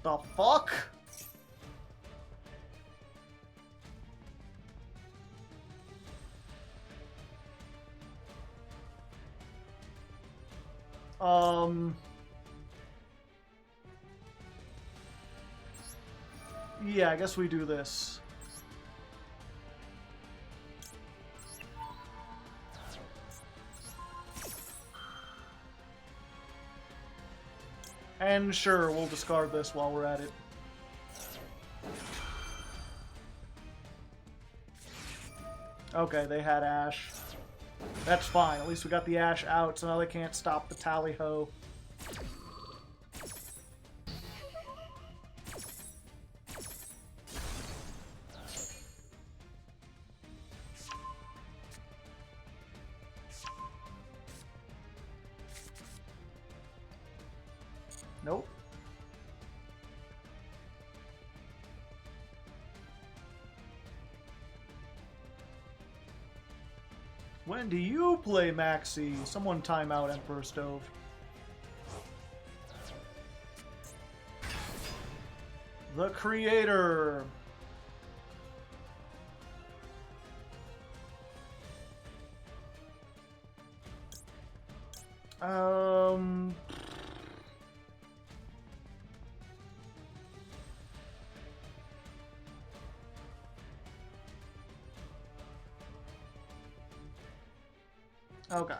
The fuck? Yeah, I guess we do this. And sure, we'll discard this while we're at it. Okay, they had Ash. That's fine. At least we got the Ash out, so now they can't stop the Tally Ho. Nope. When do you play Maxi? Someone time out Emperor Stove. The Creator. Okay.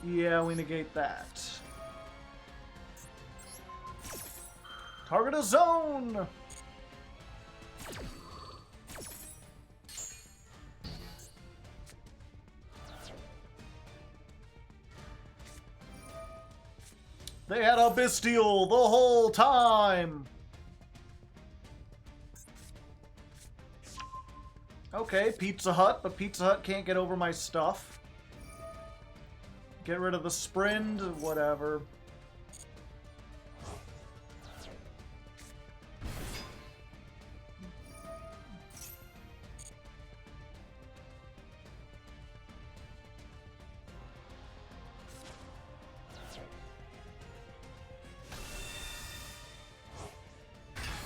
Yeah, we negate that. Target a zone! They had a bestial the whole time! Okay, Pizza Hut, but Pizza Hut can't get over my stuff. Get rid of the Sprint, whatever.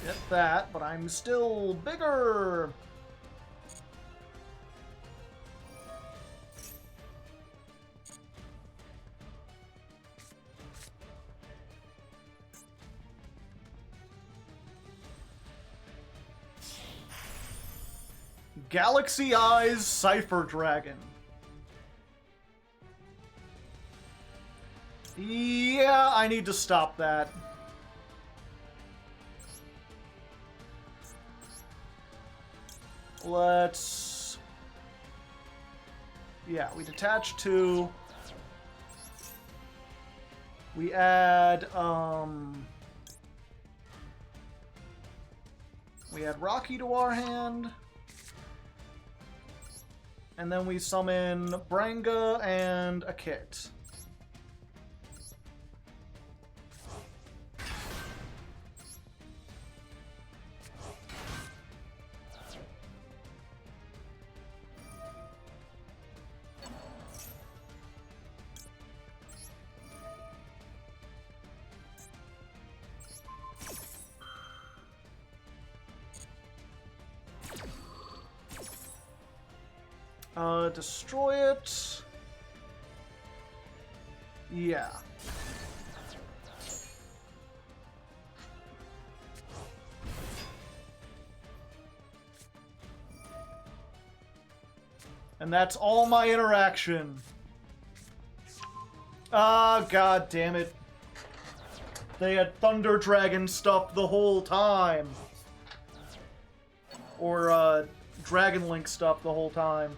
Get that, but I'm still bigger! Galaxy Eyes Cypher Dragon. Yeah, I need to stop that. Let's... Yeah, we detach 2. We add, we add Rocky to our hand. And then we summon Branga and a Kit. Destroy it. Yeah. And that's all my interaction. Ah, god damn it. They had Thunder Dragon stuff the whole time. Or, Dragon Link stuff the whole time.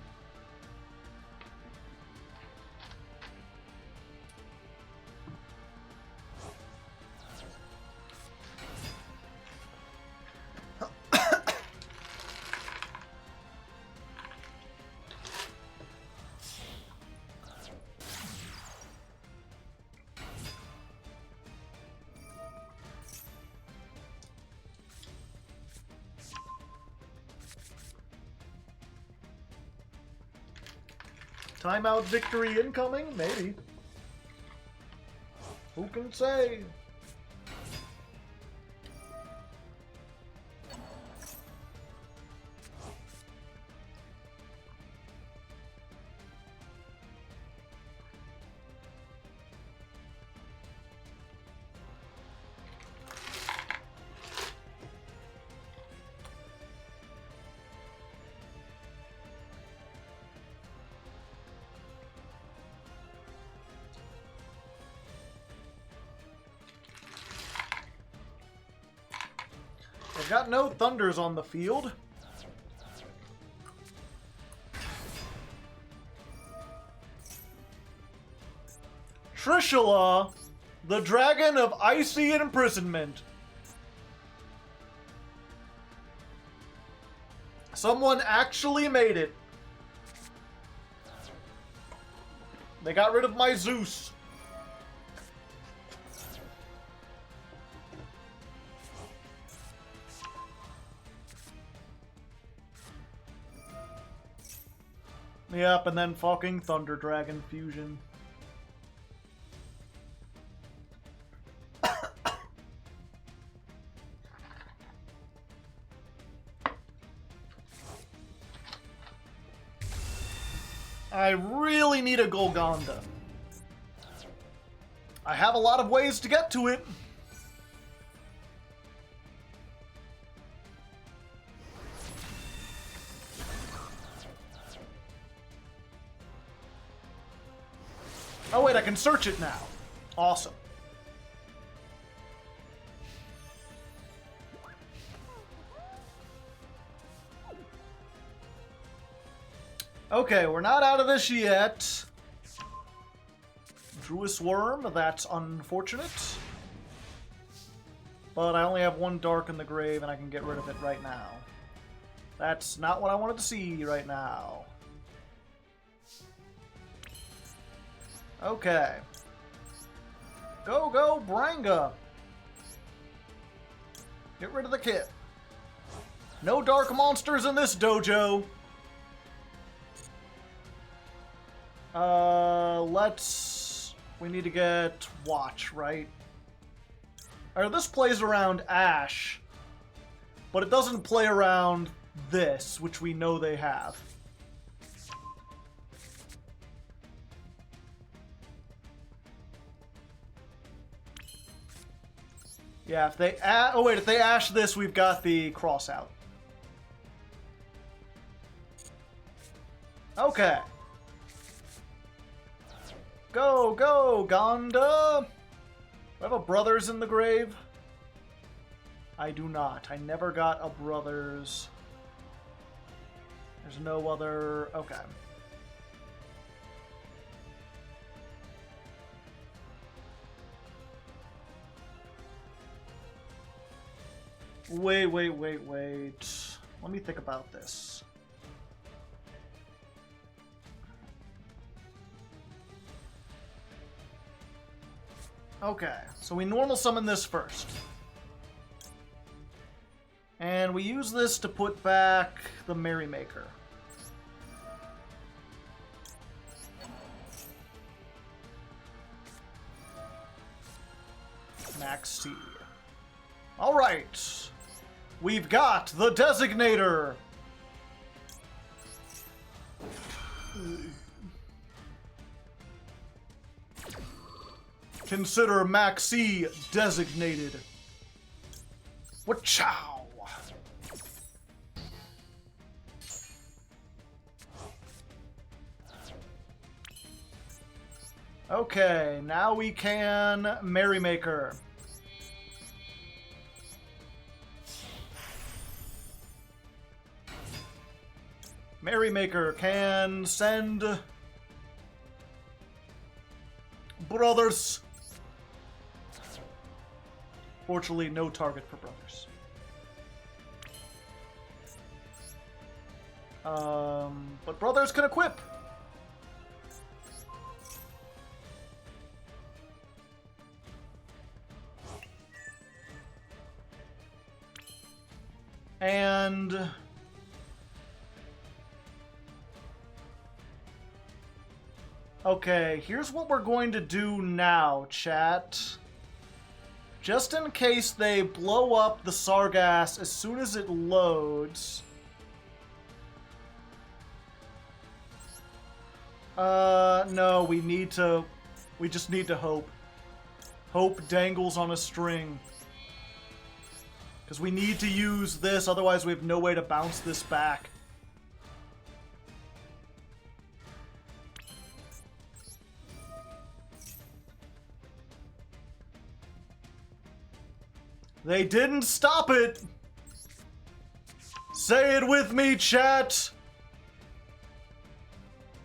Timeout victory incoming? Maybe. Who can say? I've got no Thunders on the field. Trishula, the Dragon of Icy Imprisonment. Someone actually made it. They got rid of my Zeus. Yep, and then fucking Thunder Dragon fusion. I really need a Golgonda. I have a lot of ways to get to it. Oh wait, I can search it now. Awesome. Okay, we're not out of this yet. Drew a swarm, that's unfortunate. But I only have one dark in the grave and I can get rid of it right now. That's not what I wanted to see right now. Okay. Go, go, Branga! Get rid of the kit. No dark monsters in this dojo! We need to get Watch, right? Or this plays around Ash, but it doesn't play around this, which we know they have. Yeah, if they if they Ash this, we've got the cross out. Okay. Go, go, Gonda! Do I have a brothers in the grave? I do not. I never got a brothers. There's no other... Okay. Wait. Let me think about this. Okay, so we normal summon this first. And we use this to put back the Merrymaker. Max C. Alright! We've got the Designator! Consider Maxi designated. Wachow! Okay, now we can Merrymaker. Merrymaker can send brothers. Fortunately, no target for brothers. But brothers can equip. And okay, here's what we're going to do now, chat. Just in case they blow up the Sargass as soon as it loads. No, we just need to hope. Hope dangles on a string. Because we need to use this, otherwise we have no way to bounce this back. They didn't stop it! Say it with me, chat!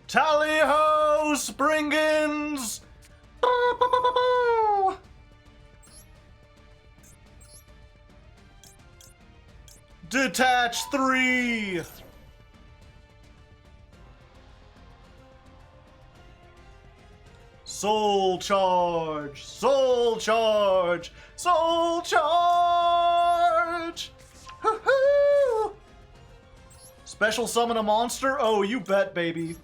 Tally-ho, Springans! Detach 3! Soul charge! Soul charge! Soul charge! Hoo-hoo! Special summon a monster? Oh, you bet, baby.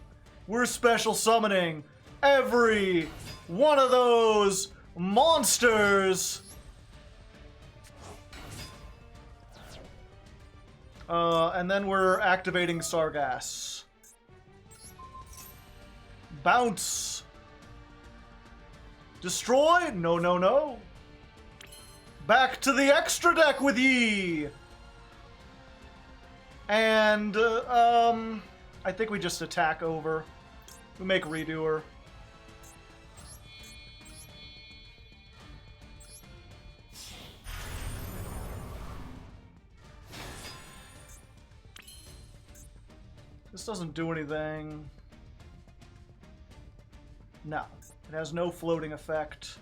We're special summoning every one of those monsters! And then we're activating Sargass. Bounce! Destroy? No, no, no. Back to the extra deck with ye! And, I think we just attack over. We make Redoer. doesn't do anything. No. It has no floating effect.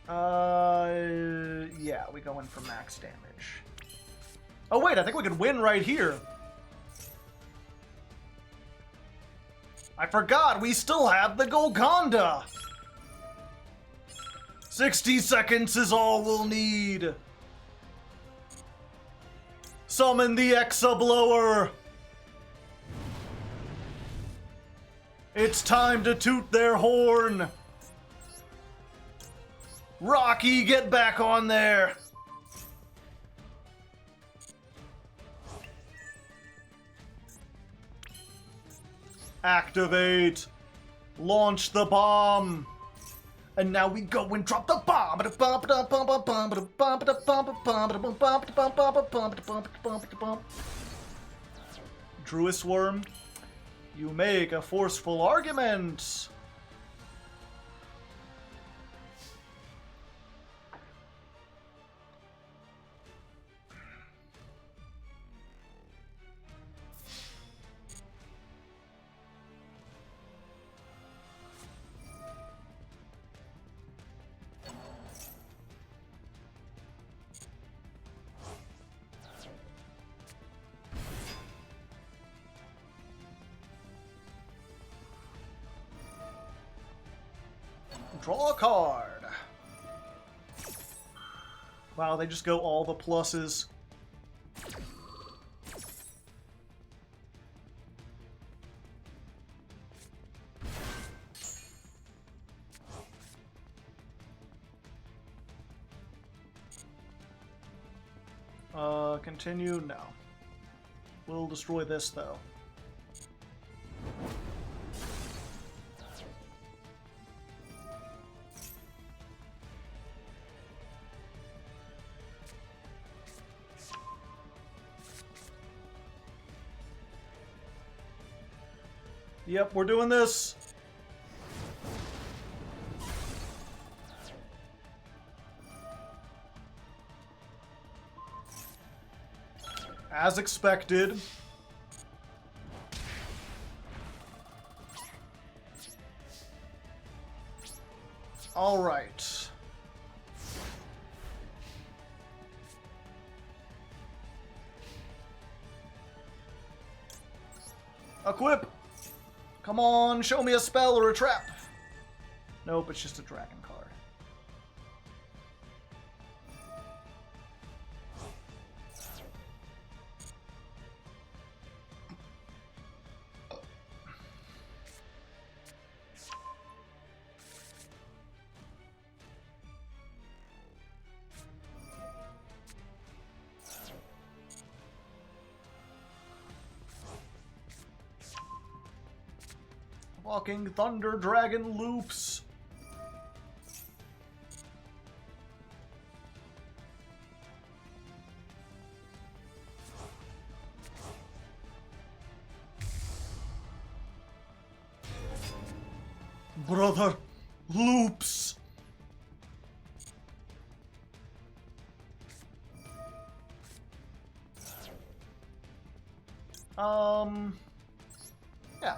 Yeah, we go in for max damage. Oh wait, I think we could win right here. I forgot, we still have the Golconda! 60 seconds is all we'll need. Summon the Exablower. It's time to toot their horn. Rocky, get back on there. Activate. Launch the bomb. And now we go and drop the bomb. Druis Worm, you make a forceful argument. Draw a card. Wow, they just go all the pluses. Continue? No. We'll destroy this, though. Yep, we're doing this. As expected. All right. Equip. Come on, show me a spell or a trap. Nope, it's just a dragon card. Walking Thunder Dragon loops. Brother, loops. Yeah.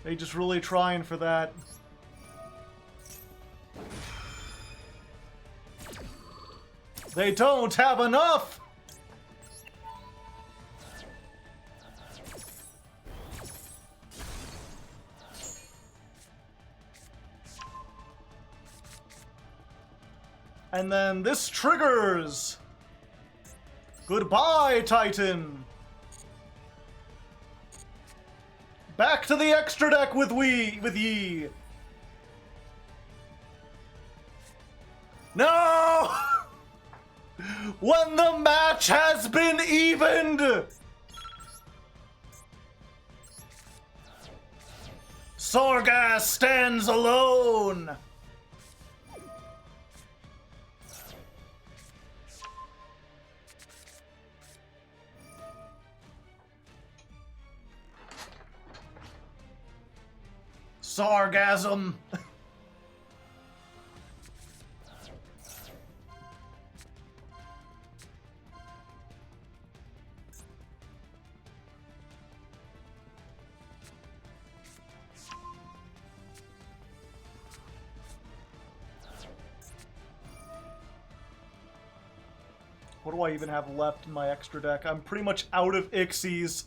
They just really trying for that. They don't have enough! And then this triggers! Goodbye, Titan! Back to the extra deck with ye! No! When the match has been evened! Sargas stands alone! Sargasm. What do I even have left in my extra deck? I'm pretty much out of Ixies.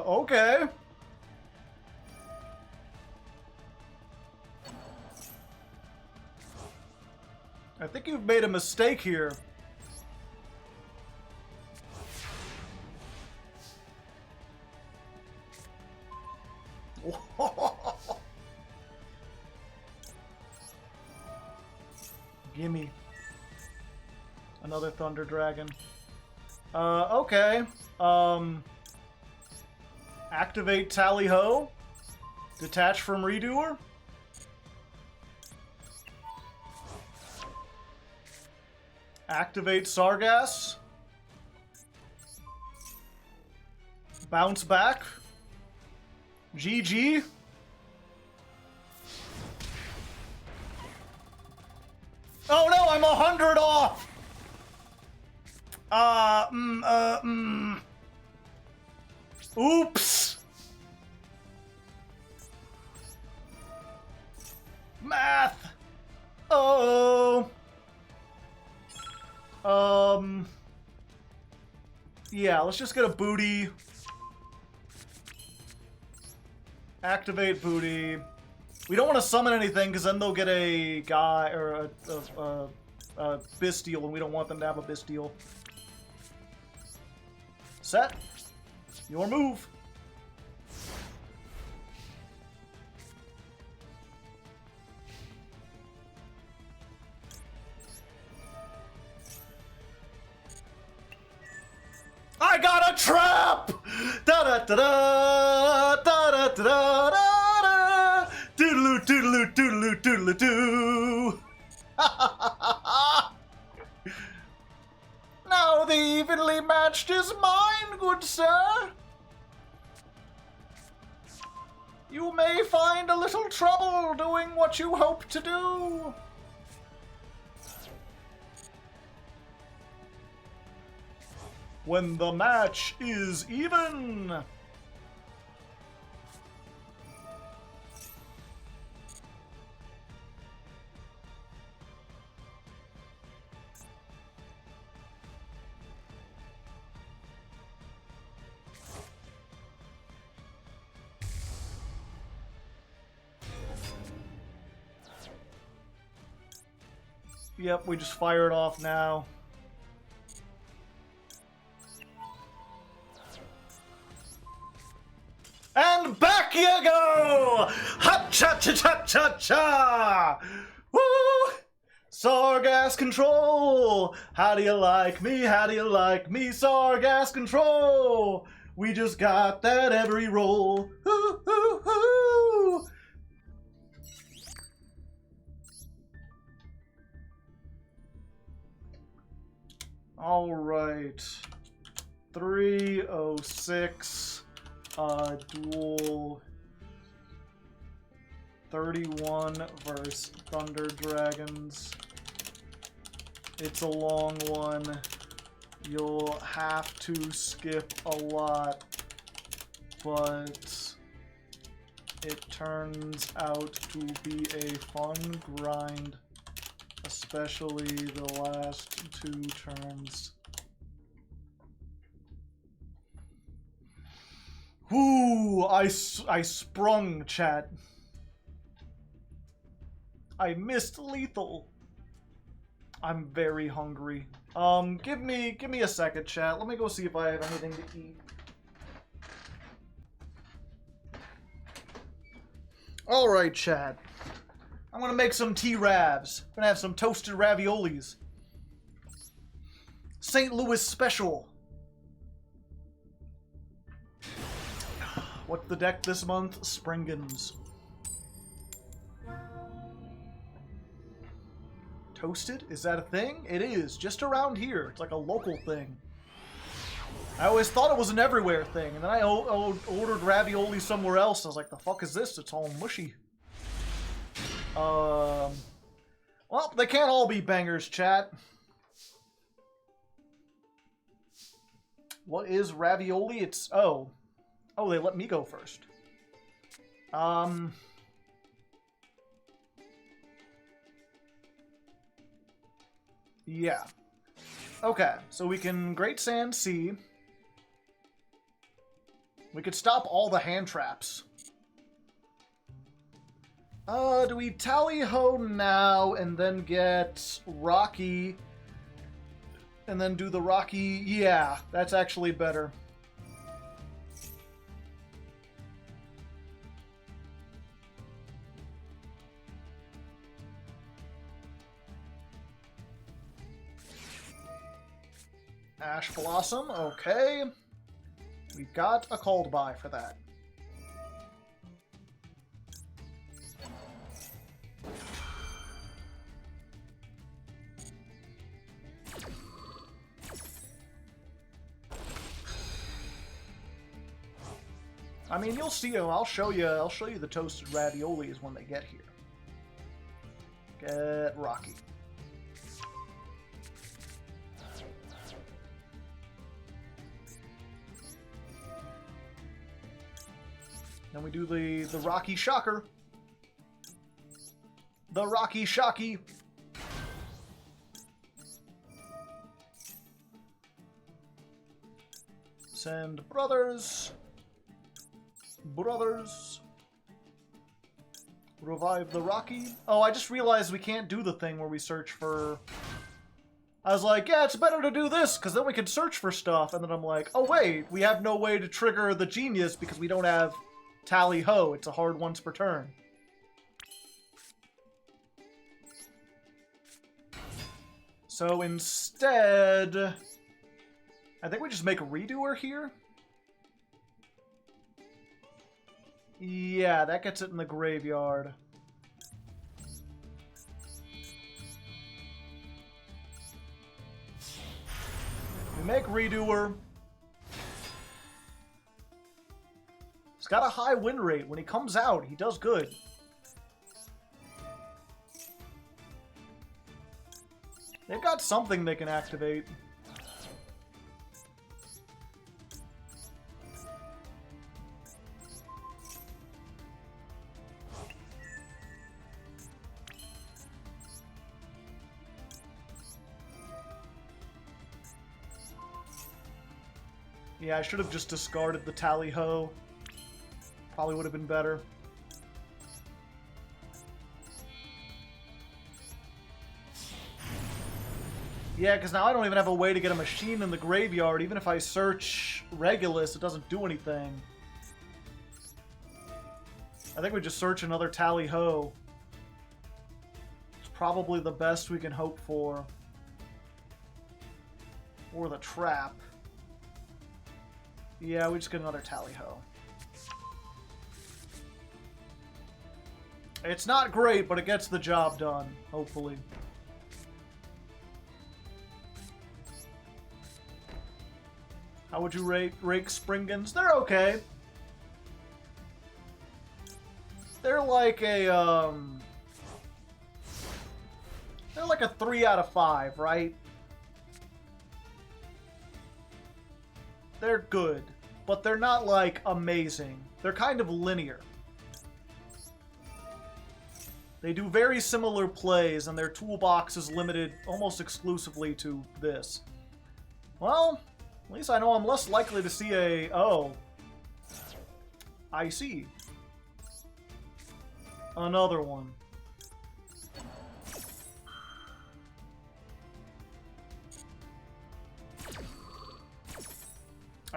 Okay. I think you've made a mistake here. Gimme. Another Thunder Dragon. Okay. Activate Tally-Ho. Detach from Redoer. Activate Sargass. Bounce back. GG. Oh no, I'm 100 off! Oops! Math! Oh! Yeah, let's just get a booty. Activate booty. We don't want to summon anything, because then they'll get a guy, or a Bestial, and we don't want them to have a Bestial. Set. Your move. I got a trap! Da da da da da da da da da doodaloo doodaloo doodaloo doodaloo doo. Now the evenly matched is mine, good sir. You may find a little trouble doing what you hope to do. When the match is even. Yep, we just fire it off now. And back you go! Ha-cha-cha-cha-cha-cha! Woo! Sargass control! How do you like me? How do you like me? Sargass control! We just got that every roll. Hoo, hoo, hoo! All right. 306. Duel 31 versus Thunder Dragons. It's a long one. You'll have to skip a lot, but it turns out to be a fun grind, especially the last two turns. Ooh, I sprung, chat. I missed lethal. I'm very hungry. Give me a second, chat. Let me go see if I have anything to eat. Alright, chat. I'm gonna make some T-Ravs. I'm gonna have some toasted raviolis. St. Louis special. What's the deck this month? Springans. Toasted? Is that a thing? It is, just around here. It's like a local thing. I always thought it was an everywhere thing, and then I ordered ravioli somewhere else. I was like, the fuck is this? It's all mushy. Well, they can't all be bangers, chat. What is ravioli? It's... Oh, they let me go first. Yeah. Okay, so we can Great Sand Sea. We could stop all the hand traps. Do we tally ho now and then get Rocky? And then do the Rocky? Yeah, that's actually better. Ash Blossom, okay. We've got a cold buy for that. I mean, you'll see them. I'll show you the toasted raviolis when they get here. Get Rocky. Then we do the Rocky Shocker. The Rocky Shocky. Send brothers. Brothers. Revive the Rocky. Oh, I just realized we can't do the thing where we search for... I was like, yeah, it's better to do this, because then we can search for stuff. And then I'm like, oh wait, we have no way to trigger the genius because we don't have tally ho. It's a hard once per turn. So instead, I think we just make a redoer here. Yeah, that gets it in the graveyard. We make redoer. He's got a high win rate. When he comes out, he does good. They've got something they can activate. Yeah, I should have just discarded the tally ho. Probably would have been better. Yeah, because now I don't even have a way to get a machine in the graveyard. Even if I search Regulus, it doesn't do anything. I think we just search another tally ho. It's probably the best we can hope for. Or the trap. Yeah, we just get another tally ho. It's not great, but it gets the job done, hopefully. How would you rake Springans? They're okay. They're like a, they're like a 3 out of 5, right? They're good, but they're not, like, amazing. They're kind of linear. They do very similar plays, and their toolbox is limited almost exclusively to this. Well, at least I know I'm less likely to see a... Oh. I see. Another one.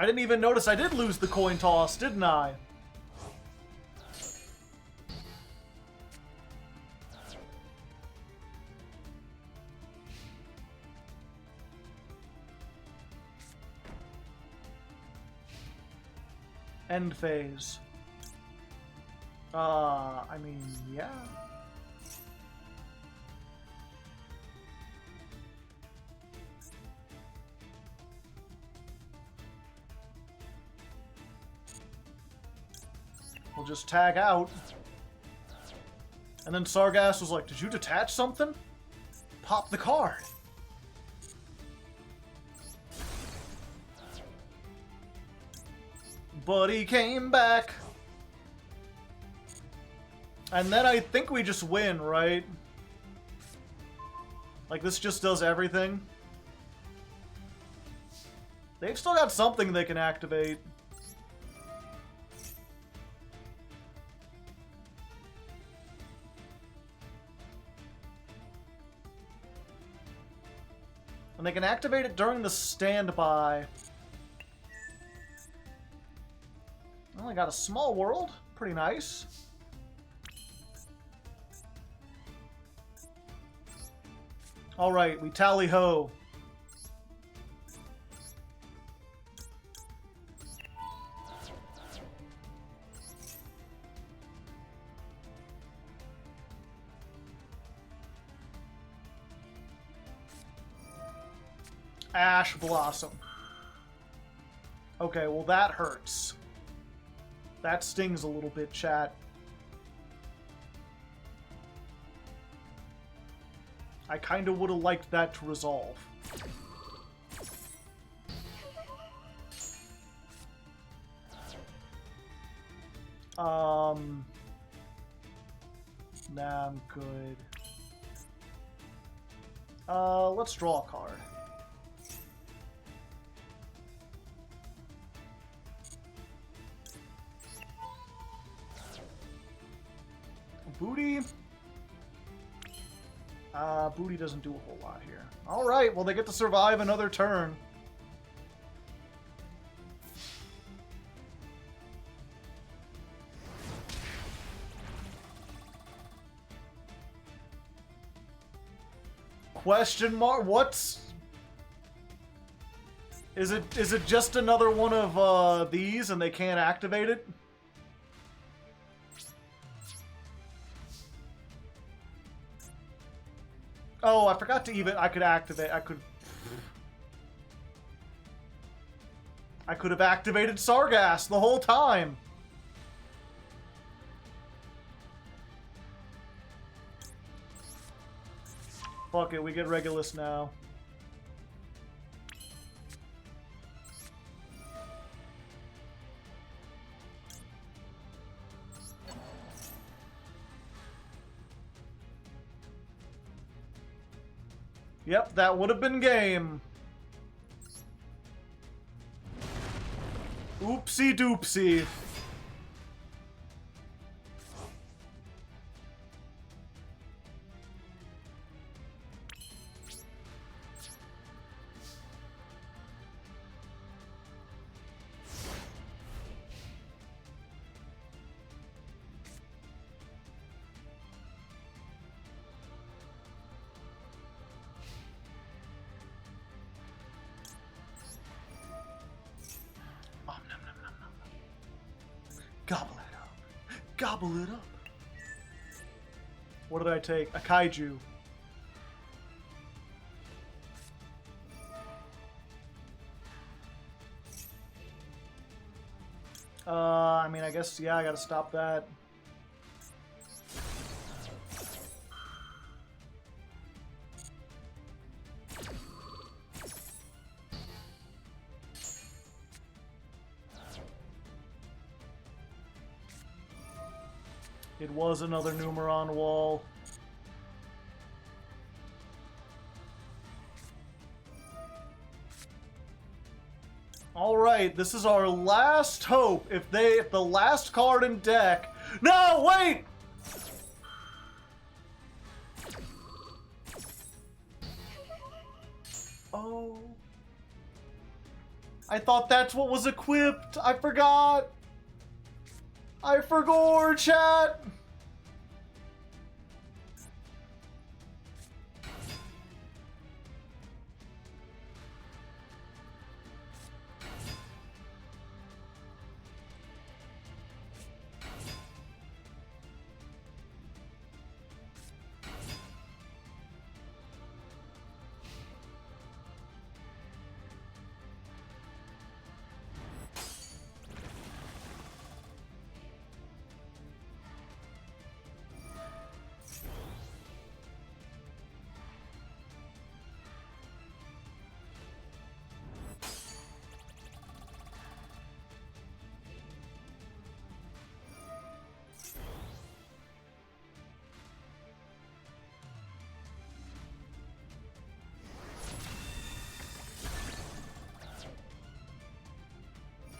I didn't even notice I did lose the coin toss, didn't I? End phase. I mean, yeah. We'll just tag out. And then Sargass was like, did you detach something? Pop the card. But he came back. And then I think we just win, right? Like, this just does everything. They've still got something they can activate. And they can activate it during the standby. Only got a small world. Pretty nice. Alright, we tally ho. Ash Blossom. Okay, well that hurts. That stings a little bit, chat. I kinda would've liked that to resolve. Nah, I'm good. Let's draw a card. Booty. Booty doesn't do a whole lot here. Alright, well they get to survive another turn. Question mark? What's... Is it just another one of these and they can't activate it? Oh, I forgot to even... I could activate... I could have activated Sargass the whole time. Fuck it, we get Regulus now. Yep, that would have been game. Oopsie doopsie. Gobble it up. Gobble it up. What did I take? A kaiju. I mean, I guess, yeah, I gotta stop that. It was another Numeron wall. Alright, this is our last hope. If the last card in deck... No, wait! Oh. I thought that's what was equipped. I forgot. I forgot, chat.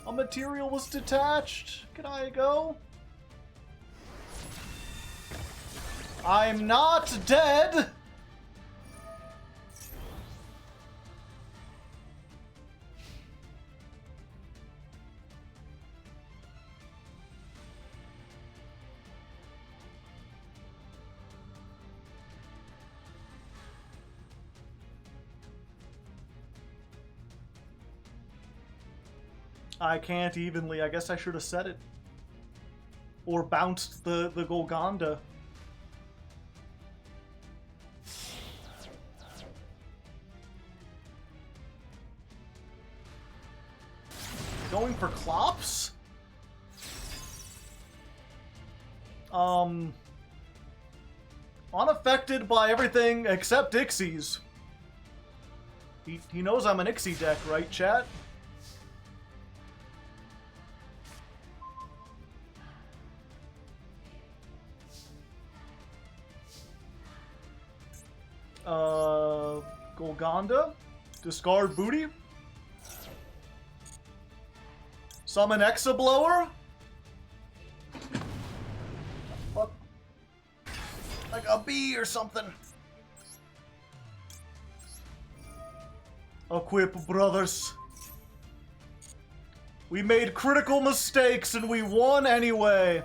A material was detached. Can I go? I'm not dead! I can't evenly. I guess I should have said it. Or bounced the Golgonda. Going for Clops? Unaffected by everything except Ixies. He knows I'm an Ixie deck, right, chat? Golgonda? Discard Booty? Summon Exablower? Fuck. Like a bee or something. Equip, brothers. We made critical mistakes and we won anyway.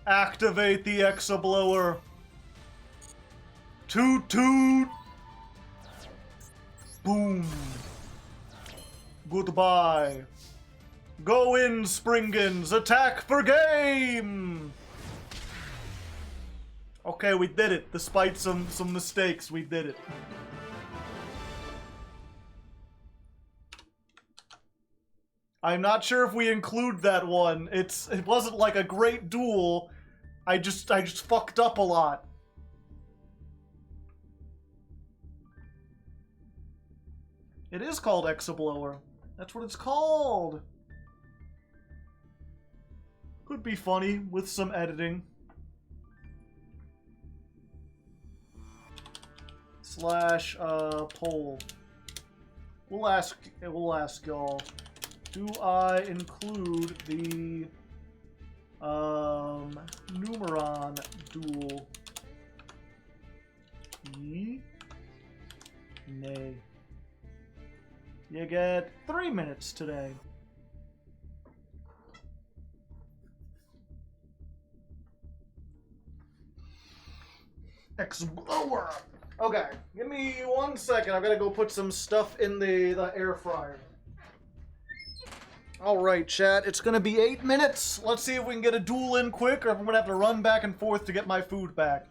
Activate the Exablower. Toot toot. Boom. Goodbye. Go in, Springans. Attack for game. Okay, we did it. Despite some mistakes, we did it. I'm not sure if we include that one. It wasn't like a great duel. I just fucked up a lot. It is called Exablower. That's what it's called. Could be funny with some editing. Slash poll. We'll ask y'all. Do I include the Numeron duel? Ye? Nay. You get 3 minutes today. Explorer. Okay, give me 1 second. I've got to go put some stuff in the air fryer. Alright, chat. It's going to be 8 minutes. Let's see if we can get a duel in quick, or if I'm going to have to run back and forth to get my food back.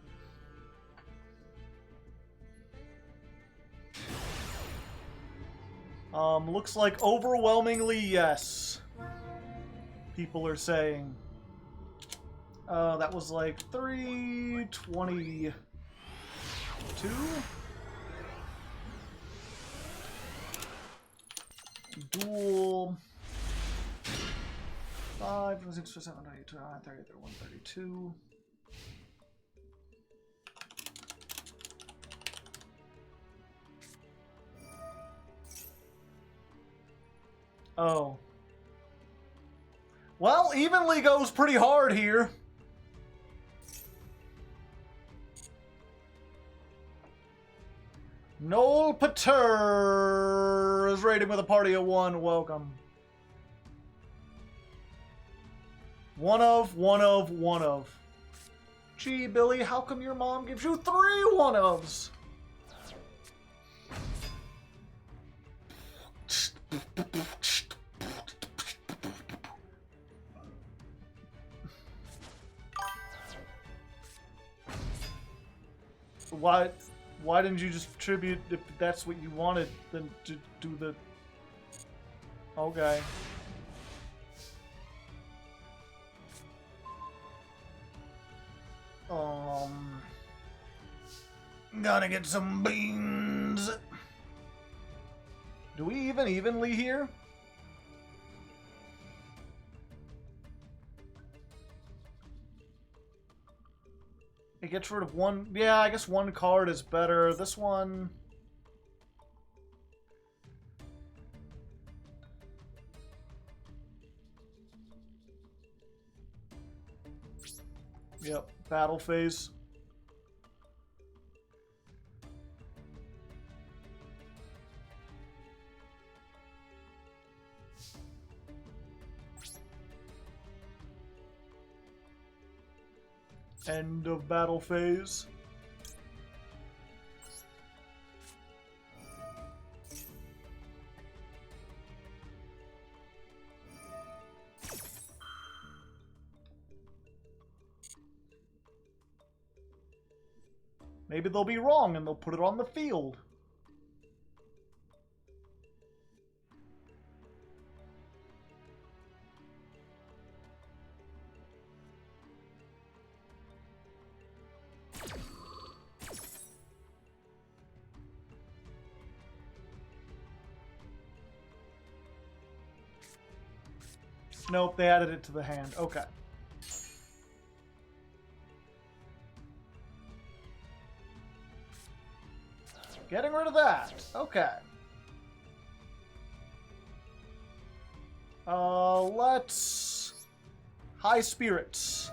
Looks like overwhelmingly yes. People are saying. That was like 322? Duel. 5, 6, 7, 8, 9, 30, 31, 32. Oh. Well, evenly goes pretty hard here. Noel Pater is raiding with a party of 1. Welcome. One of. Gee, Billy, how come your mom gives you 3 one-ofs? Why didn't you just tribute if that's what you wanted then to do the... Okay. Gotta get some beans. Do we even evenly here? It gets rid of 1. Yeah, I guess 1 card is better. This one... Yep, battle phase. End of battle phase. Maybe they'll be wrong and they'll put it on the field. Nope, they added it to the hand. Okay. Getting rid of that. Okay. Let's... High spirits.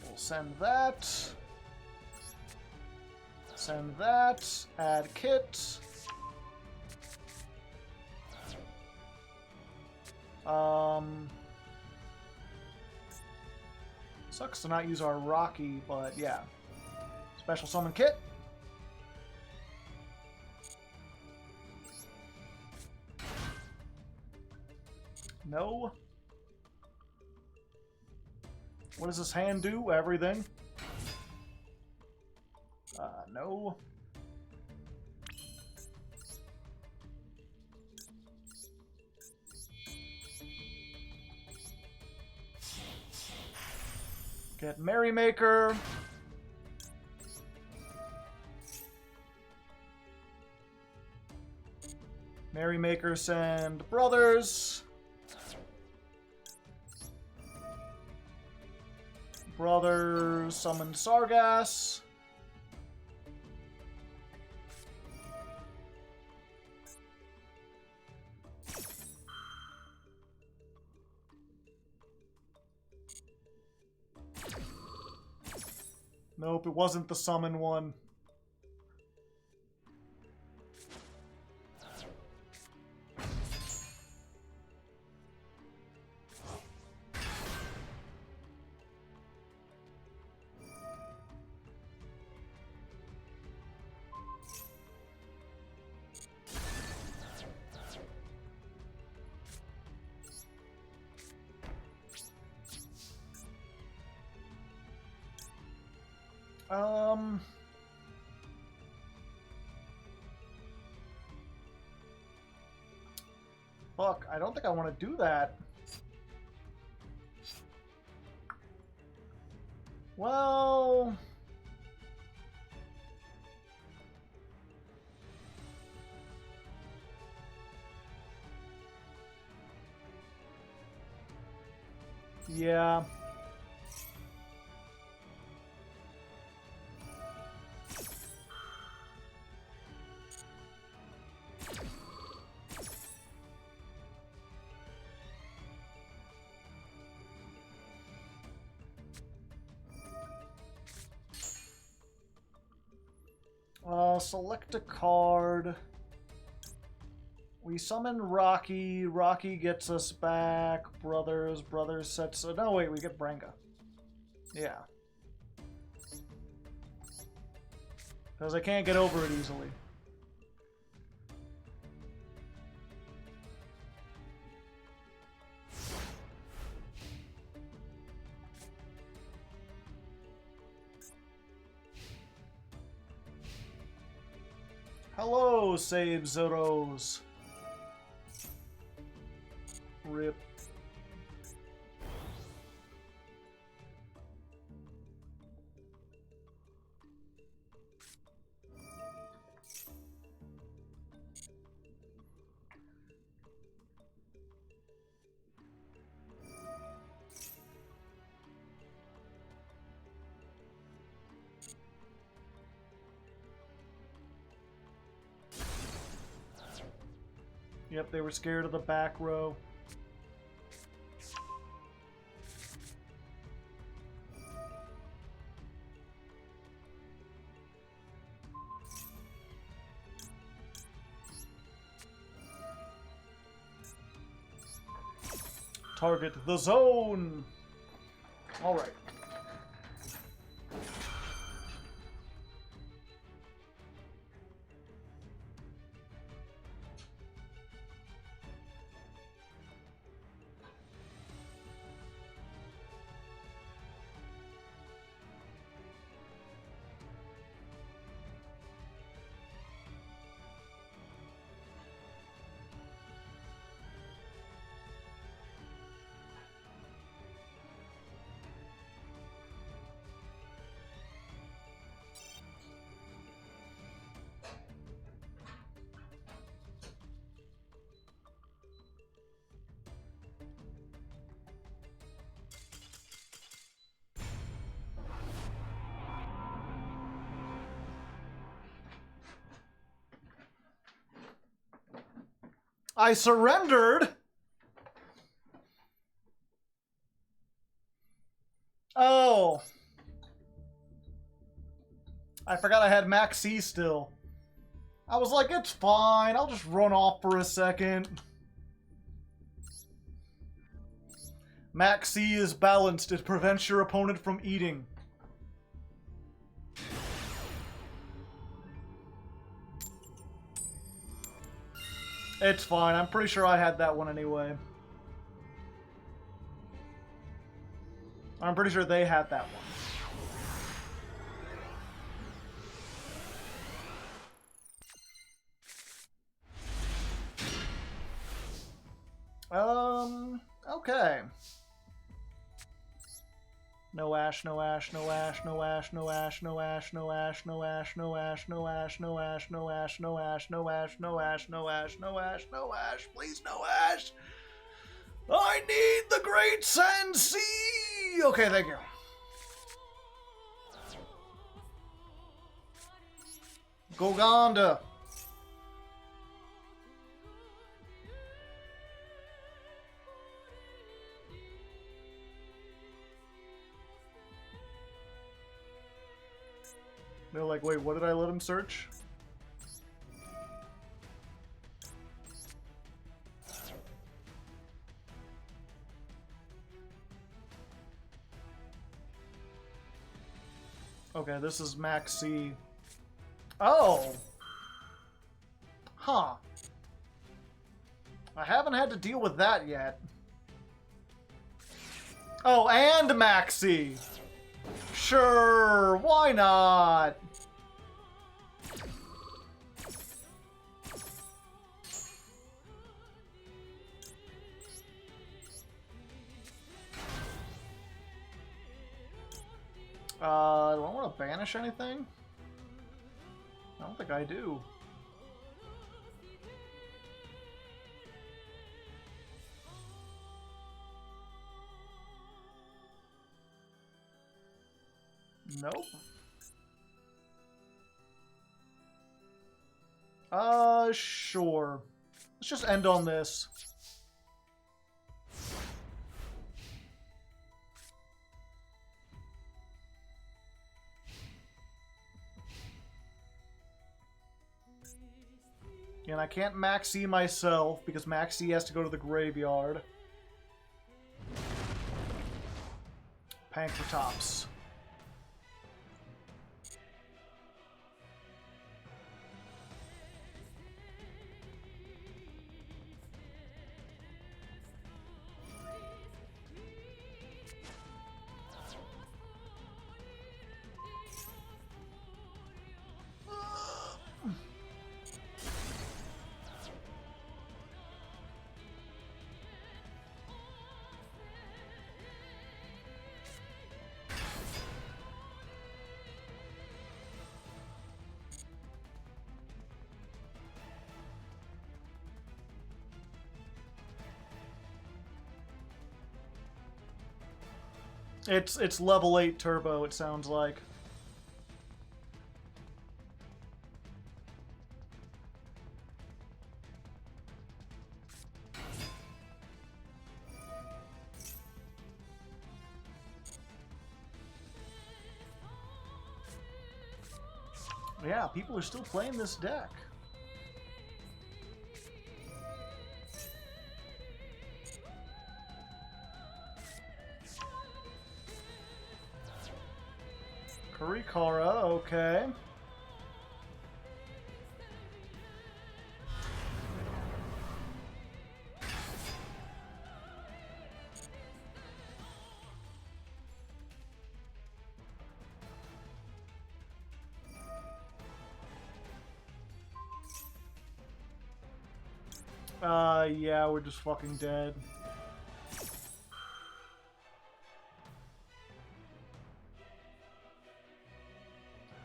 We'll send that. Send that. Add kit. Sucks to not use our Rocky, but yeah. Special summon kit. No. What does this hand do? Everything. No. Get Merrymaker. Merrymaker send brothers. Brothers summon Sargass. Nope, it wasn't the summon one. Fuck, I don't think I want to do that. Well... Yeah. Select a card. We summon Rocky. Rocky gets us back. Brothers. Brothers sets... no, wait, we get Branga. Yeah. Because I can't get over it easily. Hello, Save Zeros. Rip. Yep, they were scared of the back row. Target the zone! Alright. I surrendered? Oh. I forgot I had Max C still. I was like, it's fine. I'll just run off for a second. Max C is balanced. It prevents your opponent from eating. It's fine. I'm pretty sure I had that one anyway. I'm pretty sure they had that one. Okay. No ash, no ash, no ash, no ash, no ash, no ash, no ash, no ash, no ash, no ash, no ash, no ash, no ash, no ash, no ash, no ash, no ash, no ash, please no ash. I need the Great Sand Sea! Okay, thank you. Goganda. They're like, wait, what did I let him search? Okay, this is Max C. Oh! Huh. I haven't had to deal with that yet. Oh, and Max C! Sure, why not? Do I want to banish anything? I don't think I do. Nope. Sure. Let's just end on this. And I can't maxi myself because maxi has to go to the graveyard. Pankratops. It's level 8 turbo, it sounds like. Yeah, people are still playing this deck. Kurikara, okay. Yeah, we're just fucking dead.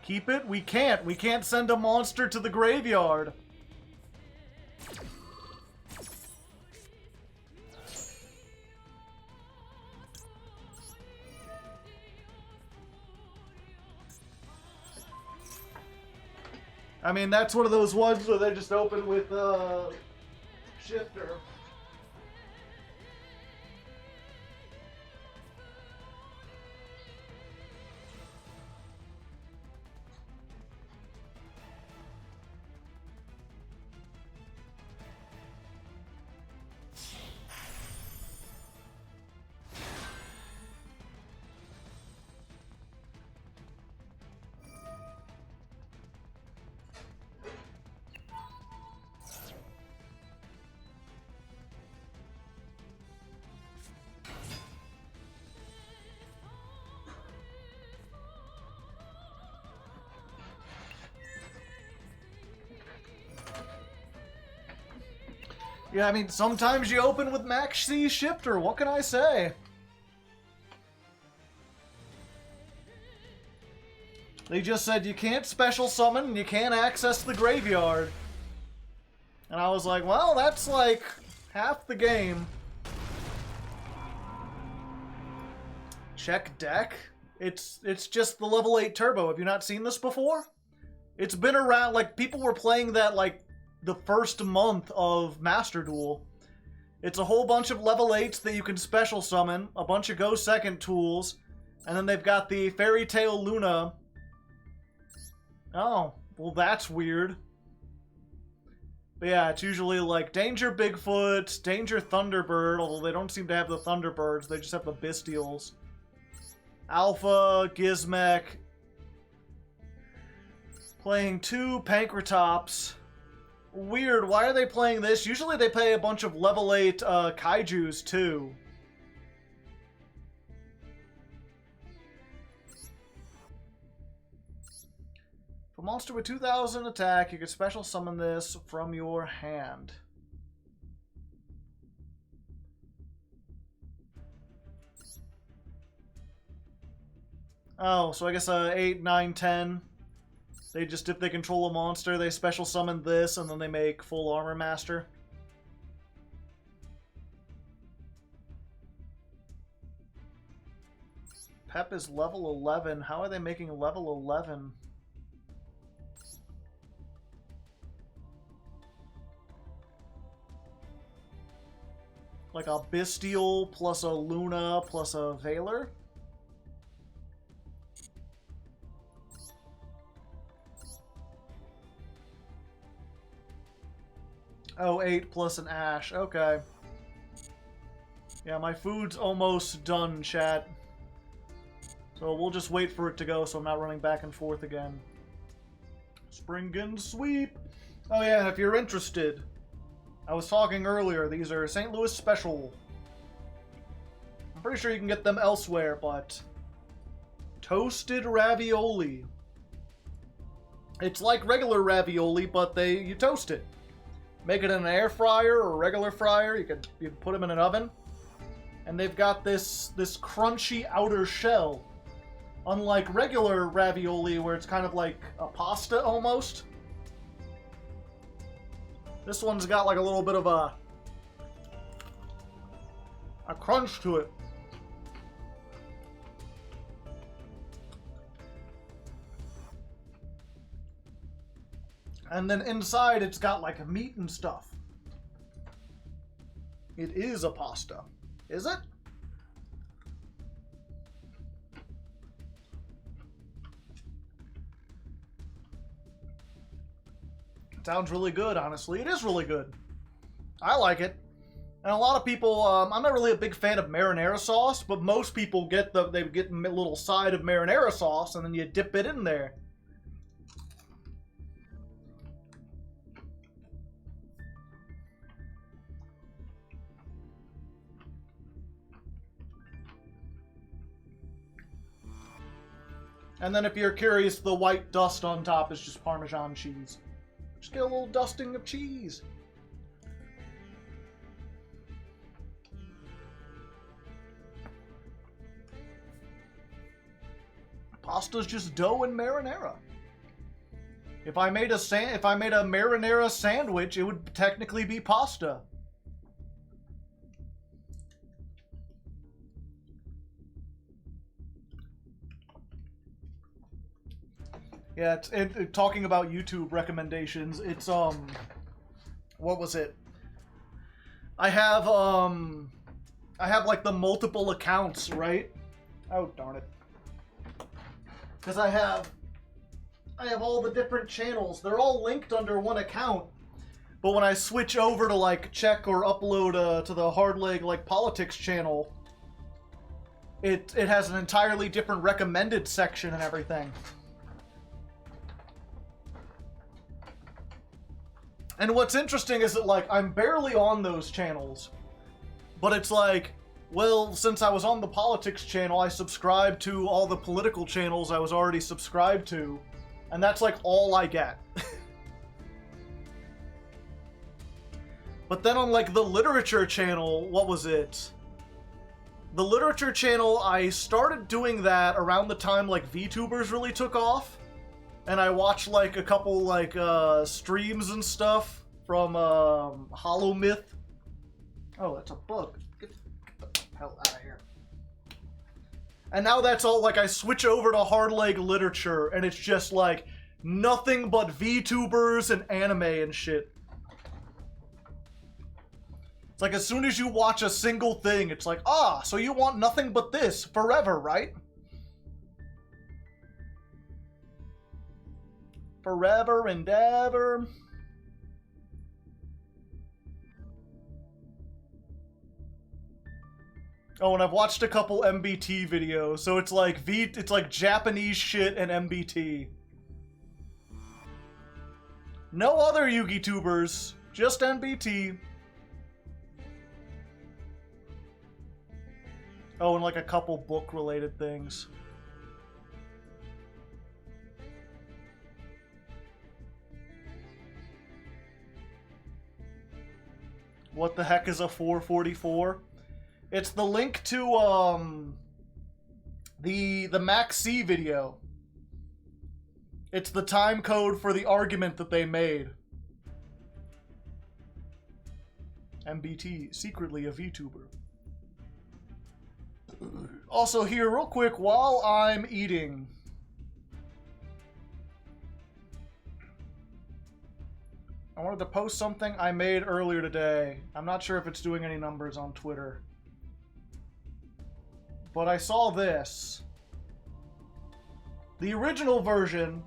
Keep it? We can't. We can't send a monster to the graveyard. I mean, that's one of those ones where they just open with, Shifter. Yeah, I mean, sometimes you open with Max C Shifter, what can I say? They just said you can't special summon and you can't access the graveyard. And I was like, well, that's like half the game. Check deck? It's just the level 8 turbo. Have you not seen this before? It's been around, like, people were playing that, like, the first month of Master Duel. It's a whole bunch of level 8s that you can special summon, a bunch of go second tools, and then they've got the Fairy Tale Luna. Oh, well that's weird. But yeah, it's usually like Danger Bigfoot, Danger Thunderbird, although they don't seem to have the Thunderbirds, they just have the Bestials. Alpha, Gizmek. Playing 2 Pankratops. Weird, why are they playing this? Usually they play a bunch of level 8 Kaijus too. If a monster with 2000 attack, you can special summon this from your hand. Oh, so I guess 8, 9, 10. They just, if they control a monster, they special summon this, and then they make full armor master. Pep is level 11. How are they making level 11? Like a Bestial plus a Luna plus a Veiler? Oh, 8 plus an ash. Okay. Yeah, my food's almost done, chat. So we'll just wait for it to go so I'm not running back and forth again. Springan sweep! Oh yeah, if you're interested, I was talking earlier, these are St. Louis special. I'm pretty sure you can get them elsewhere, but... Toasted ravioli. It's like regular ravioli, but you toast it. Make it in an air fryer or a regular fryer. You can put them in an oven. And they've got this crunchy outer shell. Unlike regular ravioli, where it's kind of like a pasta almost. This one's got like a little bit of a crunch to it. And then inside it's got like meat and stuff. It is a pasta. Is it? It sounds really good, honestly. It is really good. I like it. And a lot of people, I'm not really a big fan of marinara sauce, but most people get a little side of marinara sauce and then you dip it in there. And then if you're curious, the white dust on top is just Parmesan cheese. Just get a little dusting of cheese. Pasta's just dough and marinara. If I made a marinara sandwich, it would technically be pasta. Yeah, talking about YouTube recommendations, it's, what was it? I have like the multiple accounts, right? Oh, darn it. Because I have all the different channels. They're all linked under one account. But when I switch over to, like, check or upload to the Hardleg, like, politics channel, it has an entirely different recommended section and everything. And what's interesting is that, like, I'm barely on those channels. But it's like, well, since I was on the politics channel, I subscribed to all the political channels I was already subscribed to. And that's, like, all I get. But then on, like, the literature channel, what was it? The literature channel, I started doing that around the time, like, VTubers really took off. And I watched, like, a couple, like, streams and stuff from, Hollow Myth. Oh, that's a bug. Get the hell out of here. And now that's all, like, I switch over to Hardleg literature, and it's just, like, nothing but VTubers and anime and shit. It's like, as soon as you watch a single thing, it's like, ah, so you want nothing but this forever, right? Forever and ever. Oh, and I've watched a couple MBT videos, so it's like it's like Japanese shit and MBT. No other Yugi tubers, just MBT. Oh, and like a couple book-related things. What the heck is a 444? It's the link to, the Max C video. It's the time code for the argument that they made. MBT, secretly a VTuber. Also here, real quick, while I'm eating... I wanted to post something I made earlier today. I'm not sure if it's doing any numbers on Twitter. But I saw this. The original version...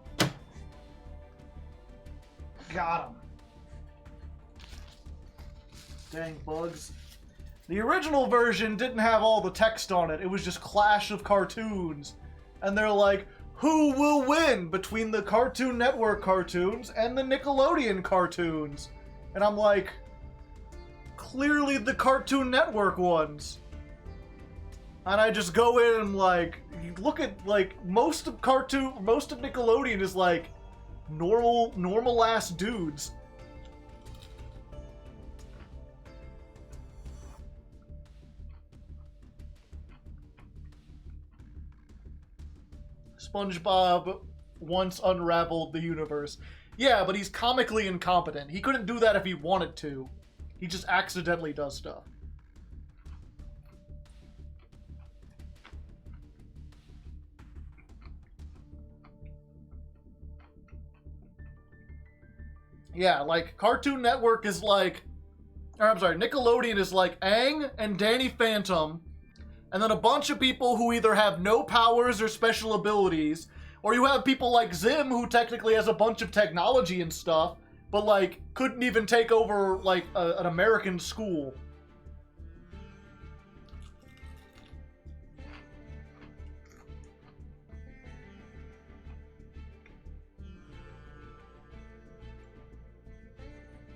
Got him. Dang bugs. The original version didn't have all the text on it. It was just Clash of Cartoons. And they're like, who will win between the Cartoon Network cartoons and the Nickelodeon cartoons? And I'm like, clearly the Cartoon Network ones. And I just go in and like, look at like most of Nickelodeon is like normal ass dudes. SpongeBob once unraveled the universe. Yeah, but he's comically incompetent. He couldn't do that if he wanted to. He just accidentally does stuff. Yeah, like, Cartoon Network is like... Or, I'm sorry, Nickelodeon is like Aang and Danny Phantom, and then a bunch of people who either have no powers or special abilities, or you have people like Zim, who technically has a bunch of technology and stuff, but, like, couldn't even take over, like, an American school.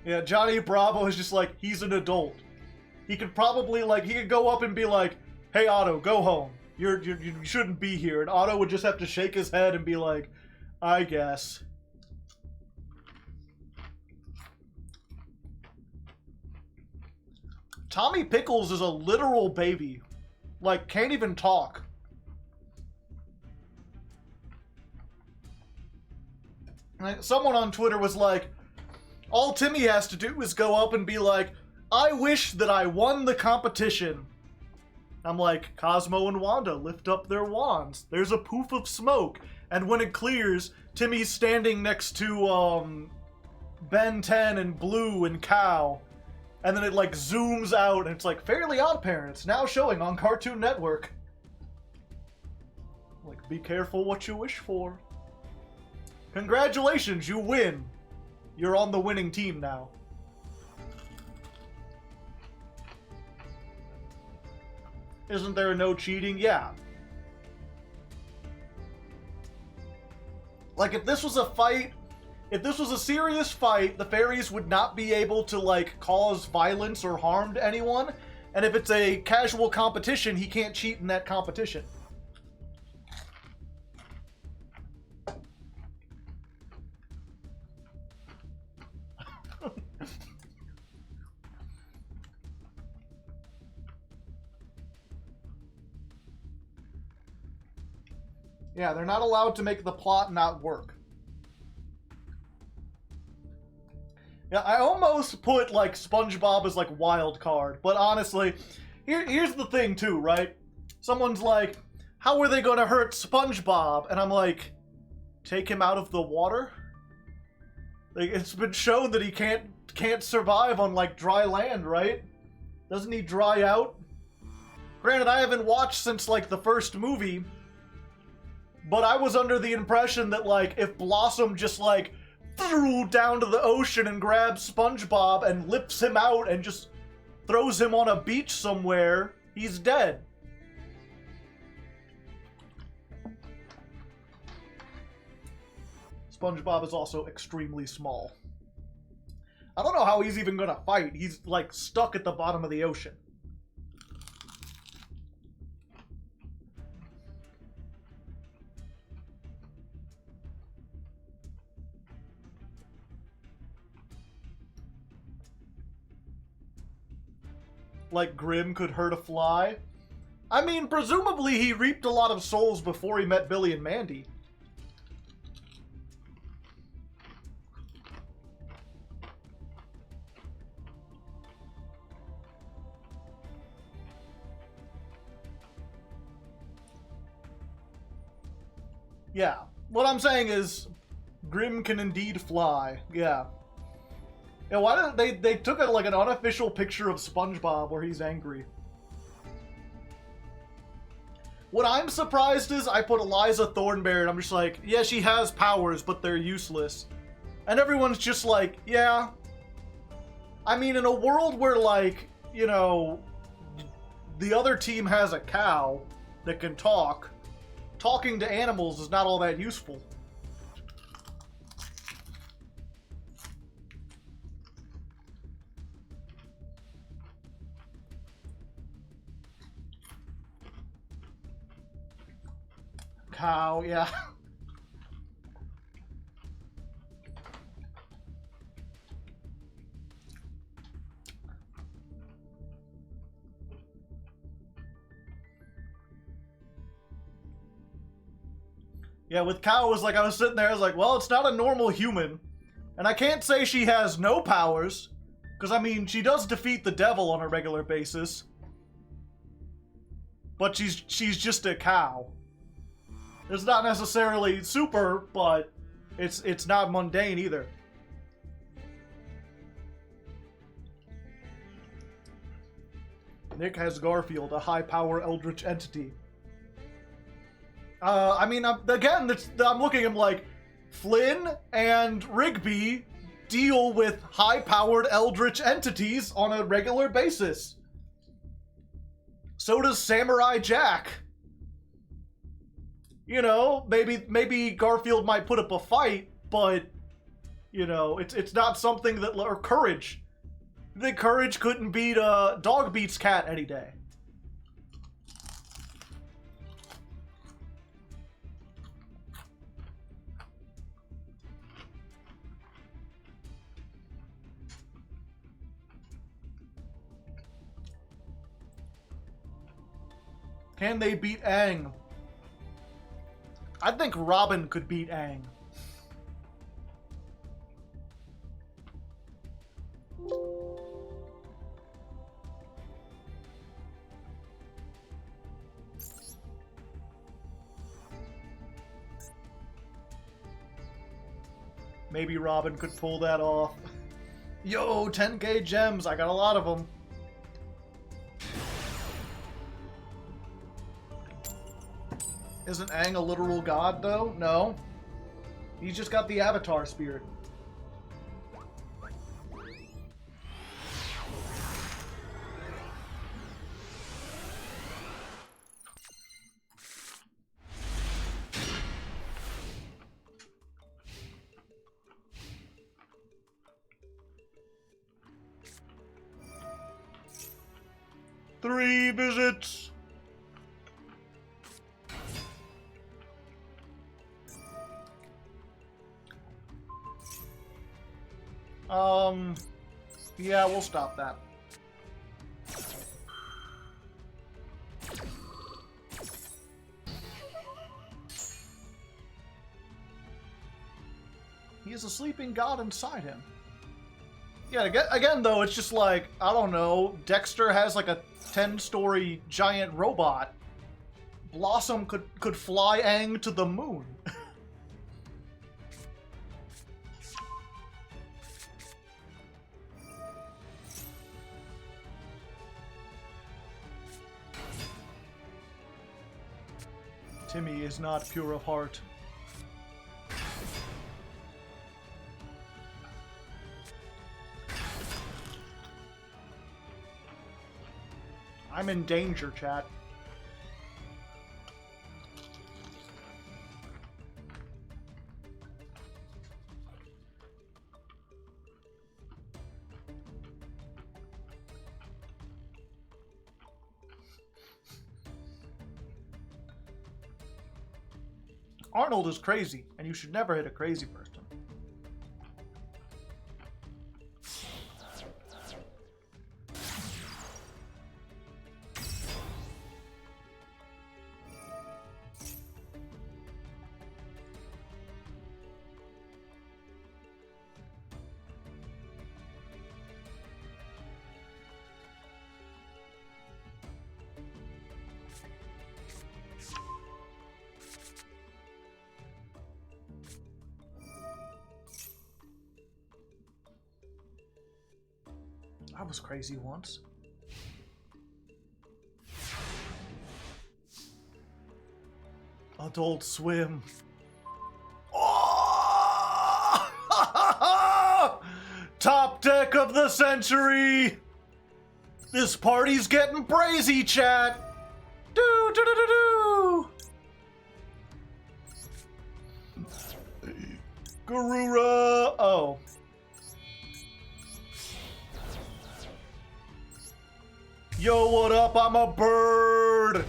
Yeah, Johnny Bravo is just like, he's an adult. He could probably, like, he could go up and be like, hey, Otto, go home. You shouldn't be here. And Otto would just have to shake his head and be like, I guess. Tommy Pickles is a literal baby. Like, can't even talk. Like, someone on Twitter was like, all Timmy has to do is go up and be like, I wish that I won the competition. I'm like, Cosmo and Wanda lift up their wands. There's a poof of smoke. And when it clears, Timmy's standing next to, Ben 10 and Blue and Cow. And then it, like, zooms out and it's like, Fairly Odd Parents, now showing on Cartoon Network. Like, be careful what you wish for. Congratulations, you win. You're on the winning team now. Isn't there no cheating? Yeah. Like, if this was a fight, if this was a serious fight, the fairies would not be able to, like, cause violence or harm to anyone. And if it's a casual competition, he can't cheat in that competition. Yeah, they're not allowed to make the plot not work. Yeah, I almost put, like, SpongeBob as, like, wild card, but honestly, here's the thing, too, right? Someone's like, how are they gonna hurt SpongeBob? And I'm like, take him out of the water? Like, it's been shown that he can't survive on, like, dry land, right? Doesn't he dry out? Granted, I haven't watched since, like, the first movie, but I was under the impression that, like, if Blossom just, like, threw down to the ocean and grabs SpongeBob and lifts him out and just throws him on a beach somewhere, he's dead. SpongeBob is also extremely small. I don't know how he's even gonna fight. He's, like, stuck at the bottom of the ocean. Like Grimm could hurt a fly. I mean, presumably he reaped a lot of souls before he met Billy and Mandy. Yeah. What I'm saying is, Grimm can indeed fly. Yeah. Yeah, why didn't they took like an unofficial picture of SpongeBob where he's angry. What I'm surprised is I put Eliza Thornberry and I'm just like, yeah, she has powers, but they're useless. And everyone's just like, yeah. I mean, in a world where, like, you know, the other team has a cow that can talk, talking to animals is not all that useful. Cow, yeah. Yeah, with Cow, it was like, I was sitting there, I was like, well, it's not a normal human. And I can't say she has no powers, because, I mean, she does defeat the devil on a regular basis. But she's just a cow. It's not necessarily super, but it's not mundane either. Nick has Garfield, a high-power eldritch entity. I mean, again, I'm looking at him like, Flynn and Rigby deal with high-powered eldritch entities on a regular basis. So does Samurai Jack. You know, maybe Garfield might put up a fight, but, you know, it's not something that, or Courage. I think Courage couldn't beat, Dog beats Cat any day. Can they beat Aang? I think Robin could beat Aang. Maybe Robin could pull that off. Yo, 10k gems. I got a lot of them. Isn't Aang a literal god, though? No. He's just got the Avatar spirit. Three visits. Yeah, we'll stop that. He is a sleeping god inside him. Yeah, again though, it's just like, I don't know, Dexter has like a 10-story giant robot. Blossom could fly Aang to the moon. Timmy is not pure of heart. I'm in danger, chat. Arnold is crazy, and you should never hit a crazy person. I was crazy once. Adult Swim. Oh! Top deck of the century! This party's getting brazy, chat! Do do do do do! Garura! Oh. Yo, what up? I'm a bird!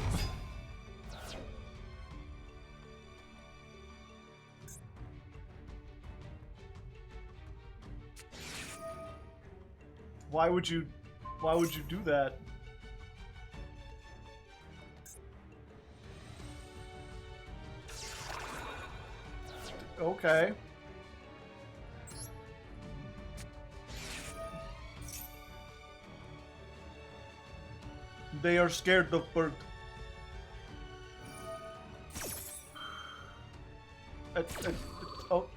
Why would you do that? Okay. They are scared of bird.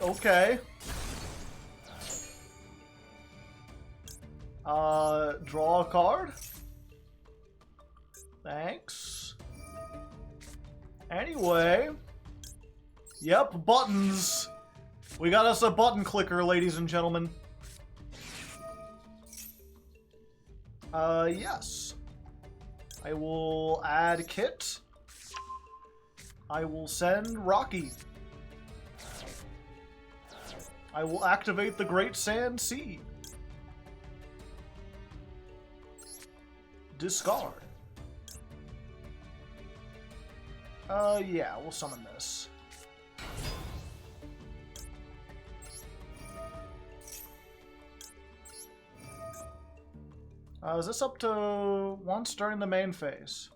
Okay. Draw a card. Thanks. Anyway. Yep, buttons. We got us a button clicker, ladies and gentlemen. Yes. I will add Kit. I will send Rocky. I will activate the Great Sand Sea. Discard. Yeah, we'll summon this. Is this up to once during the main phase?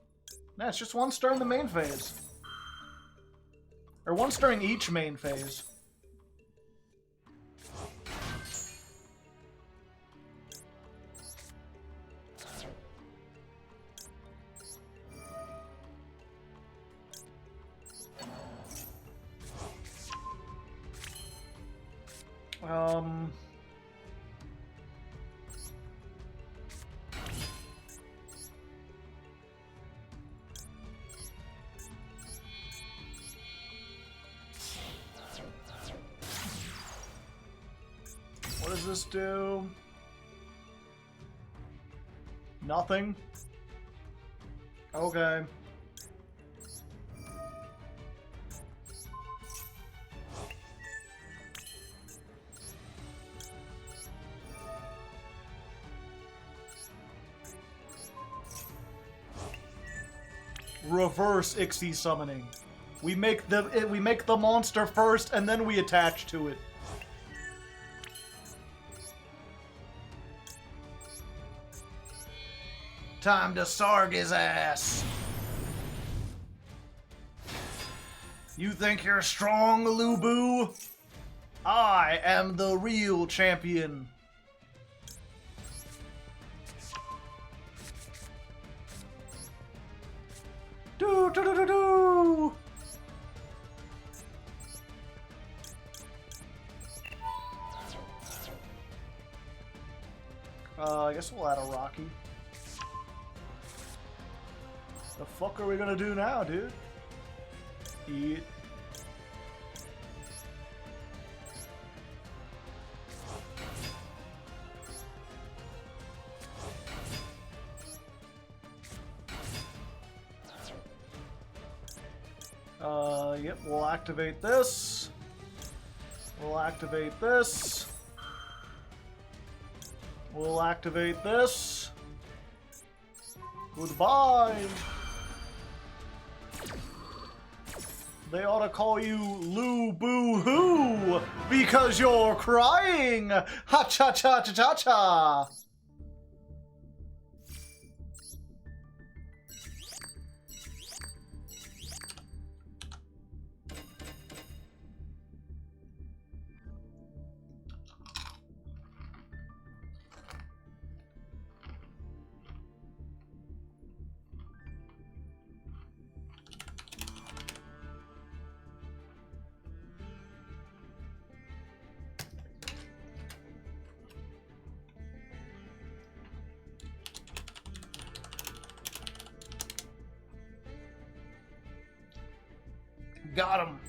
Nah, it's just once during the main phase. Or once during each main phase. What does this do? Nothing? Okay. Reverse Ixie summoning. We make the monster first and then we attach to it. Time to sarg his ass. You think you're strong, Lubu? I am the real champion. Do do do do do. I guess we'll add a Rocky. The fuck are we gonna do now, dude? Eat. Yep, we'll activate this. We'll activate this. We'll activate this. Goodbye. They ought to call you Lou Boo Hoo because you're crying. Ha cha cha cha cha cha. Got him.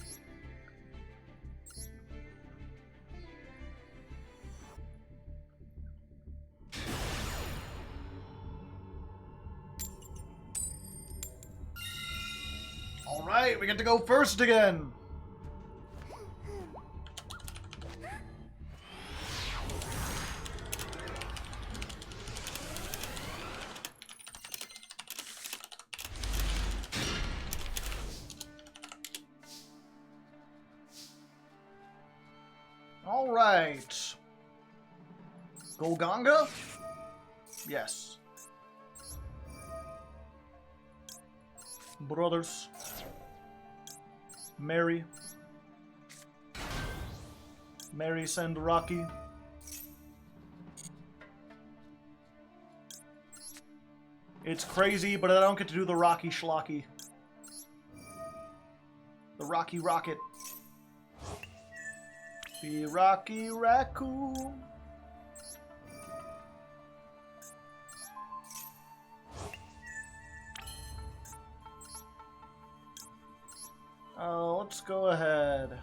Alright, we get to go first again. Alright. Golganga? Yes. Brothers. Mary. Mary send Rocky. It's crazy, but I don't get to do the Rocky Schlocky. The Rocky Rocket. The Rocky Raccoon. Let's go ahead.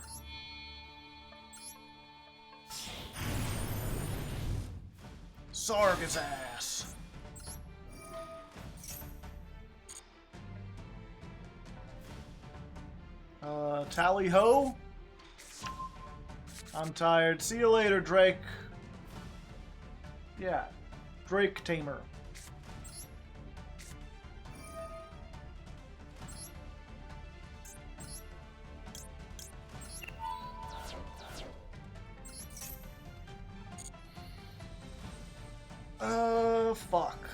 Sarg his ass. Tally ho. I'm tired. See you later, Drake. Yeah, Drake Tamer. Fuck.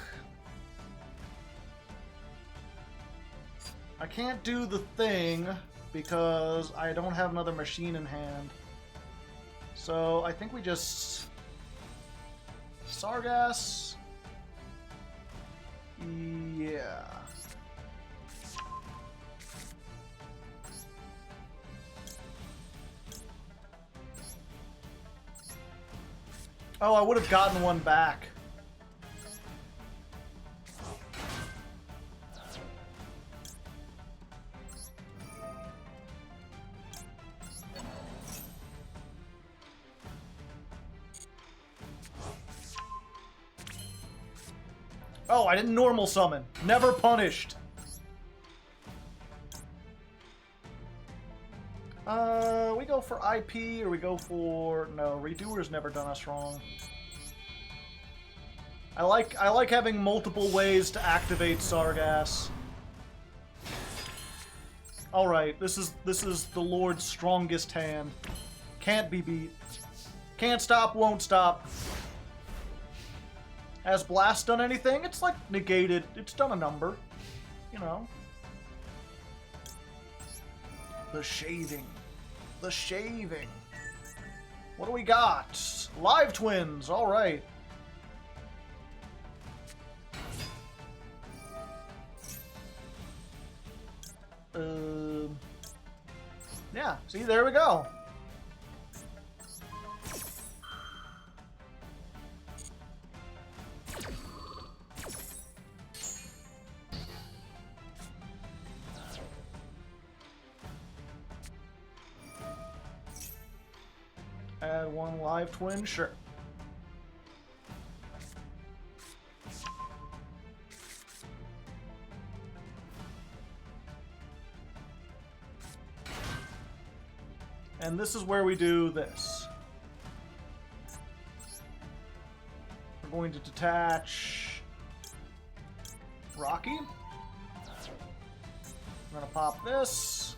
I can't do the thing because I don't have another machine in hand. So I think we just... Sargass? Yeah. Oh, I would have gotten one back. Oh, I didn't normal summon. Never punished. We go for IP or we go for... No, Redoer's never done us wrong. I like having multiple ways to activate Sargass. Alright, this is the Lord's strongest hand. Can't be beat. Can't stop, won't stop. Has Blast done anything? It's like negated. It's done a number. You know. The shaving. The shaving. What do we got? Live twins. Alright. Yeah, see, there we go. Add one live twin, sure. And this is where we do this. We're going to detach Rocky. I'm going to pop this.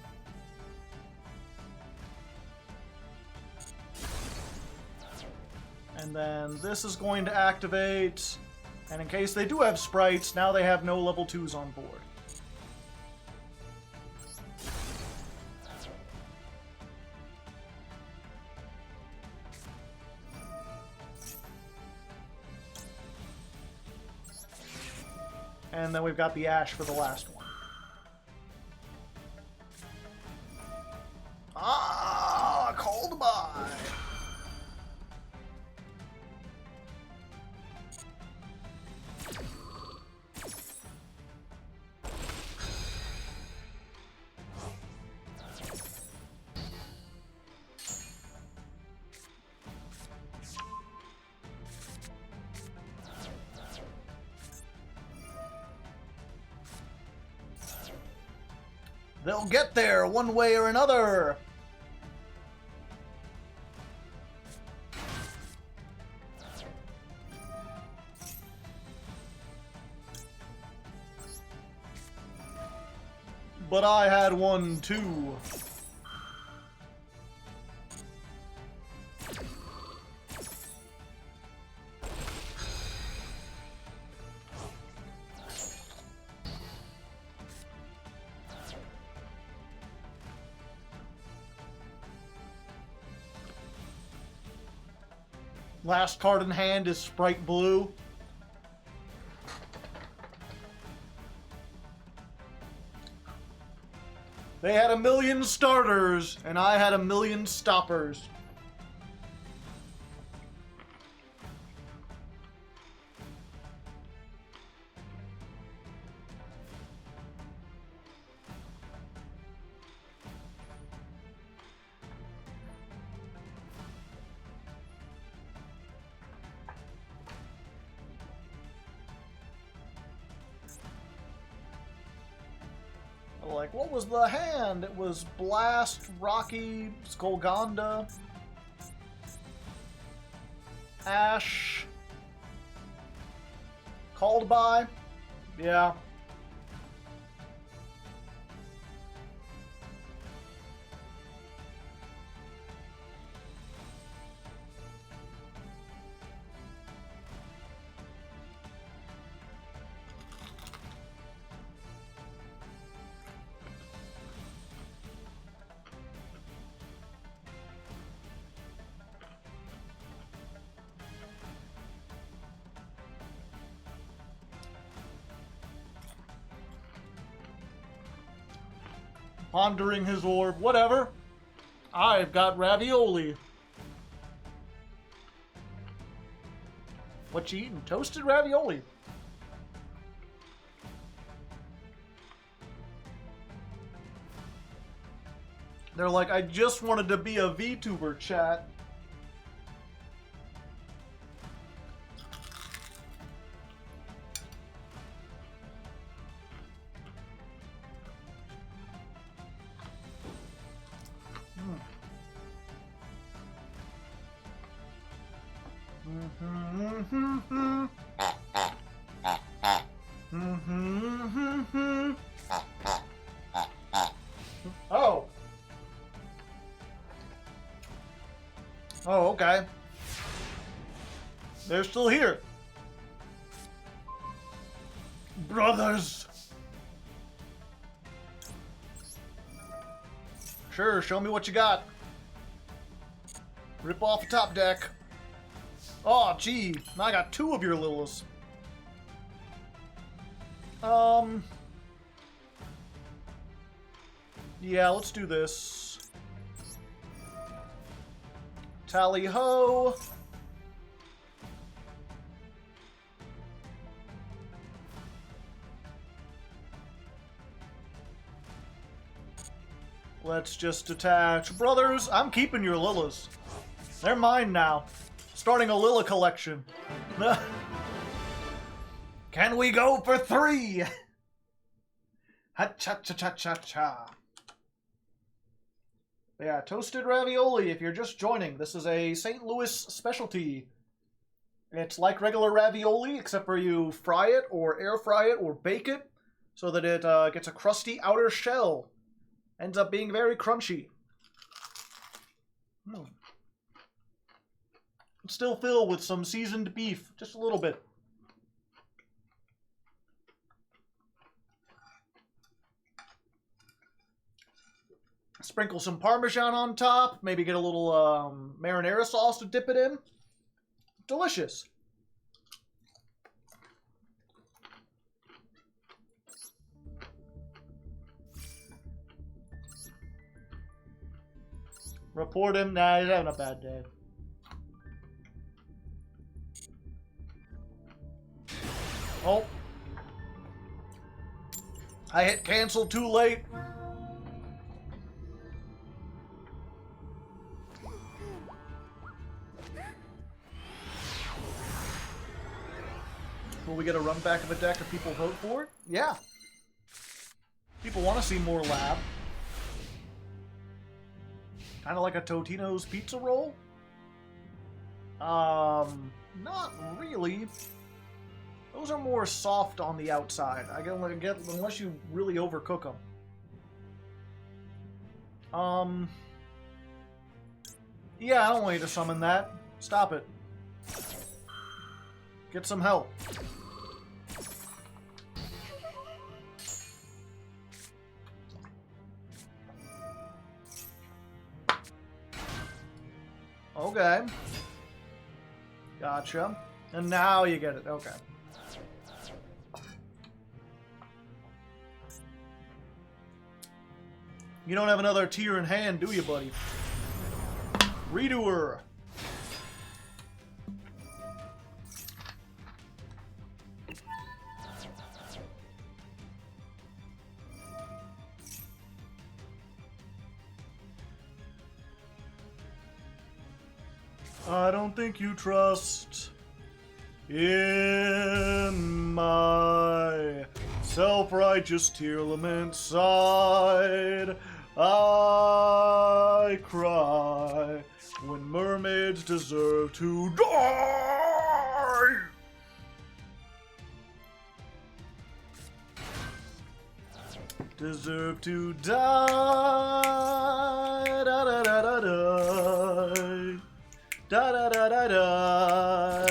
And then this is going to activate. And in case they do have sprites, now they have no level 2s on board. And then we've got the Ash for the last one. Ah, called by. They'll get there one way or another. But I had one too. Last card in hand is Sprite Blue. They had 1,000,000 starters, and I had 1,000,000 stoppers. Like, what was the hand? It was Blast, Rocky, Skullganda, Ash, Called By. Yeah. Pondering his orb. Whatever. I've got ravioli. What you eating? Toasted ravioli. They're like, I just wanted to be a VTuber, chat. Oh. Oh, okay. They're still here. Brothers. Sure, show me what you got. Rip off the top deck. Oh, gee. I got 2 of your Liliths. Yeah, let's do this. Tally ho. Let's just attach. Brothers, I'm keeping your Liliths. They're mine now. Starting a Lila collection. Can we go for 3? Ha-cha-cha-cha-cha-cha. Yeah, toasted ravioli, if you're just joining. This is a St. Louis specialty. It's like regular ravioli, except for you fry it, or air fry it, or bake it, so that it gets a crusty outer shell. Ends up being very crunchy. Still filled with some seasoned beef, just a little bit. Sprinkle some Parmesan on top, maybe get a little marinara sauce to dip it in. Delicious. Report him. Nah, he's having a bad day. Oh. I hit cancel too late. Will we get a run back of a deck if people vote for it? Yeah. People want to see more lab. Kind of like a Totino's pizza roll? Not really. Those are more soft on the outside. I get unless you really overcook them. Yeah, I don't want you to summon that. Stop it. Get some help. Okay. Gotcha. And now you get it. Okay. You don't have another tier in hand, do you, buddy? Redoer. I don't think you trust in my self-righteous tearlament side. I cry when mermaids deserve to die. Deserve to die. Da da da da da. Da da da da da.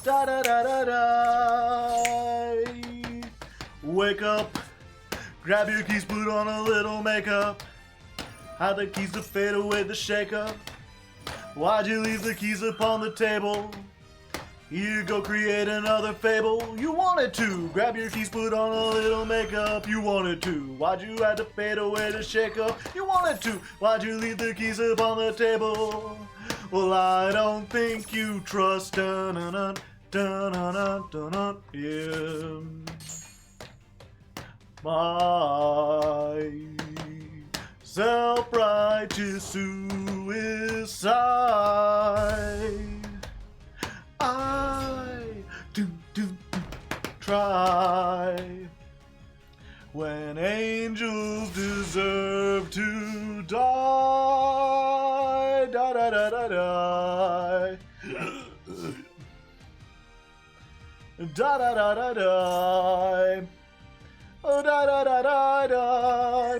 Da da da da da. Wake up. Grab your keys, put on a little makeup. Hide the keys to fade away the shake-up. Why'd you leave the keys upon the table? You go create another fable. You wanted to. Grab your keys, put on a little makeup. You wanted to. Why'd you have to fade away the shake-up? You wanted to. Why'd you leave the keys upon the table? Well, I don't think you trust him. My self-righteous suicide. I do try when angels deserve to die. Da da da da da. Da da da da da. Oh, da da da da da.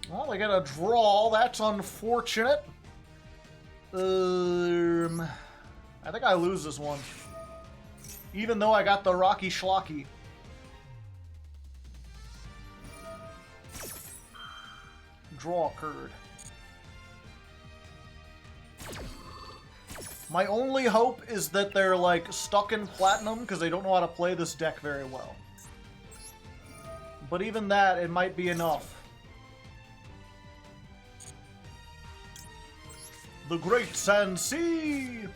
Well, I got a draw. That's unfortunate. I think I lose this one. Even though I got the Rocky Schlocky. Draw occurred. My only hope is that they're, like, stuck in Platinum because they don't know how to play this deck very well. But even that, it might be enough. The Great Sand Sea!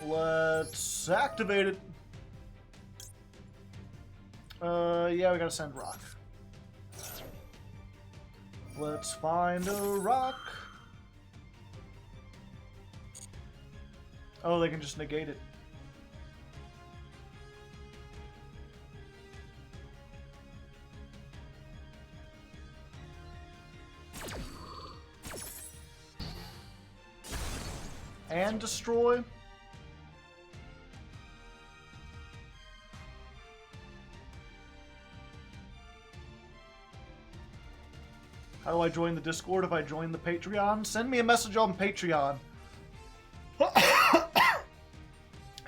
Let's activate it. Yeah, we gotta send rock. Let's find a rock. Oh, they can just negate it. And destroy. How do I join the Discord if I join the Patreon? Send me a message on Patreon.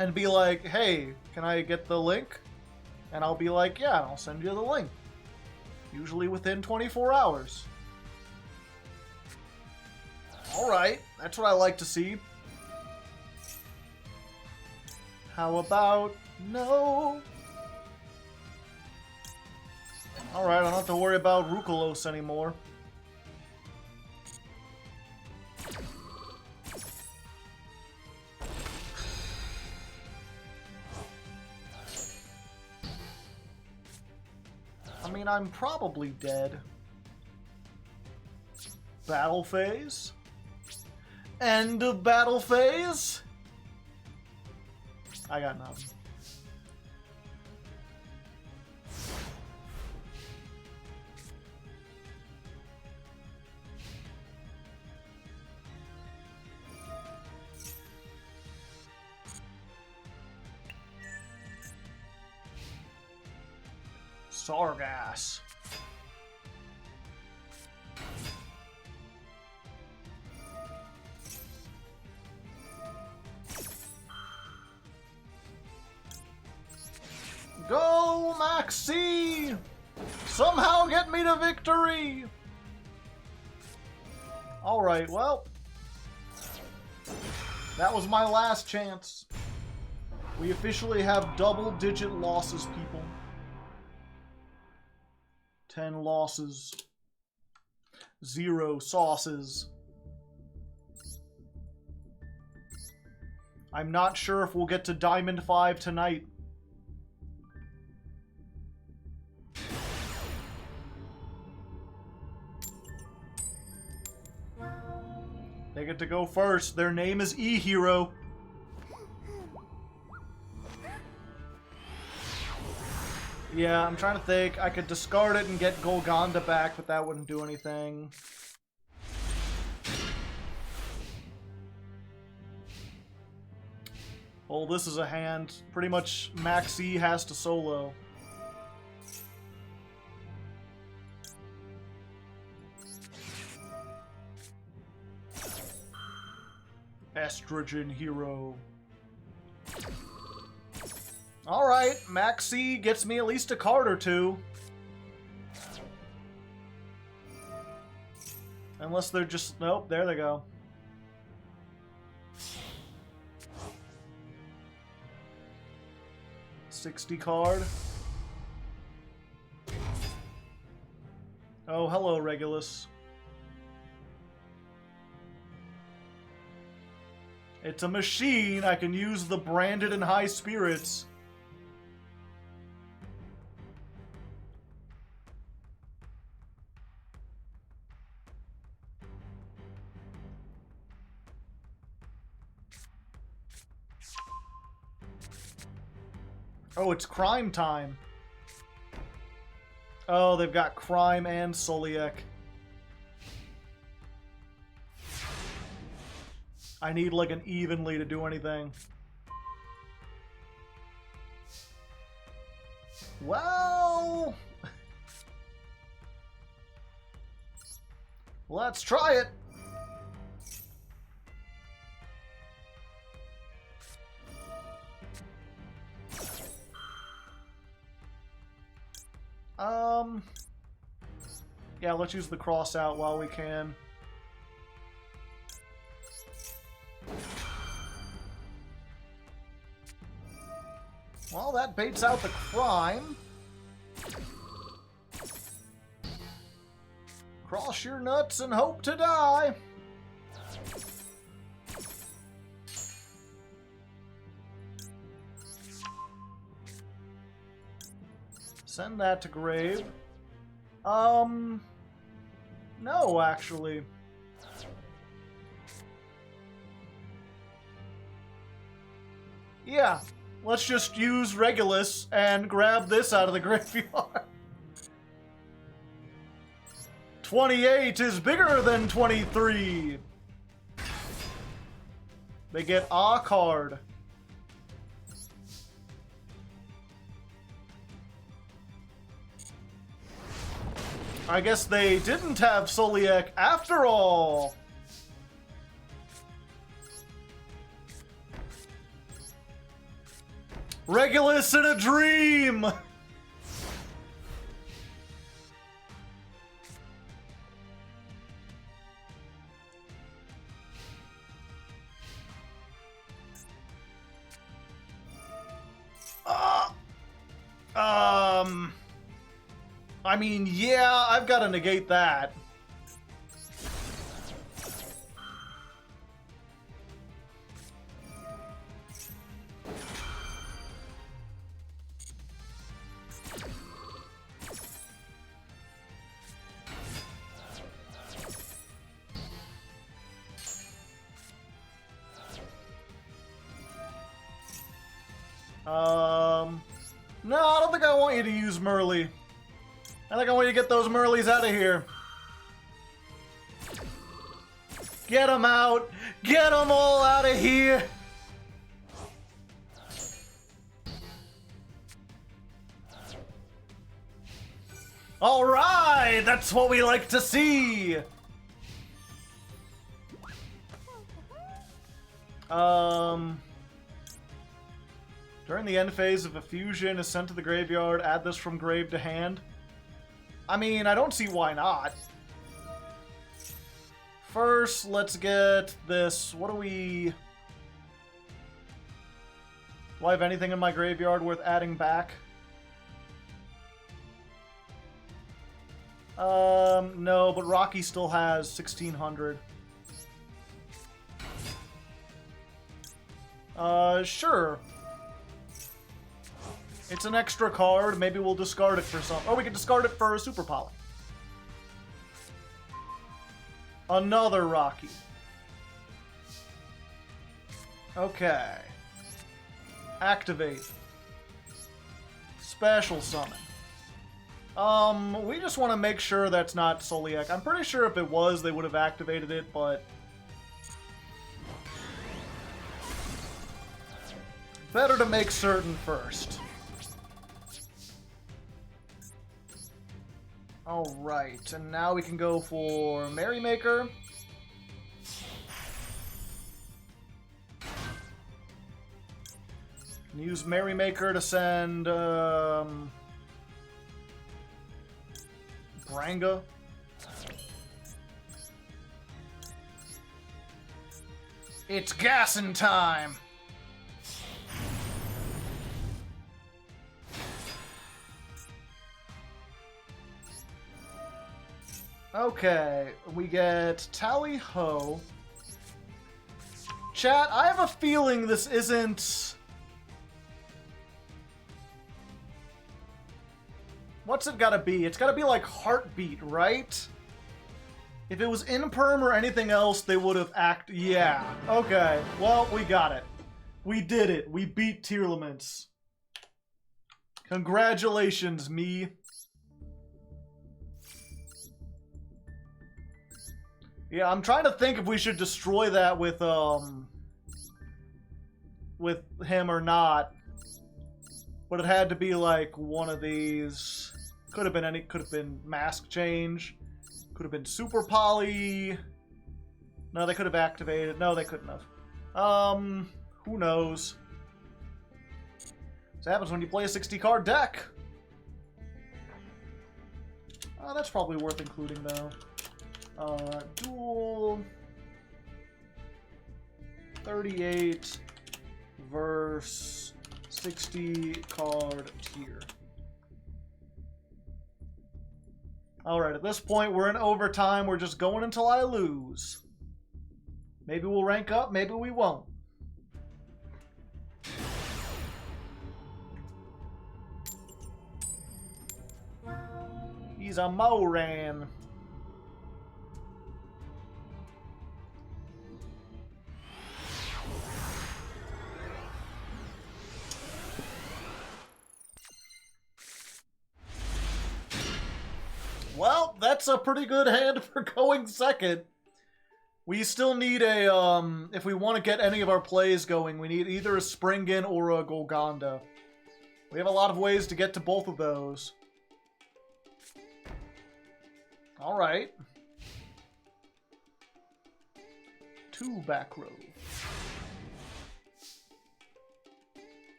And be like, hey, can I get the link? And I'll be like, yeah, I'll send you the link. Usually within 24 hours. Alright, that's what I like to see. How about no? Alright, I don't have to worry about Rukolos anymore. I mean, I'm probably dead. Battle phase? End of battle phase? I got nothing. Sargass. Go, Maxi! Somehow get me to victory! Alright, well. That was my last chance. We officially have double-digit losses, people. 10 losses. 0 sauces. I'm not sure if we'll get to Diamond 5 tonight. They get to go first. Their name is E-Hero. Yeah, I'm trying to think. I could discard it and get Golgonda back, but that wouldn't do anything. Oh, this is a hand. Pretty much Maxi has to solo. Estrogen Hero. Alright, Maxi gets me at least a card or two. Unless they're just... Nope, there they go. $60 card. Oh, hello, Regulus. It's a machine. I can use the branded and high spirits. Oh, it's crime time. Oh, they've got crime and Soliek. I need like an evenly to do anything. Well, let's try it. Yeah, let's use the cross out while we can. Well, that baits out the crime. Cross your nuts and hope to die. Send that to grave. No, actually. Yeah, let's just use Regulus and grab this out of the graveyard. 28 is bigger than 23. They get a card. I guess they didn't have Soliek after all. Regulus in a dream. I mean, yeah, I've got to negate that. No, I don't think I want you to use Merly. I think I want you to get those Merleys out of here. Get them out! Get them all out of here! Alright, that's what we like to see! During the end phase, if a fusion is sent to the graveyard, add this from grave to hand. I mean, I don't see why not. First, let's get this. What do we... Do I have anything in my graveyard worth adding back? No, but Rocky still has 1,600. Sure. It's an extra card. Maybe we'll discard it for some... Oh, we can discard it for a Super Poly. Another Rocky. Okay. Activate. Special summon. We just want to make sure that's not Soliak. I'm pretty sure if it was, they would have activated it, but... Better to make certain first. Alright, and now we can go for Merrymaker. Use Merrymaker to send, Branga. It's gassin' time! Okay, we get Tally Ho. Chat, I have a feeling this isn't... What's it gotta be? It's gotta be like Heartbeat, right? If it was Imperm or anything else, they would have Yeah, okay. Well, we got it. We did it. We beat Tearlaments. Congratulations, me. Yeah, I'm trying to think if we should destroy that with him or not. But it had to be like one of these. Could have been Mask Change. Could have been Super Poly. No, they could have activated. No, they couldn't have. Who knows? This happens when you play a 60-card deck. That's probably worth including, though. Dual 38 verse 60 card tier. Alright, at this point we're in overtime. We're just going until I lose. Maybe we'll rank up, maybe we won't. He's a Moran. Well, that's a pretty good hand for going second. We still need a, if we want to get any of our plays going, we need either a Springan or a Golgonda. We have a lot of ways to get to both of those. Alright. 2 back row.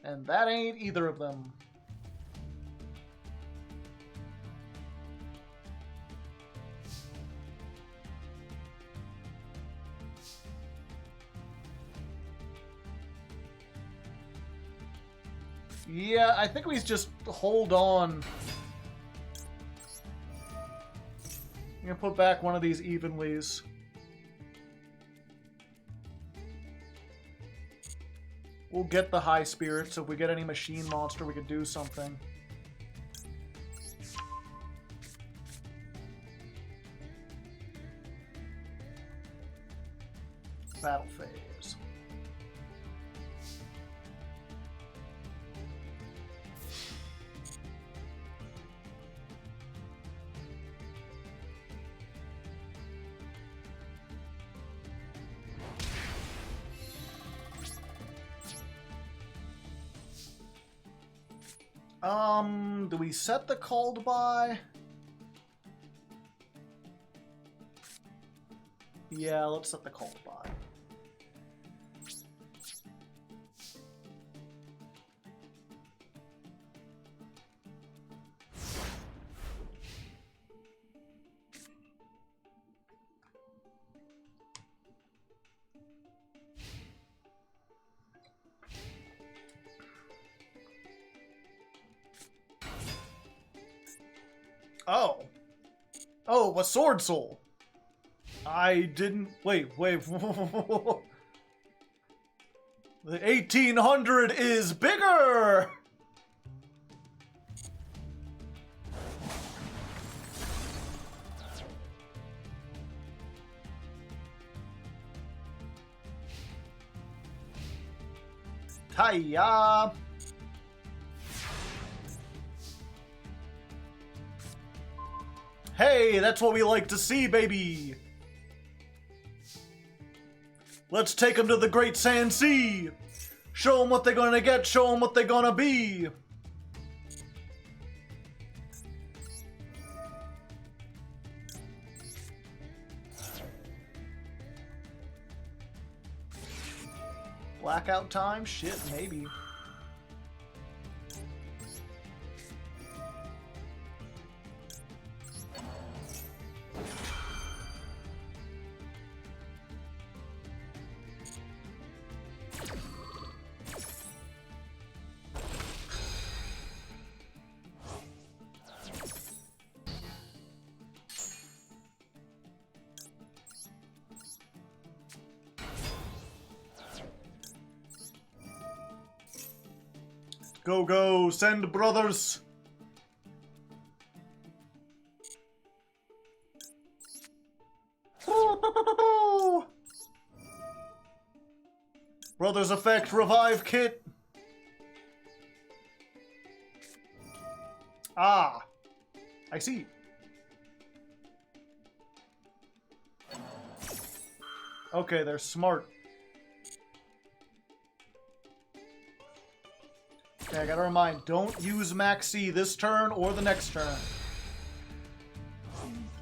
And that ain't either of them. Yeah, I think we just hold on. I'm gonna put back one of these evenlies. We'll get the high spirit, so if we get any machine monster, we could do something. Battle phase. Do we set the called by? Yeah, let's set the called by. Oh. Oh, a sword soul. I didn't... Wait. The 1800 is bigger! Hiya! Hey, that's what we like to see, baby! Let's take them to the Great Sand Sea! Show them what they're gonna get, show them what they're gonna be! Blackout time? Shit, maybe. Go, go, send brothers! Brothers effect, revive kit! Ah! I see. Okay, they're smart. Okay, I gotta remind, don't use Maxi this turn or the next turn.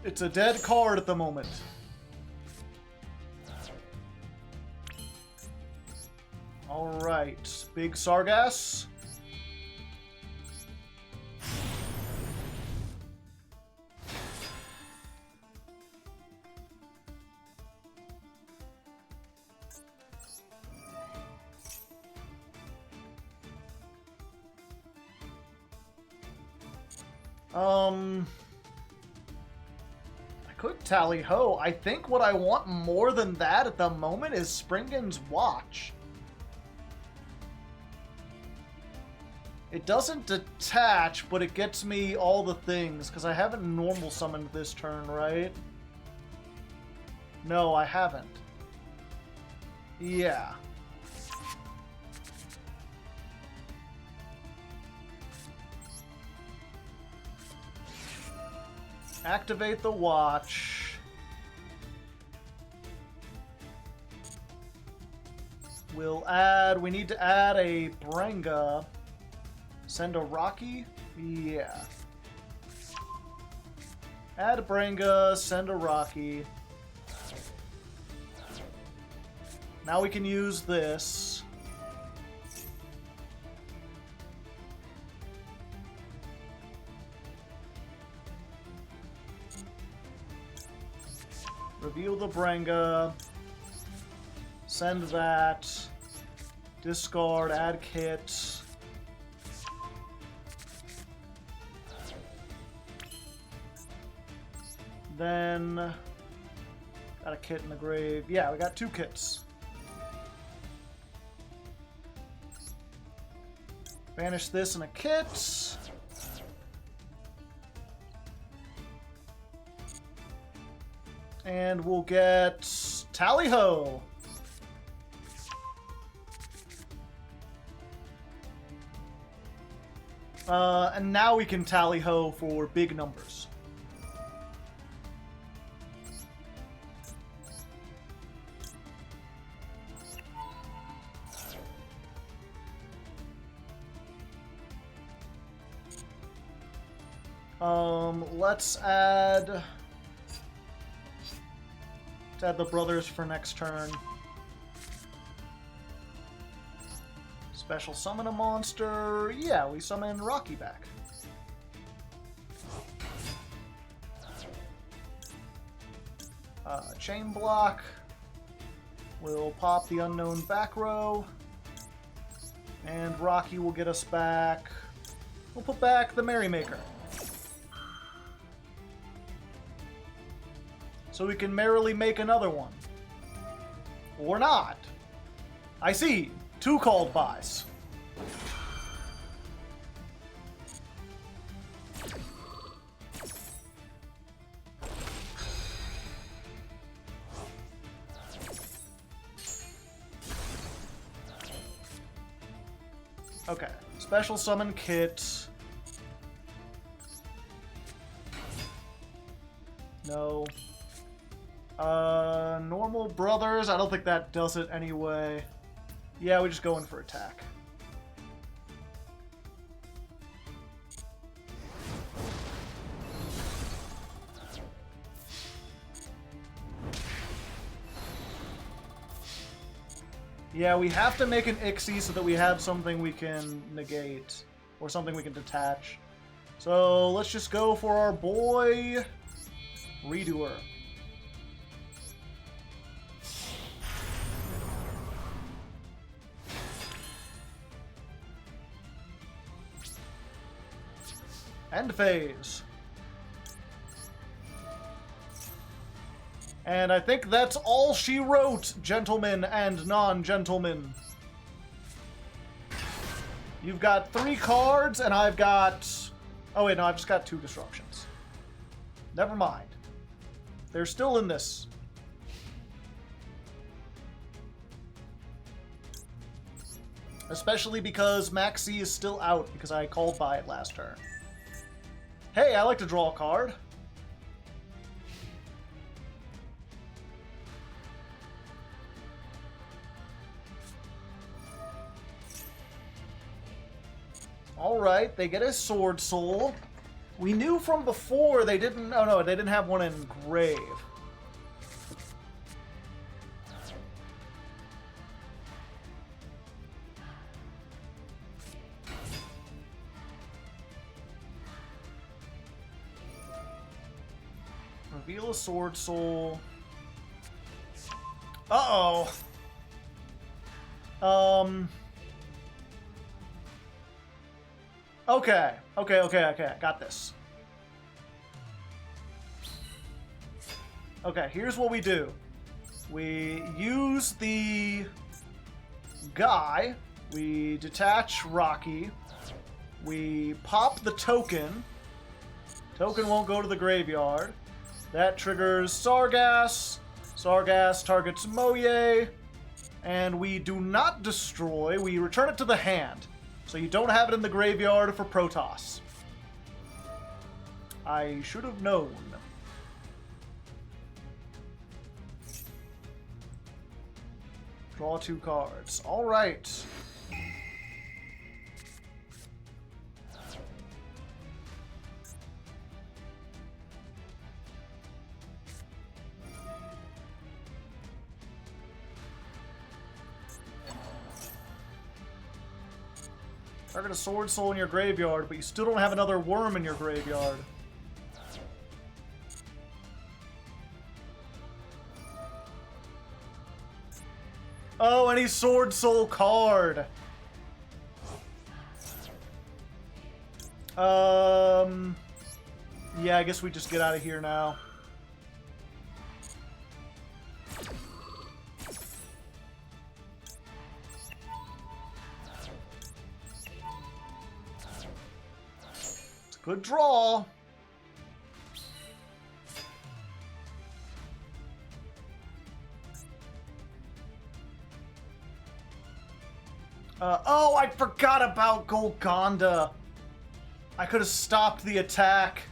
It's a dead card at the moment. Alright, big Sargass. I could tally ho. I think what I want more than that at the moment is Springan's Watch. It doesn't detach, but it gets me all the things, because I haven't normal summoned this turn, right? No, I haven't. Yeah. Activate the watch. We need to add a Brenga. Send a Rocky? Yeah. Add a Brenga, send a Rocky. Now we can use this. Reveal the Brenga. Send that. Discard, add kit. Then... got a kit in the grave. Yeah, we got 2 kits. Banish this in a kit. And we'll get Tally-Ho. And now we can Tally-Ho for big numbers. Let's add the brothers for next turn. Special summon a monster. Yeah, we summon Rocky back. Chain block. We'll pop the unknown back row. And Rocky will get us back. We'll put back the Merrymaker. So we can merrily make another one. Or not. I see. 2 called buys. Okay. Special summon kit. No. Normal brothers. I don't think that does it anyway. Yeah, we just go in for attack. Yeah, we have to make an Ixie so that we have something we can negate. Or something we can detach. So, let's just go for our boy... Redoer. End phase. And I think that's all she wrote, gentlemen and non-gentlemen. You've got 3 cards, and I've got... Oh wait, no, I've just got 2 disruptions. Never mind. They're still in this. Especially because Maxi is still out, because I called by it last turn. Hey, I like to draw a card. Alright, they get a Sword Soul. We knew from before they didn't... Oh no, they didn't have one in Grave. Reveal a Sword Soul. Uh-oh. Okay. Got this. Okay, here's what we do. We use the guy. We detach Rocky. We pop the token. Token won't go to the graveyard. That triggers Sargass. Sargass targets Moye. And we do not destroy. We return it to the hand. So you don't have it in the graveyard for Protoss. I should have known. Draw 2 cards. Alright. Target a Sword Soul in your graveyard, but you still don't have another worm in your graveyard. Oh, any Sword Soul card. Yeah, I guess we just get out of here now. It's a good draw. Oh, I forgot about Golconda. I could have stopped the attack.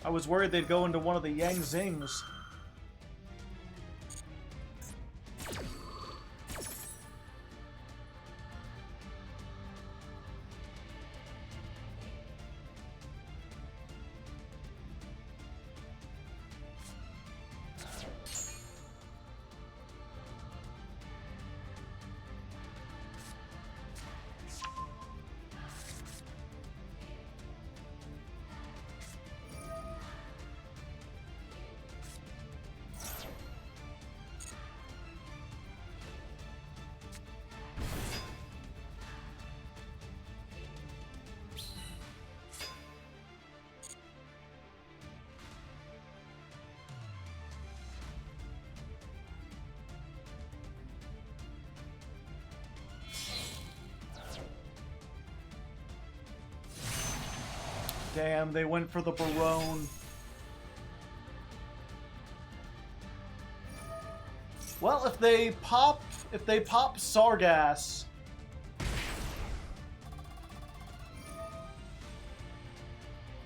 I was worried they'd go into one of the Yang Zings. Damn, they went for the Barone. Well, if they pop Sargass,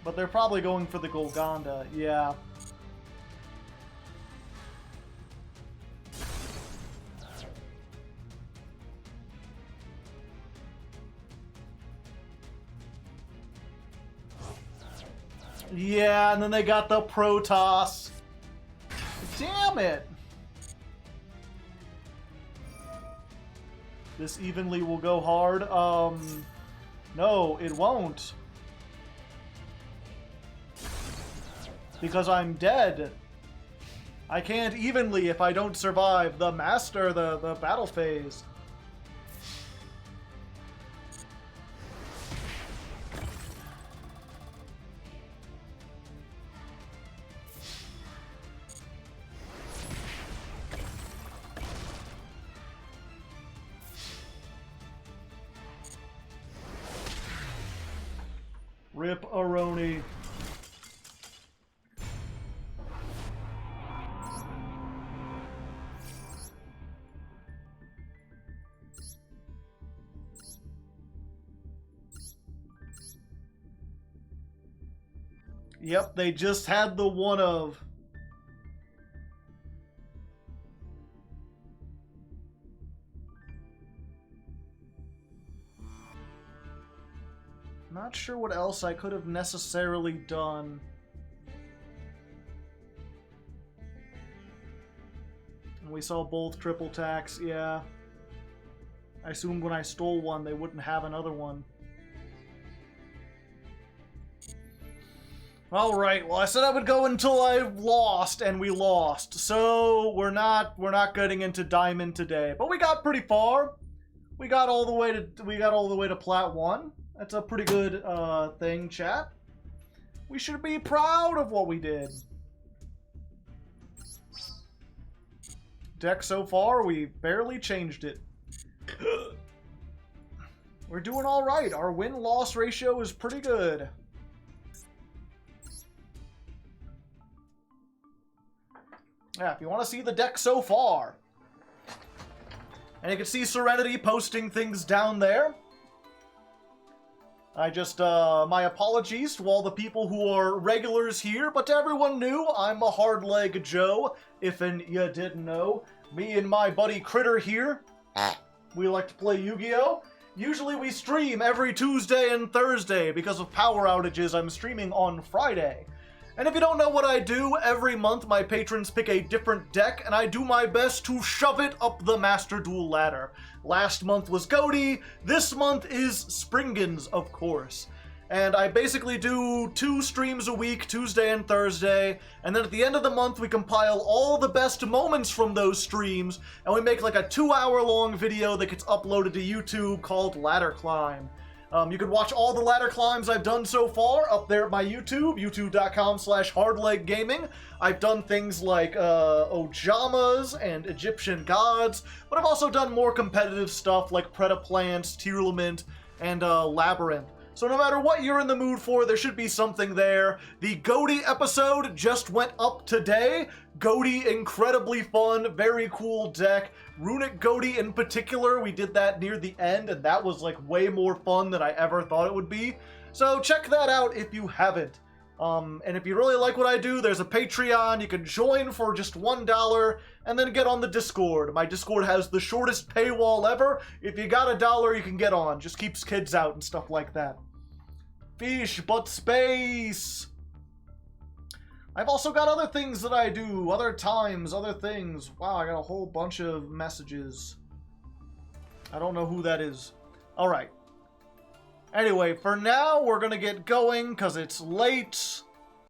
but they're probably going for the Golgonda, yeah. Yeah, and then they got the Protoss. Damn it! This evenly will go hard. No, it won't. Because I'm dead. I can't evenly if I don't survive the master, the battle phase. Rip Aroni. Yep, they just had the one of. Not sure what else I could have necessarily done. We saw both triple tacks, yeah. I assumed when I stole one, they wouldn't have another one. Alright, well I said I would go until I lost, and we lost. So, we're not getting into Diamond today. But we got pretty far. We got all the way to Plat 1. That's a pretty good thing, chat. We should be proud of what we did. Deck so far, we barely changed it. We're doing all right. Our win-loss ratio is pretty good. Yeah, if you want to see the deck so far. And you can see Serenity posting things down there. My apologies to all the people who are regulars here, but to everyone new, I'm a Hardleg Joe, if you didn't know. Me and my buddy Critter here, we like to play Yu-Gi-Oh! Usually we stream every Tuesday and Thursday. Because of power outages, I'm streaming on Friday. And if you don't know what I do, every month my patrons pick a different deck, and I do my best to shove it up the Master Duel ladder. Last month was Goaty, this month is Springans, of course. And I basically do 2 streams a week, Tuesday and Thursday, and then at the end of the month we compile all the best moments from those streams, and we make like a 2-hour-long video that gets uploaded to YouTube called Ladder Climb. You can watch all the ladder climbs I've done so far up there at my YouTube, youtube.com/hardleggaming. I've done things like Ojamas and Egyptian Gods, but I've also done more competitive stuff like Predaplants, Tearlament, and Labyrinth. So no matter what you're in the mood for, there should be something there. The Goaty episode just went up today. Goaty, incredibly fun, very cool deck. Runic Goaty in particular, we did that near the end, and that was like way more fun than I ever thought it would be. So check that out if you haven't. And if you really like what I do, there's a Patreon. You can join for just $1 and then get on the Discord. My Discord has the shortest paywall ever. If you got $1, you can get on. Just keeps kids out and stuff like that. Fish, but space. I've also got other things that I do, other times, other things. Wow, I got a whole bunch of messages. I don't know who that is. Alright. Anyway, for now, we're gonna get going, because it's late.